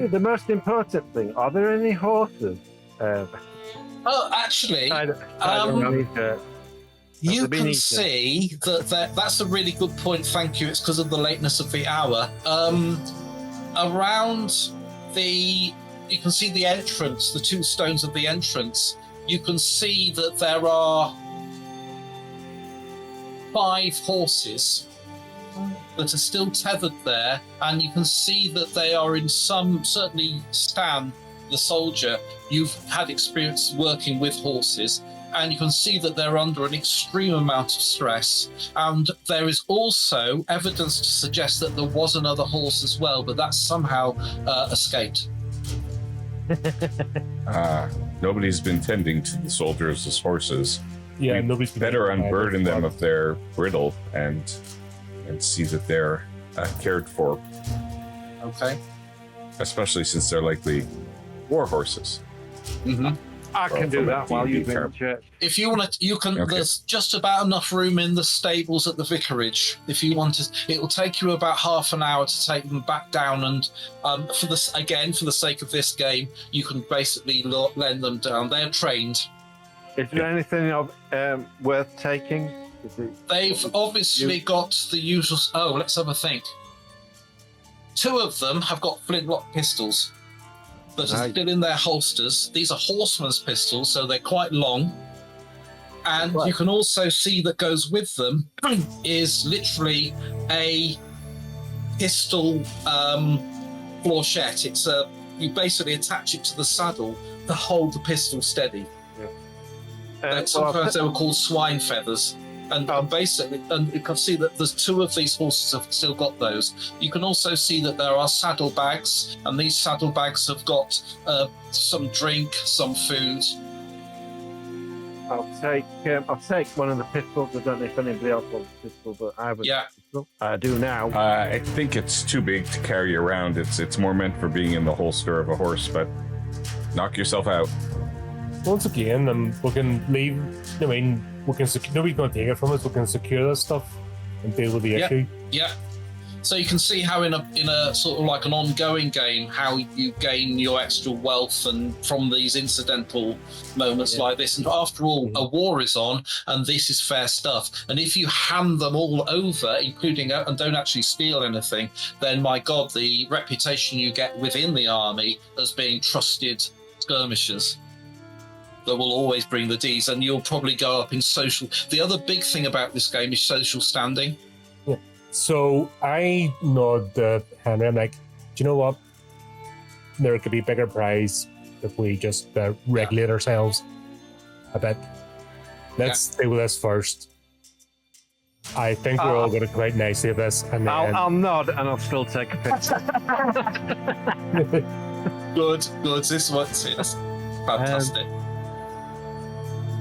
The most important thing: are there any horses? Oh, actually, you Have they been can eaten? see that that's a really good point. Thank you. It's because of the lateness of the hour. Around you can see the entrance, the two stones of the entrance. You can see that there are 5 horses that are still tethered there, and you can see that they are in some, certainly Stan, the soldier, you've had experience working with horses, and you can see that they're under an extreme amount of stress. And there is also evidence to suggest that there was another horse as well, but that's somehow escaped. Nobody's been tending to the soldiers as horses. Yeah, We nobody's been better getting unburden mad. them of their brittle and see that they're cared for, Okay. especially since they're likely war horses. Mm-hmm. I can do From a that while D&D you're in the term. church. If you want to, you can. Okay. There's just about enough room in the stables at the vicarage. If you want to, it will take you about half an hour to take them back down. And for the sake of this game, you can basically lend them down. They're trained. Is there anything worth taking? They've obviously got the usual. Oh, let's have a think. 2 of them have got flintlock pistols that are Nice. still in their holsters. These are horseman's pistols, so they're quite long. And you can also see that goes with them is literally a pistol flechette. It's you basically attach it to the saddle to hold the pistol steady. Sometimes they were called swine feathers. And basically, and you can see that there's 2 of these horses have still got those. You can also see that there are saddlebags, and these saddlebags have got some drink, some food. I'll take one of the pistols. I don't know if anybody else wants a pistol, but I have a pistol. I do now. I think it's too big to carry around. It's more meant for being in the holster of a horse, but knock yourself out. Once again, we can leave. I mean, we can nobody's going to take it from us. We can secure this stuff and deal with the issue. Yeah. So you can see how in a sort of like an ongoing game, how you gain your extra wealth and from these incidental moments like this. And after all, a war is on, and this is fair stuff. And if you hand them all over, including and don't actually steal anything, then my God, the reputation you get within the army as being trusted skirmishers that will always bring the Ds, and you'll probably go up in social. The other big thing about this game is social standing. Yeah. So I nod to Henry. I'm like, do you know what? There could be a bigger prize if we just regulate ourselves a bit. Let's deal with this first. I think we're all going to come out nicely with this, and then I'll nod and I'll still take a picture. Good. This is what's it. Fantastic.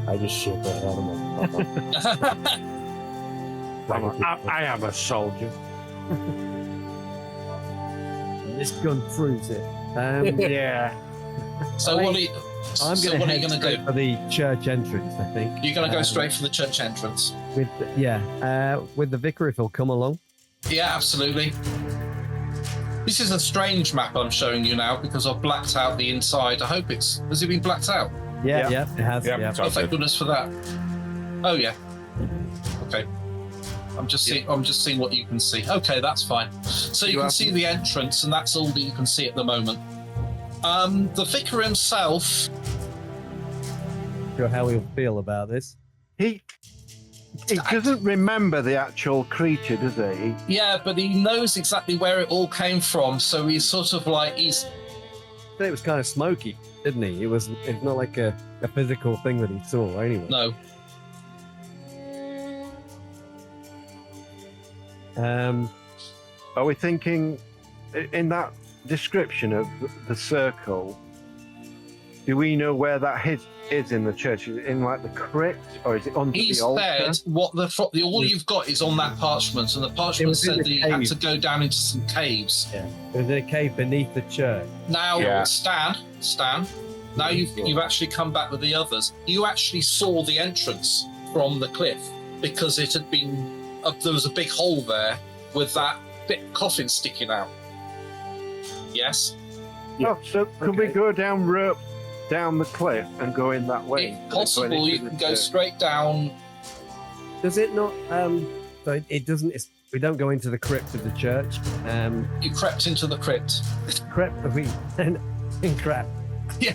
I just shake my head. I'm like, I am a soldier. This gun proves it. Yeah. So what are you, I'm so going what to are you head going to straight do? for the church entrance, I think. You're going to go straight for the church entrance. With with the vicar, if he'll come along. Yeah, absolutely. This is a strange map I'm showing you now because I've blacked out the inside. I hope has it been blacked out? Yeah, it has. Yep, Yeah. it's all Oh, thank good. goodness for that. Oh yeah. Okay. I'm just seeing what you can see. Okay, that's fine. So you can see the entrance, and that's all that you can see at the moment. The vicar himself. Sure how he'll feel about this. He doesn't remember the actual creature, does he? Yeah, but he knows exactly where it all came from. So he's sort of like It was kind of smoky, didn't he? It's not like a physical thing that he saw anyway. no. Are we thinking in that description of the circle? Do we know where that is in the church? Is it in like the crypt, or is it under He the altar? said what all you've got is on that parchment, and the parchment was in said the that he had cave. to go down into some caves. Yeah. There's a cave beneath the church. Now, Yeah. Stan. Now you've actually come back with the others. You actually saw the entrance from the cliff because it had been there was a big hole there with that bit of coffin sticking out. Yes. Oh, so could we go down down the cliff and go in that way? If possible, you can go straight down. Does it not? So it doesn't. We don't go into the crypt of the church. You crept into the crypt. Crypt. In crap. Yeah.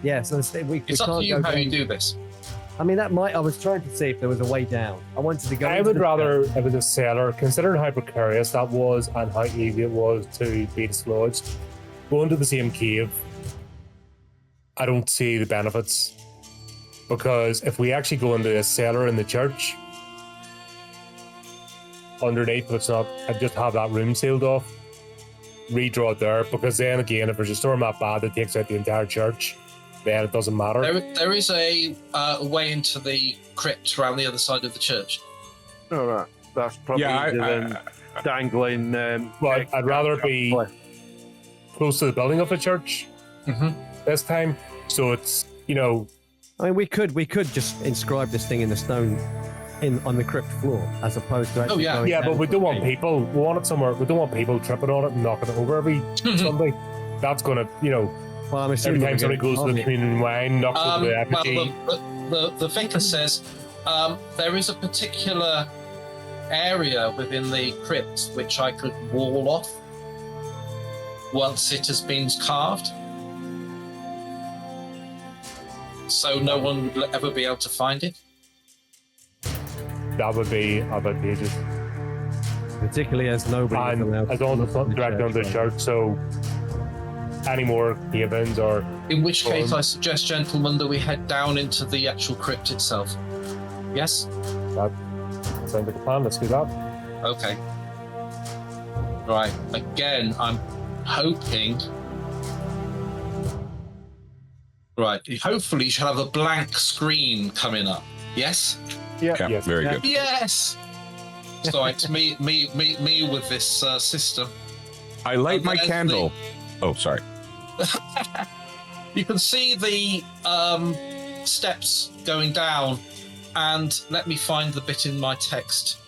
Yeah. So we It's up can't to you go how down. you do this. I mean, I was trying to see if there was a way down. I wanted to go. I into would the rather, if it was a cellar, considering how precarious that was and how easy it was to be dislodged, go into the same cave. I don't see the benefits. Because if we actually go into a cellar in the church, underneath, it's not, I just have that room sealed off, redraw it there, because then again, if there's a storm that bad that takes out the entire church, then it doesn't matter. There is a way into the crypt around the other side of the church. All right, that's probably easier than dangling. But I'd rather be close to the building of a church this time, so it's, I mean, we could just inscribe this thing in the stone, on the crypt floor, as opposed to actually going yeah, down but we to don't the want cave. people. We want it somewhere. We don't want people tripping on it and knocking it over every Sunday. That's gonna, Well, I'm every assuming time somebody goes to the communion wine, knocks over the effigy. The vicar says there is a particular area within the crypt which I could wall off once it has been carved, so no one will ever be able to find it. That would be advantageous. particularly as nobody is And allowed as long as it's not directly on the church, so any more cave-ins or... In which case, I suggest, gentlemen, that we head down into the actual crypt itself. Yes? That sounds like a plan. Let's do that. Okay. Right. Again, I'm hoping... Right. Hopefully, you shall have a blank screen coming up. Yes? Yeah, Yes. very good. Yes! So it's me with this system. I light my there's candle. Oh, sorry. You can see the steps going down, and let me find the bit in my text.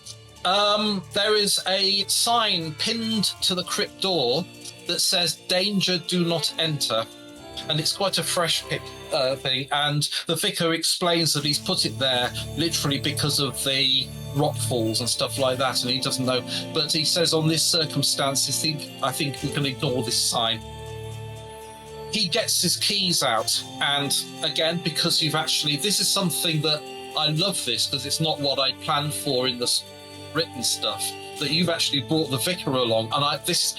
There is a sign pinned to the crypt door that says "Danger, do not enter," and it's quite a fresh thing. And the vicar explains that he's put it there literally because of the rock falls and stuff like that, and he doesn't know. But he says, on this circumstance, I think we can ignore this sign. He gets his keys out, and again, because you've actually, this is something that I love this because it's not what I planned for in the written stuff, that you've actually brought the vicar along, and this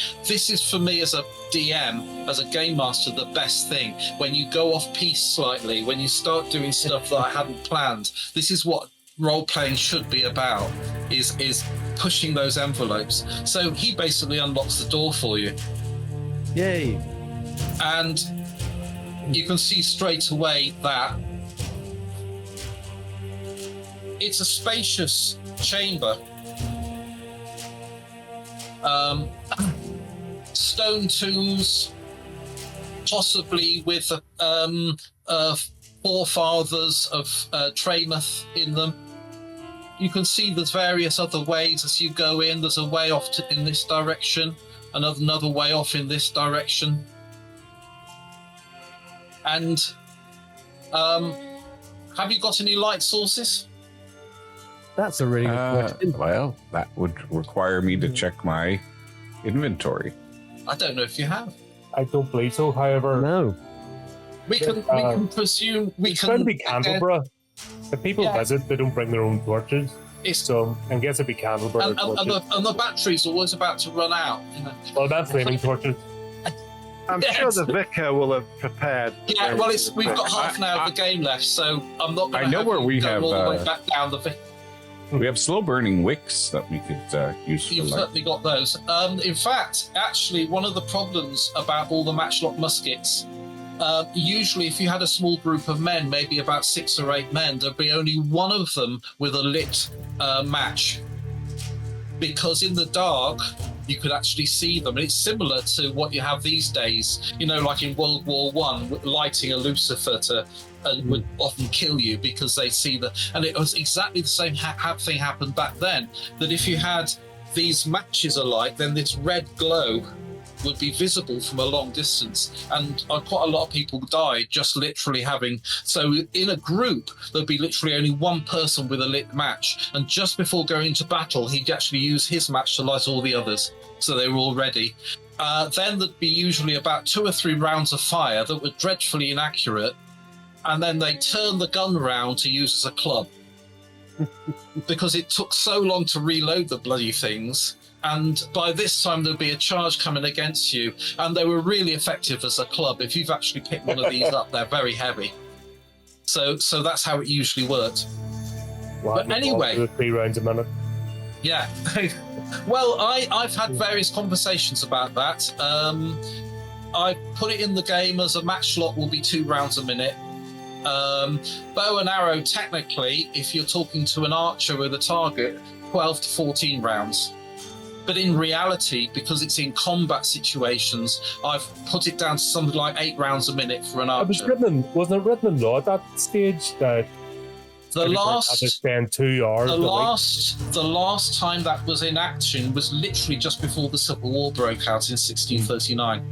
is for me as a DM, as a game master, the best thing. When you go off piece slightly, when you start doing stuff that I hadn't planned, this is what role-playing should be about, is pushing those envelopes. So he basically unlocks the door for you. Yay. And you can see straight away that it's a spacious chamber. Stone tombs, possibly with forefathers of Tramuth in them. You can see there's various other ways as you go in. There's a way off in this direction, another way off in this direction. And have you got any light sources? That's a really good question. Well, that would require me to check my inventory. I don't know if you have. I don't believe so. However, No. We can presume we it's can. going to be Candelborough. If people visit, they don't bring their own torches. So I guess it'd be Candelborough. And the battery's always about to run out. You know? Well, that's flaming torches. I'm sure the vicar will have prepared. Yeah, well, we've got half an hour of the game left, so I'm not going to know where we have all the way back down the. We have slow burning wicks that we could use for You've light. certainly got those. In fact, actually, one of the problems about all the matchlock muskets, usually if you had a small group of men, maybe about 6 or 8 men, there'd be only one of them with a lit match. Because in the dark, you could actually see them. And it's similar to what you have these days, you know, like in World War I, lighting a lucifer would often kill you because they see and it was exactly the same thing happened back then, that if you had these matches alight, then this red glow would be visible from a long distance, and quite a lot of people died just literally so in a group there'd be literally only one person with a lit match, and just before going into battle he'd actually use his match to light all the others, so they were all ready. Then there'd be usually about 2 or 3 rounds of fire that were dreadfully inaccurate, and then they turn the gun round to use as a club because it took so long to reload the bloody things. And by this time there'd be a charge coming against you, and they were really effective as a club. If you've actually picked one of these up, they're very heavy. So that's how it usually worked. But anyway, 3 rounds a minute. Yeah. Well, I've had various conversations about that. I put it in the game as a matchlock will be 2 rounds a minute. Bow and arrow, technically, if you're talking to an archer with a target, 12 to 14 rounds. But in reality, because it's in combat situations, I've put it down to something like 8 rounds a minute for an archer. Wasn't it written in law at that stage that the last 2 hours? The last time that was in action was literally just before the Civil War broke out in 1639.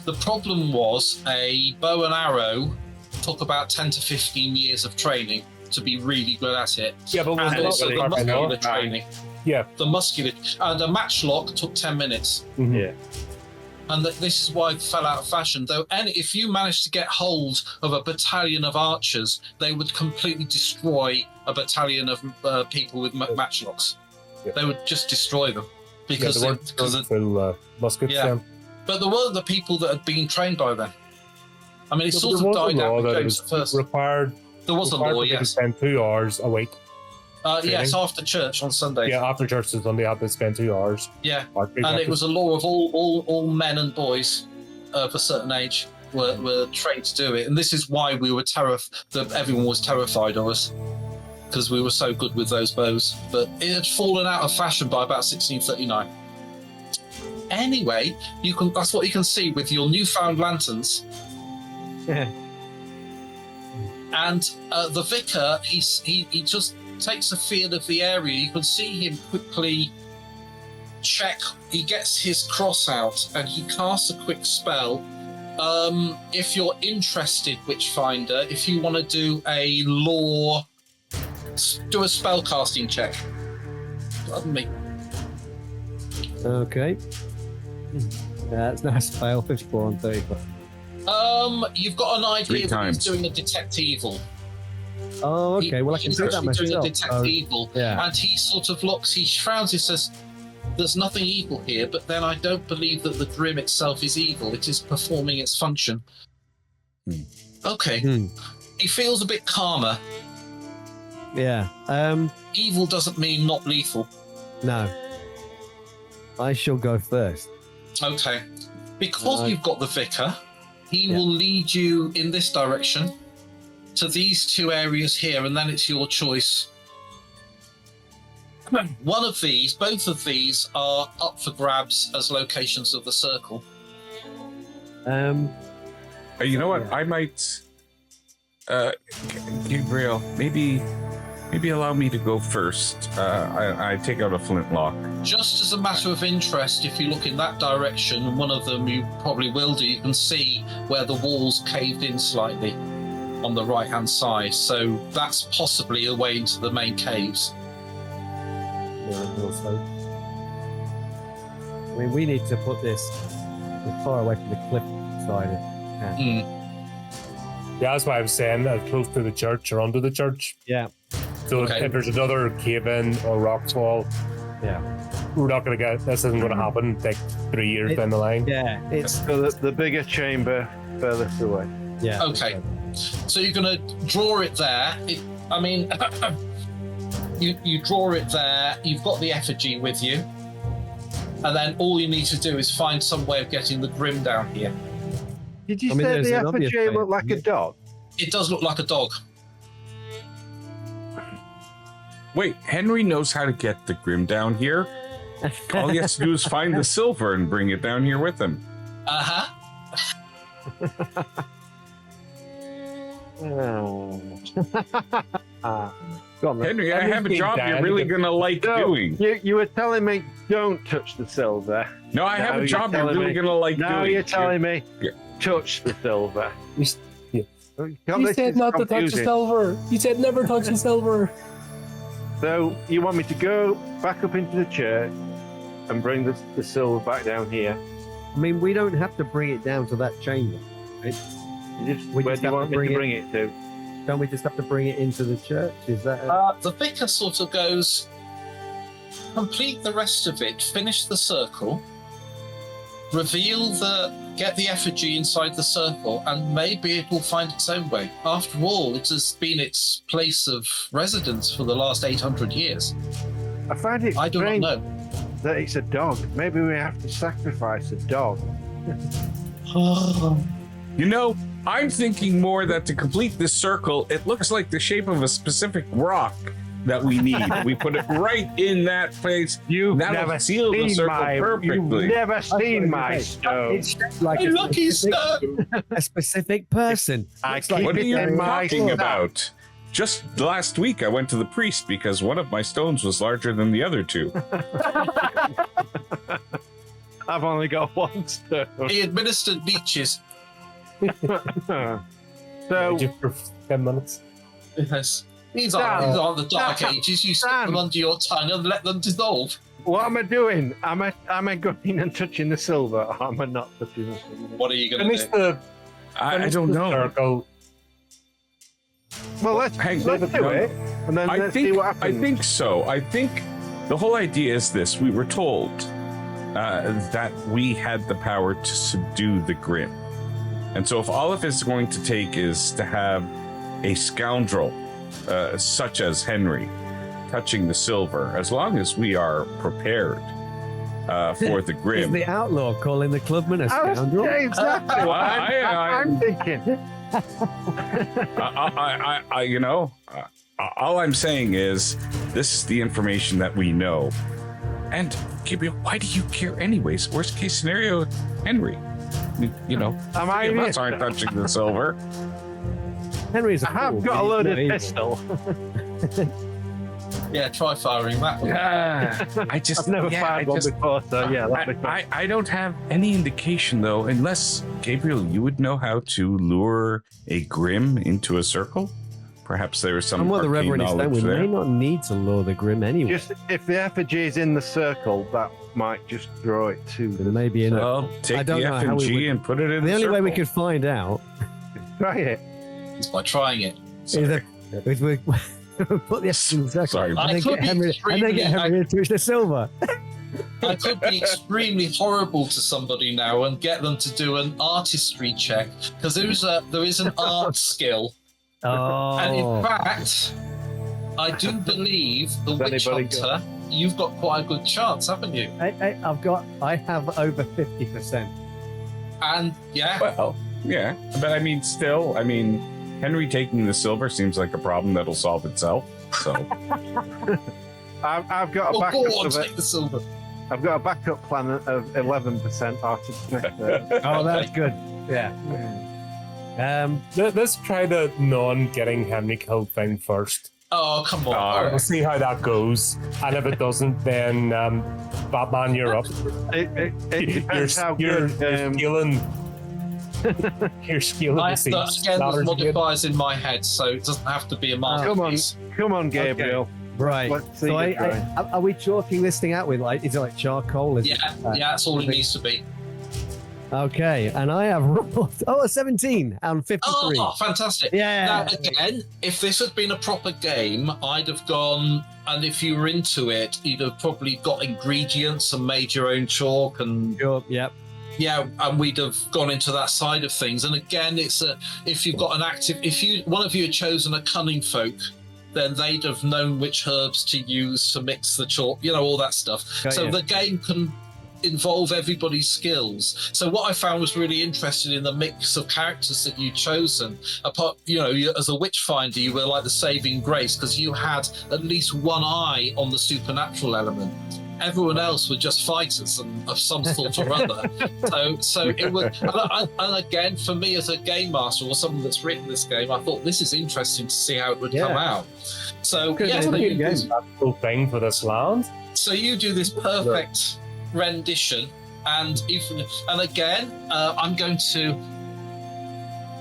The problem was a bow and arrow took about 10 to 15 years of training to be really good at it. Yeah, but and also the muscular training. Yeah, the muscular and a matchlock took 10 minutes. Mm-hmm. Yeah. And this is why it fell out of fashion. Though, and if you managed to get hold of a battalion of archers, they would completely destroy a battalion of people with matchlocks. Yeah. They would just destroy them because full muskets. Yeah. But there were the people that had been trained by them. I mean, it sort of died out with James I. Required. There was a law, yes. Spend 2 hours a week. Yes, after church on Sunday. Yeah, after church on Sunday, I had to spend 2 hours. Yeah, and it was a law of all men and boys of a certain age were trained to do it, and this is why we were that everyone was terrified of us, because we were so good with those bows. But it had fallen out of fashion by about 1639. Anyway, that's what you can see with your newfound lanterns. Yeah. And the vicar, he just takes a feel of the area. You can see him quickly check. He gets his cross out and he casts a quick spell. If you're interested, Witchfinder, if you want to do a lore, do a spell casting check. Pardon me. Okay. That's nice fail. 54 on 35. You've got an idea that he's doing a detect evil. Oh, okay. Well, I can do that myself. He's doing a detect evil, yeah. And he sort of he frowns, he says, there's nothing evil here, but then I don't believe that the Grim itself is evil. It is performing its function. Okay. He feels a bit calmer. Yeah. Evil doesn't mean not lethal. No. I shall go first. Okay. Because you've got the vicar, He will lead you in this direction to these two areas here, and then it's your choice. One of these, both of these are up for grabs as locations of the circle. You know what? Yeah. I might, Gabriel, maybe allow me to go first. I take out a flintlock. Just as a matter of interest, if you look in that direction, and one of them you probably will do, you can see where the walls caved in slightly on the right-hand side. So that's possibly a way into the main caves. Also, I mean, we need to put this as far away from the cliff side. Yeah, that's why I was saying close to the church or under the church. Yeah. So Okay. if there's another cave in or rock wall, Yeah. we're not going to get this. Isn't going to happen like 3 years down the line. Yeah. It's So the bigger chamber furthest away. yeah. Okay. So you're going to draw it there. You draw it there. You've got the effigy with you, and then all you need to do is find some way of getting the grim down here. Did you I mean, say there's the an obvious effigy way, looked like a isn't it? dog? It does look like a dog. Wait, Henry knows how to get the Grim down here. All he has to do is find the silver and bring it down here with him. Uh-huh. Oh. Go on, then. Henry, I have a Henry's job dead. you're really gonna like No, doing. you were telling me don't touch the silver. No, I have Now a you're job you're telling really me- gonna like Now doing. you're telling me Yeah. touch the silver. You said not to touch the silver. You said never touch the silver. So you want me to go back up into the church and bring the silver back down here? I mean, we don't have to bring it down to that chamber. Right? Where just do you have want to me to bring bring it to? Don't we just have to bring it into the church? Is that? The vicar sort of goes, complete the rest of it, finish the circle, get the effigy inside the circle, and maybe it will find its own way. After all, it has been its place of residence for the last 800 years. I find it I do not strange know. that it's a dog. Maybe we have to sacrifice a dog. You know, I'm thinking more that to complete this circle, it looks like the shape of a specific rock that we need. We put it right in that place. You've That'll never seal the seen circle my. perfectly. You've never seen my stone. It's shaped like Hey, lucky a specific person. I Looks like keep What are it you in my talking stuff. about? Just last week, I went to the priest because one of my stones was larger than the other two. I've only got one stone. He administered leeches. So Just for 10 minutes. Yes. These Dan, aren't the dark Dan, ages. You stick them Dan. under your tongue and let them dissolve. what am I doing? Am I going and touching the silver, or am I not touching the silver? What are you going to Finish do? the. I finish don't the know. Circle. Well, let's Hang- do it, and then let's see what I happens. think so. I think the whole idea is this: we were told that we had the power to subdue the Grim, and so if all of it's going to take is to have a scoundrel such as Henry touching the silver, as long as we are prepared for the Is Grim. the outlaw calling the clubman a Yeah, scoundrel? exactly. Well, I'm thinking. All I'm saying is this is the information that we know. And Gabriel, why do you care anyways? Worst case scenario, Henry. You know, Am I three of in us it? aren't touching the silver. Henry's a I have fool, got a he's loaded not evil. pistol. Yeah, try firing that one. I just I've never fired one before, so yeah, that'd be fun. I don't have any indication though, unless Gabriel, you would know how to lure a Grim into a circle. Perhaps there is some And what the arcane Reverend is saying, knowledge we there. may not need to lure the Grim anyway. Just if the effigy is in the circle, that might just draw it to There the. may be in a, Well, take I don't the know F how and we G would- and put it in the only way we circle. could find out Try it. Is by trying it. is that we put the F in the circle Sorry. and I then could get be Henry to touch the silver. I could be extremely horrible to somebody now and get them to do an artistry check, because there is an art skill. And in Oh, fact, I do believe the Has witch anybody hunter, you've got quite a good chance, haven't you? I have over 50%. And yeah, Well, Yeah, but I mean, still, Henry taking the silver seems like a problem that'll solve itself. So I've got a Go backup on, of take it. the silver. I've got a backup plan of 11% artistic. Oh, that's good. Yeah. Let's try the non-getting Henry killed thing first. Oh, come on. We'll see how that goes. And if it doesn't, then Batman, you're up. It depends how You're good. scaling. You're scaling I the have to, seats. again, there's Ladders again. modifiers in my head, so it doesn't have to be a masterpiece. Come on, Gabriel. Right. Let's see So you going. are we chalking this thing out with is it like charcoal? Is Yeah, it, yeah, that's all it needs to be. Okay, and I have rolled a 17 and 53. Oh, fantastic. Yeah. Now, again, if this had been a proper game, I'd have gone, and if you were into it, you'd have probably got ingredients and made your own chalk and Sure, yep. yeah, and we'd have gone into that side of things. And again, if you've got an active, one of you had chosen a cunning folk, then they'd have known which herbs to use to mix the chalk, all that stuff. Got So you. the game can involve everybody's skills. So what I found was really interesting in the mix of characters that you'd chosen. Apart, as a witchfinder, you were like the saving grace because you had at least one eye on the supernatural element. Everyone else were just fighters and of some sort or other. So it was, and again, for me as a game master or someone that's written this game, I thought this is interesting to see how it would come out. So Good, yes, that's a good game. That's the thing for this land. so you do this perfect rendition, and again, I'm going to.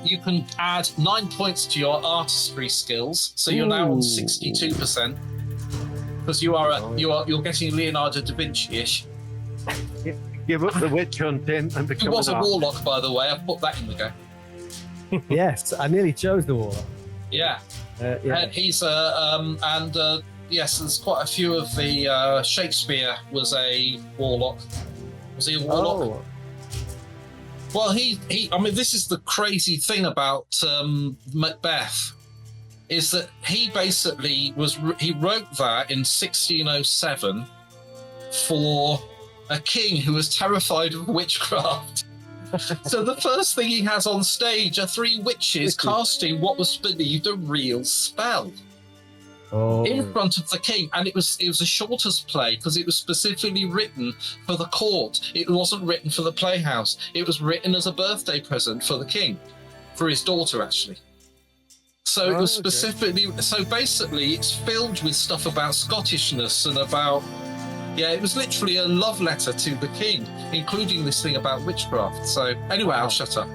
You can add 9 points to your artistry skills, so you're now on 62%. Because you're getting Leonardo da Vinci-ish. Give up the witch hunting and He become was an a artist. warlock, by the way. I've put that in the game. Yes, I nearly chose the warlock. Yeah. Yeah. And he's yes, there's quite a few of the Shakespeare was a warlock. Was he a warlock? Oh, Well, he. I mean, this is the crazy thing about Macbeth, is that he basically he wrote that in 1607 for a king who was terrified of witchcraft. So the first thing he has on stage are three witches casting what was believed a real spell in front of the king, and it was the shortest play because it was specifically written for the court. It wasn't written for the playhouse. It was written as a birthday present for the king, for his daughter actually. So it was specifically. So basically, it's filled with stuff about Scottishness and about. Yeah, it was literally a love letter to the king, including this thing about witchcraft. So anyway, I'll shut up.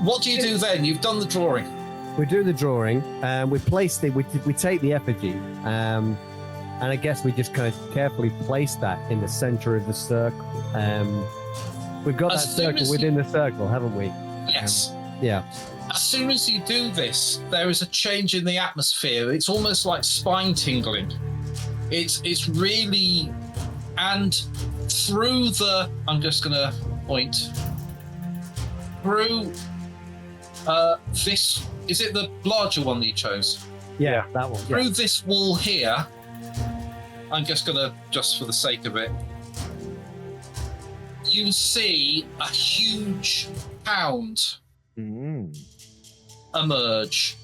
What do you do then? You've done the drawing. we do the drawing, we place we take the effigy, and I guess we just kind of carefully place that in the center of the circle. We've got that As soon circle as within the circle, haven't we? Yes. Yeah. As soon as you do this, there is a change in the atmosphere. It's almost like spine tingling. It's really, and through the, I'm just going to point, through this, is it the larger one that you chose? Yeah, that one. Through this wall here, I'm just going to, just for the sake of it, you see a huge hound emerge.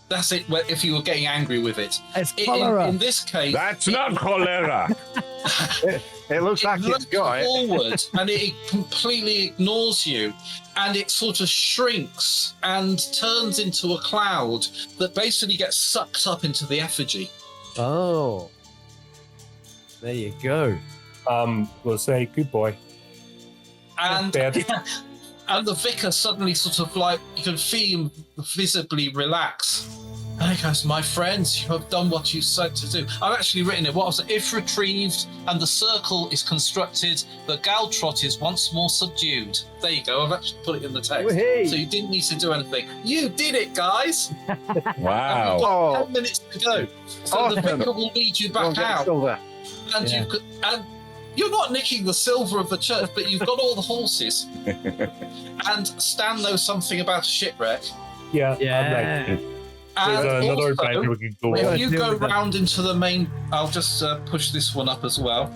That's it, if you were getting angry with it. It's cholera. In this case, That's not cholera. It looks like it's looks got it. forward and it completely ignores you, and it sort of shrinks and turns into a cloud that basically gets sucked up into the effigy. Oh. There you go. We'll say good boy. And Dead. and the vicar suddenly sort of like, you can feel him visibly relax. And he goes, my friends, you have done what you said to do. I've actually written it. What was it? If retrieved and the circle is constructed, the Galtrott is once more subdued. There you go. I've actually put it in the text. Whee! So you didn't need to do anything. You did it, guys. Wow. We've got Oh. 10 minutes to go. So the Awesome. vicar will lead you Go and back get out. silver. And Yeah. and you're not nicking the silver of the church, but you've got all the horses. And Stan knows something about a shipwreck. Yeah. Yeah. There's And another also, adventure we could go Wait, on. if you do go with that. round into the main, I'll just push this one up as well,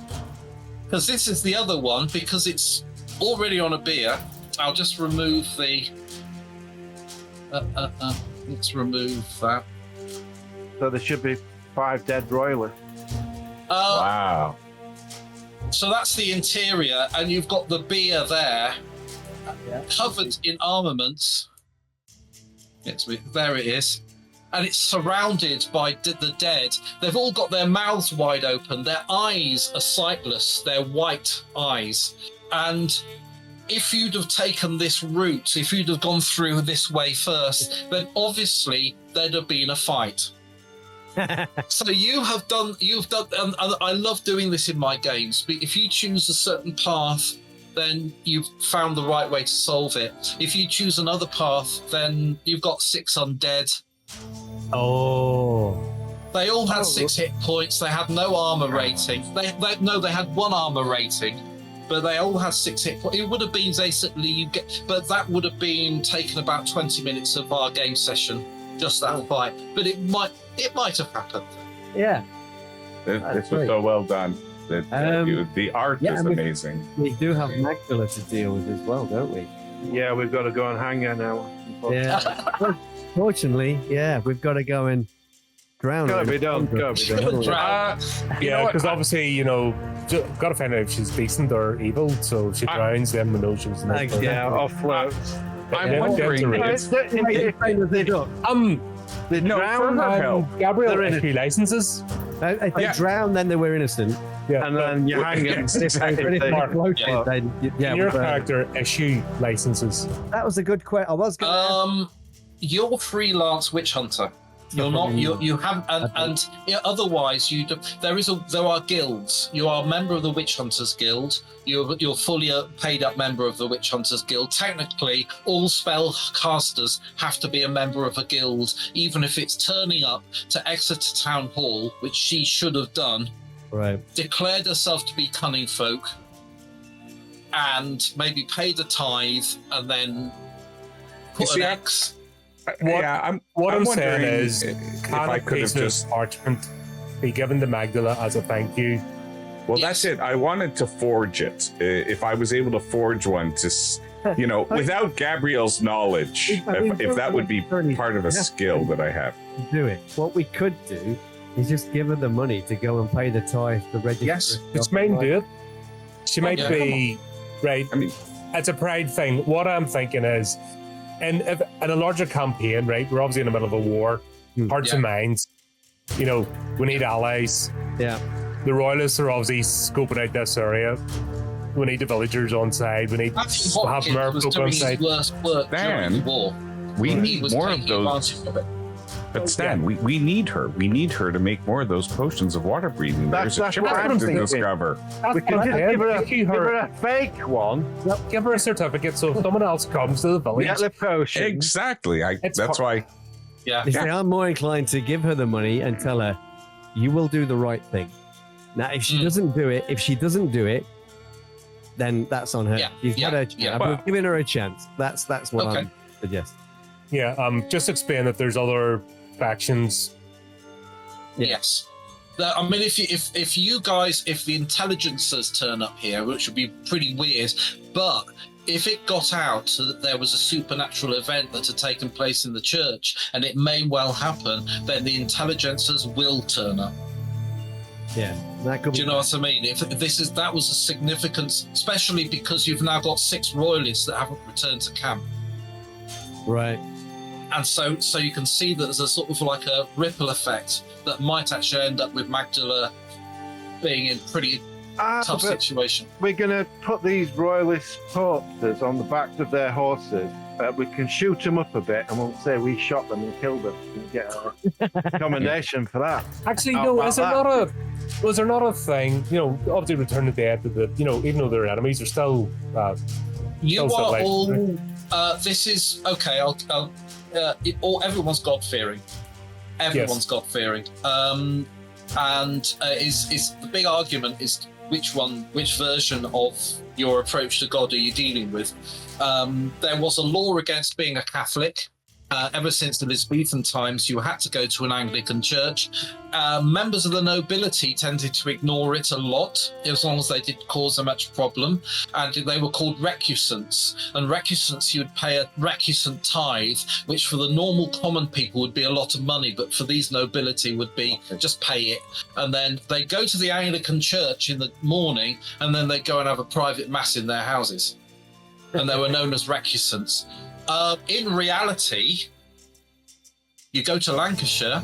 because this is the other one, because it's already on a beer. I'll just remove the. Let's remove that. So there should be 5 dead royalists. Wow. So that's the interior, and you've got the beer there, covered in armaments. There it is. And it's surrounded by the dead. They've all got their mouths wide open. Their eyes are sightless. They're white eyes. And if you'd have taken this route, if you'd have gone through this way first, then obviously there'd have been a fight. So you've done, and I love doing this in my games. If you choose a certain path, then you've found the right way to solve it. If you choose another path, then you've got 6 undead. Oh. They all had 6 hit points. They had no armor rating. They had 1 armor rating, but they all had 6 hit points. It would have been basically but that would have been taken about 20 minutes of our game session, just that fight. But it might have happened. Yeah. This was so well done. The art is amazing. We do have Magdala to deal with as well, don't we? Yeah, we've got to go and hang her now. Yeah. Fortunately, yeah, we've got to go and drown her. Gotta be done. Yeah, because obviously, got to find out if she's decent or evil. So if she drowns, then we know she was nice. Yeah, off float. I'm wondering. They drown. Gabriel, issue licenses. If they drown, then they were innocent. Yeah, and then you hang them. Your character issue licenses. That was a good question. I was going to. You're freelance witch hunter. You're not. You have, and otherwise there are guilds. You are a member of the Witch Hunters Guild. You're fully paid up member of the Witch Hunters Guild. Technically, all spellcasters have to be a member of a guild, even if it's turning up to Exeter Town Hall, which she should have done. Right. Declared herself to be cunning folk, and maybe paid a tithe, and then put an X. What I'm saying is, if I could have just parchment be given to Magdala as a thank you. Well, that's it. I wanted to forge it. If I was able to forge one to, without Gabrielle's knowledge, if that would be part of a skill that I have. Do it. What we could do is just give her the money to go and pay the tithe to register. Yes, it's made do it. She might be right. I mean, it's a pride thing. What I'm thinking is, in a larger campaign, right? We're obviously in the middle of a war, hearts and minds. We need allies. Yeah. The royalists are obviously scoping out this area. We need the villagers on side. We need to have merfolk on side. Dan, we need more of those. But Stan, we need her. We need her to make more of those potions of water breathing. There's a chipper to discover. We can just give her a fake one. Yep. Give her a certificate so if someone else comes to the village. Get the potion. Exactly. That's why. Yeah. I'm more inclined to give her the money and tell her, you will do the right thing. Now, if she doesn't do it, then that's on her. Yeah. She's got her chance. We're giving her a chance. That's what I'm suggesting. Yeah. Just explain that there's other factions. Yes. I mean, if you guys, if the intelligencers turn up here, which would be pretty weird, but if it got out that there was a supernatural event that had taken place in the church, and it may well happen, then the intelligencers will turn up. Yeah, that could. Do you know what I mean? If that was a significance, especially because you've now got 6 royalists that haven't returned to camp. Right. And so you can see that there's a sort of like a ripple effect that might actually end up with Magdala being in pretty tough situation. We're going to put these royalist corpses on the backs of their horses. We can shoot them up a bit and we'll say we shot them and killed them and get a commendation for that. Actually, was there not a thing, obviously Return of the Dead, even though they're enemies, they're still... you are all... this is... Okay, everyone's God-fearing. Everyone's God-fearing. And is the big argument is which version of your approach to God are you dealing with? There was a law against being a Catholic, ever since Elizabethan times, you had to go to an Anglican church. Members of the nobility tended to ignore it a lot, as long as they didn't cause them much problem. And they were called recusants. And recusants, you would pay a recusant tithe, which for the normal common people would be a lot of money, but for these nobility would be just pay it. And then they go to the Anglican church in the morning, and then they go and have a private mass in their houses. And they were known as recusants. In reality, you go to Lancashire,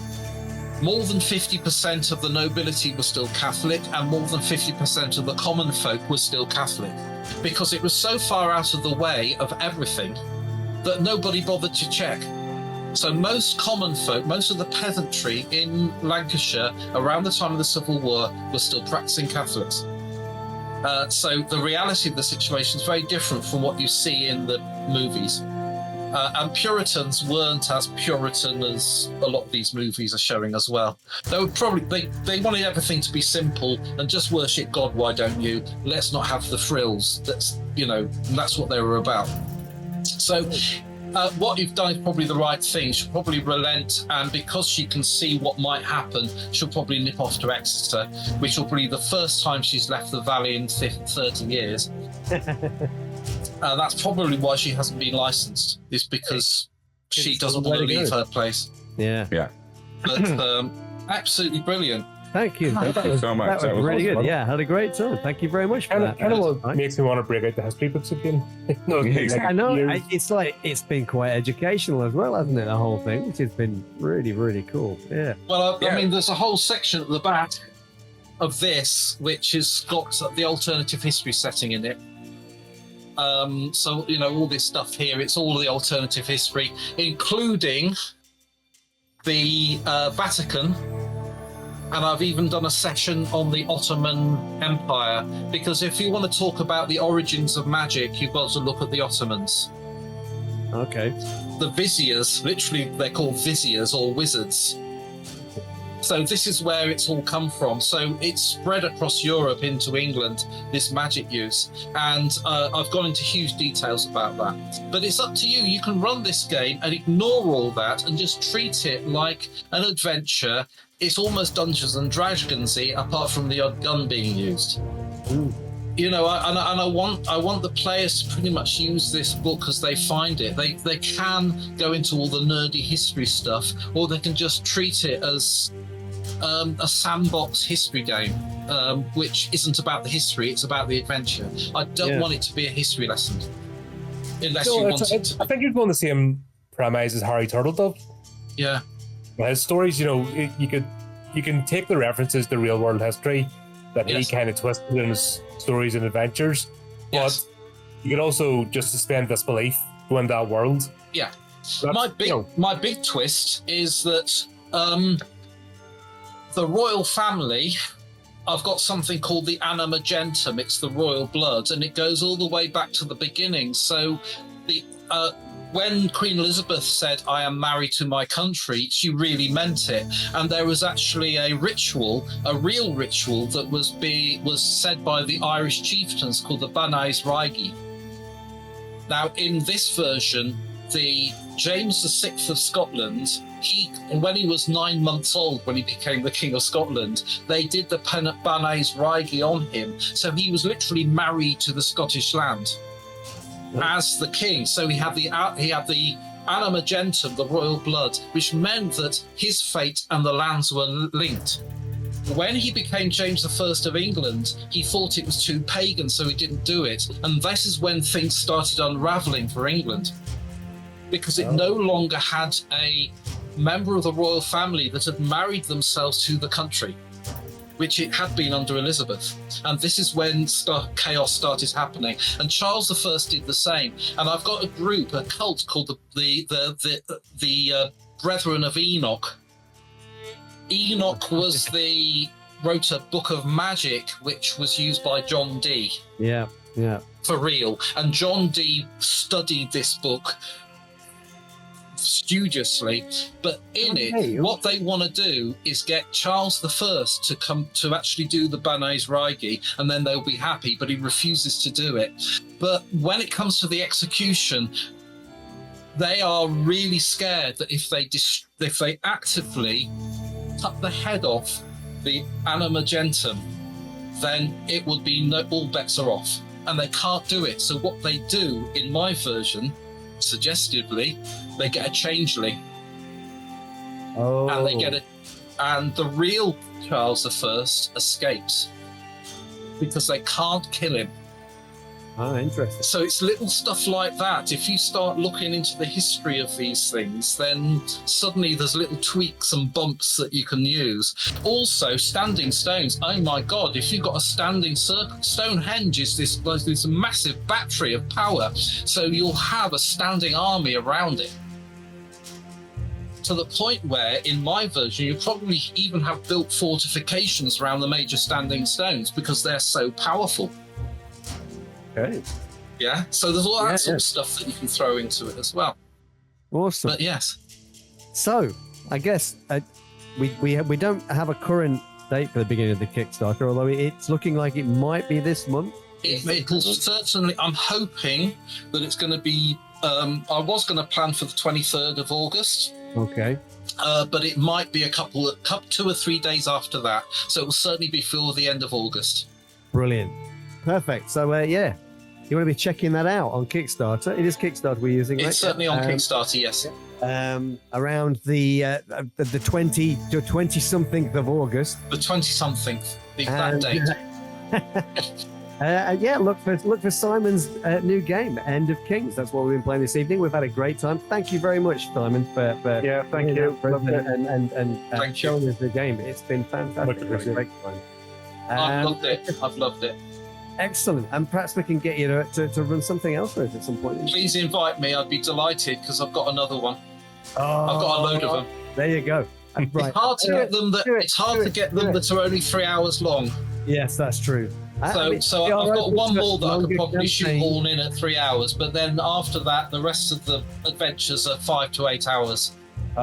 more than 50% of the nobility were still Catholic, and more than 50% of the common folk were still Catholic, because it was so far out of the way of everything that nobody bothered to check. So most common folk, most of the peasantry in Lancashire around the time of the Civil War were still practicing Catholics. So the reality of the situation is very different from what you see in the movies. And Puritans weren't as Puritan as a lot of these movies are showing as well. They were probably they wanted everything to be simple and just worship God. Why don't you? Let's not have the frills. That's that's what they were about. So what you've done is probably the right thing. She'll probably relent, and because she can see what might happen, she'll probably nip off to Exeter, which will be the first time she's left the valley in 30 years. That's probably why she hasn't been licensed, is because she doesn't want to leave her place. Yeah. But absolutely brilliant. Thank you. Thank you so much. That was really good. Yeah, had a great time. Thank you very much for that. Kind of what makes me want to break out the history books again. I know. It's like it's been quite educational as well, hasn't it? The whole thing, which has been really, really cool. Yeah. Well, I mean, there's a whole section at the back of this which has got the alternative history setting in it. So all this stuff here, it's all the alternative history, including the Vatican. And I've even done a session on the Ottoman Empire, because if you want to talk about the origins of magic, you've got to look at the Ottomans. Okay. The viziers, literally they're called viziers or wizards. So this is where it's all come from. So it's spread across Europe into England, this magic use. And I've gone into huge details about that. But it's up to you. You can run this game and ignore all that and just treat it like an adventure. It's almost Dungeons and Dragons-y, apart from the odd gun being used. Ooh. I want the players to pretty much use this book as they find it. They can go into all the nerdy history stuff, or they can just treat it as a sandbox history game, which isn't about the history, it's about the adventure. I don't want it to be a history lesson, unless you want it to be. I think you're going the same premise as Harry Turtledove. Yeah. His stories, you can take the references to real world history that he kind of twisted in his stories and adventures, but you could also just suspend disbelief, go in that world. Yeah. My big twist is that the royal family, I've got something called the Anna Magentum. It's the royal blood, and it goes all the way back to the beginning. So when Queen Elizabeth said, "I am married to my country," she really meant it. And there was actually a real ritual that was said by the Irish chieftains called the Banais Raigi. Now, in this version, the James VI of Scotland, when he was 9 months old, when he became the King of Scotland, they did the Banais Raigi on him. So he was literally married to the Scottish land as the king. So he had the Anna Magentum, the royal blood, which meant that his fate and the lands were linked. When he became James I of England, he thought it was too pagan, so he didn't do it. And this is when things started unraveling for England, because it no longer had a member of the royal family that had married themselves to the country, which it had been under Elizabeth. And this is when chaos started happening. And Charles I did the same. And I've got a cult called the Brethren of Enoch. Enoch wrote a book of magic, which was used by John Dee. Yeah. For real. And John Dee studied this book studiously, but what they want to do is get Charles I to come to actually do the Banais Raigi, and then they'll be happy, but he refuses to do it. But when it comes to the execution, they are really scared that if they actively cut the head off the animagentum, then it would be all bets are off, and they can't do it. So what they do in my version, suggestively, they get a changeling, Oh. and they get it, and the real Charles I escapes because they can't kill him. Oh, interesting. So it's little stuff like that. If you start looking into the history of these things, then suddenly there's little tweaks and bumps that you can use. Also, standing stones. Oh my God, if you've got a standing circle, Stonehenge is this massive battery of power. So you'll have a standing army around it. To the point where, in my version, you probably even have built fortifications around the major standing stones because they're so powerful. Okay. Yeah, so there's all that sort of stuff that you can throw into it as well. Awesome. But yes, So, I guess we don't have a current date for the beginning of the Kickstarter, although it's looking like it might be this month. it'll certainly. I'm hoping that it's going to be. I was going to plan for the 23rd of August, Okay. but it might be 2 or 3 days after that. So it will certainly be before the end of August. Brilliant. Perfect. So, yeah, you want to be checking that out on Kickstarter. It is Kickstarter we're using, right? It's certainly on Kickstarter, yes. Around the 20 to 20-something of August. The 20-something, the exact date. Yeah, look for Simon's new game, End of Kings. That's what we've been playing this evening. We've had a great time. Thank you very much, Simon, for Yeah, thank you. Loved it. and showing us the game. It's been fantastic. It was a great time. I've loved it. I've loved it. Excellent. And perhaps we can get you to run something else for us at some point. Please invite me. I'd be delighted because I've got another one. Oh, I've got a load of them. There you go. Right. It's hard to get them that are only 3 hours long. Yes, that's true. So I've got one more that I could probably shoehorn in at 3 hours, but then after that, the rest of the adventures are 5 to 8 hours.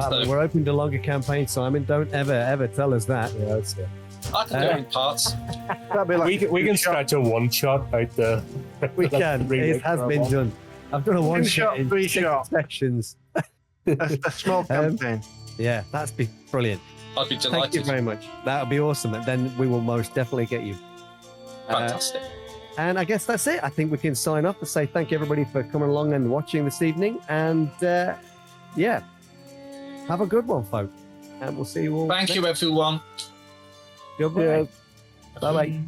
So We're open to longer campaigns, Simon. Don't ever tell us that. Yeah, I can do it in parts. That'd be like We can stretch a one shot out the. we can. It has been done. I've done a one shot in 6 sections. a small campaign. Yeah, that's been brilliant. I'd be Thank you delighted. very much. That would be awesome. And then we will most definitely get you. Fantastic. And I guess that's it. I think we can sign off and say thank you, everybody, for coming along and watching this evening. And yeah, have a good one, folks. And we'll see you all. Thank you, everyone. Goodbye. Yeah. Bye-bye.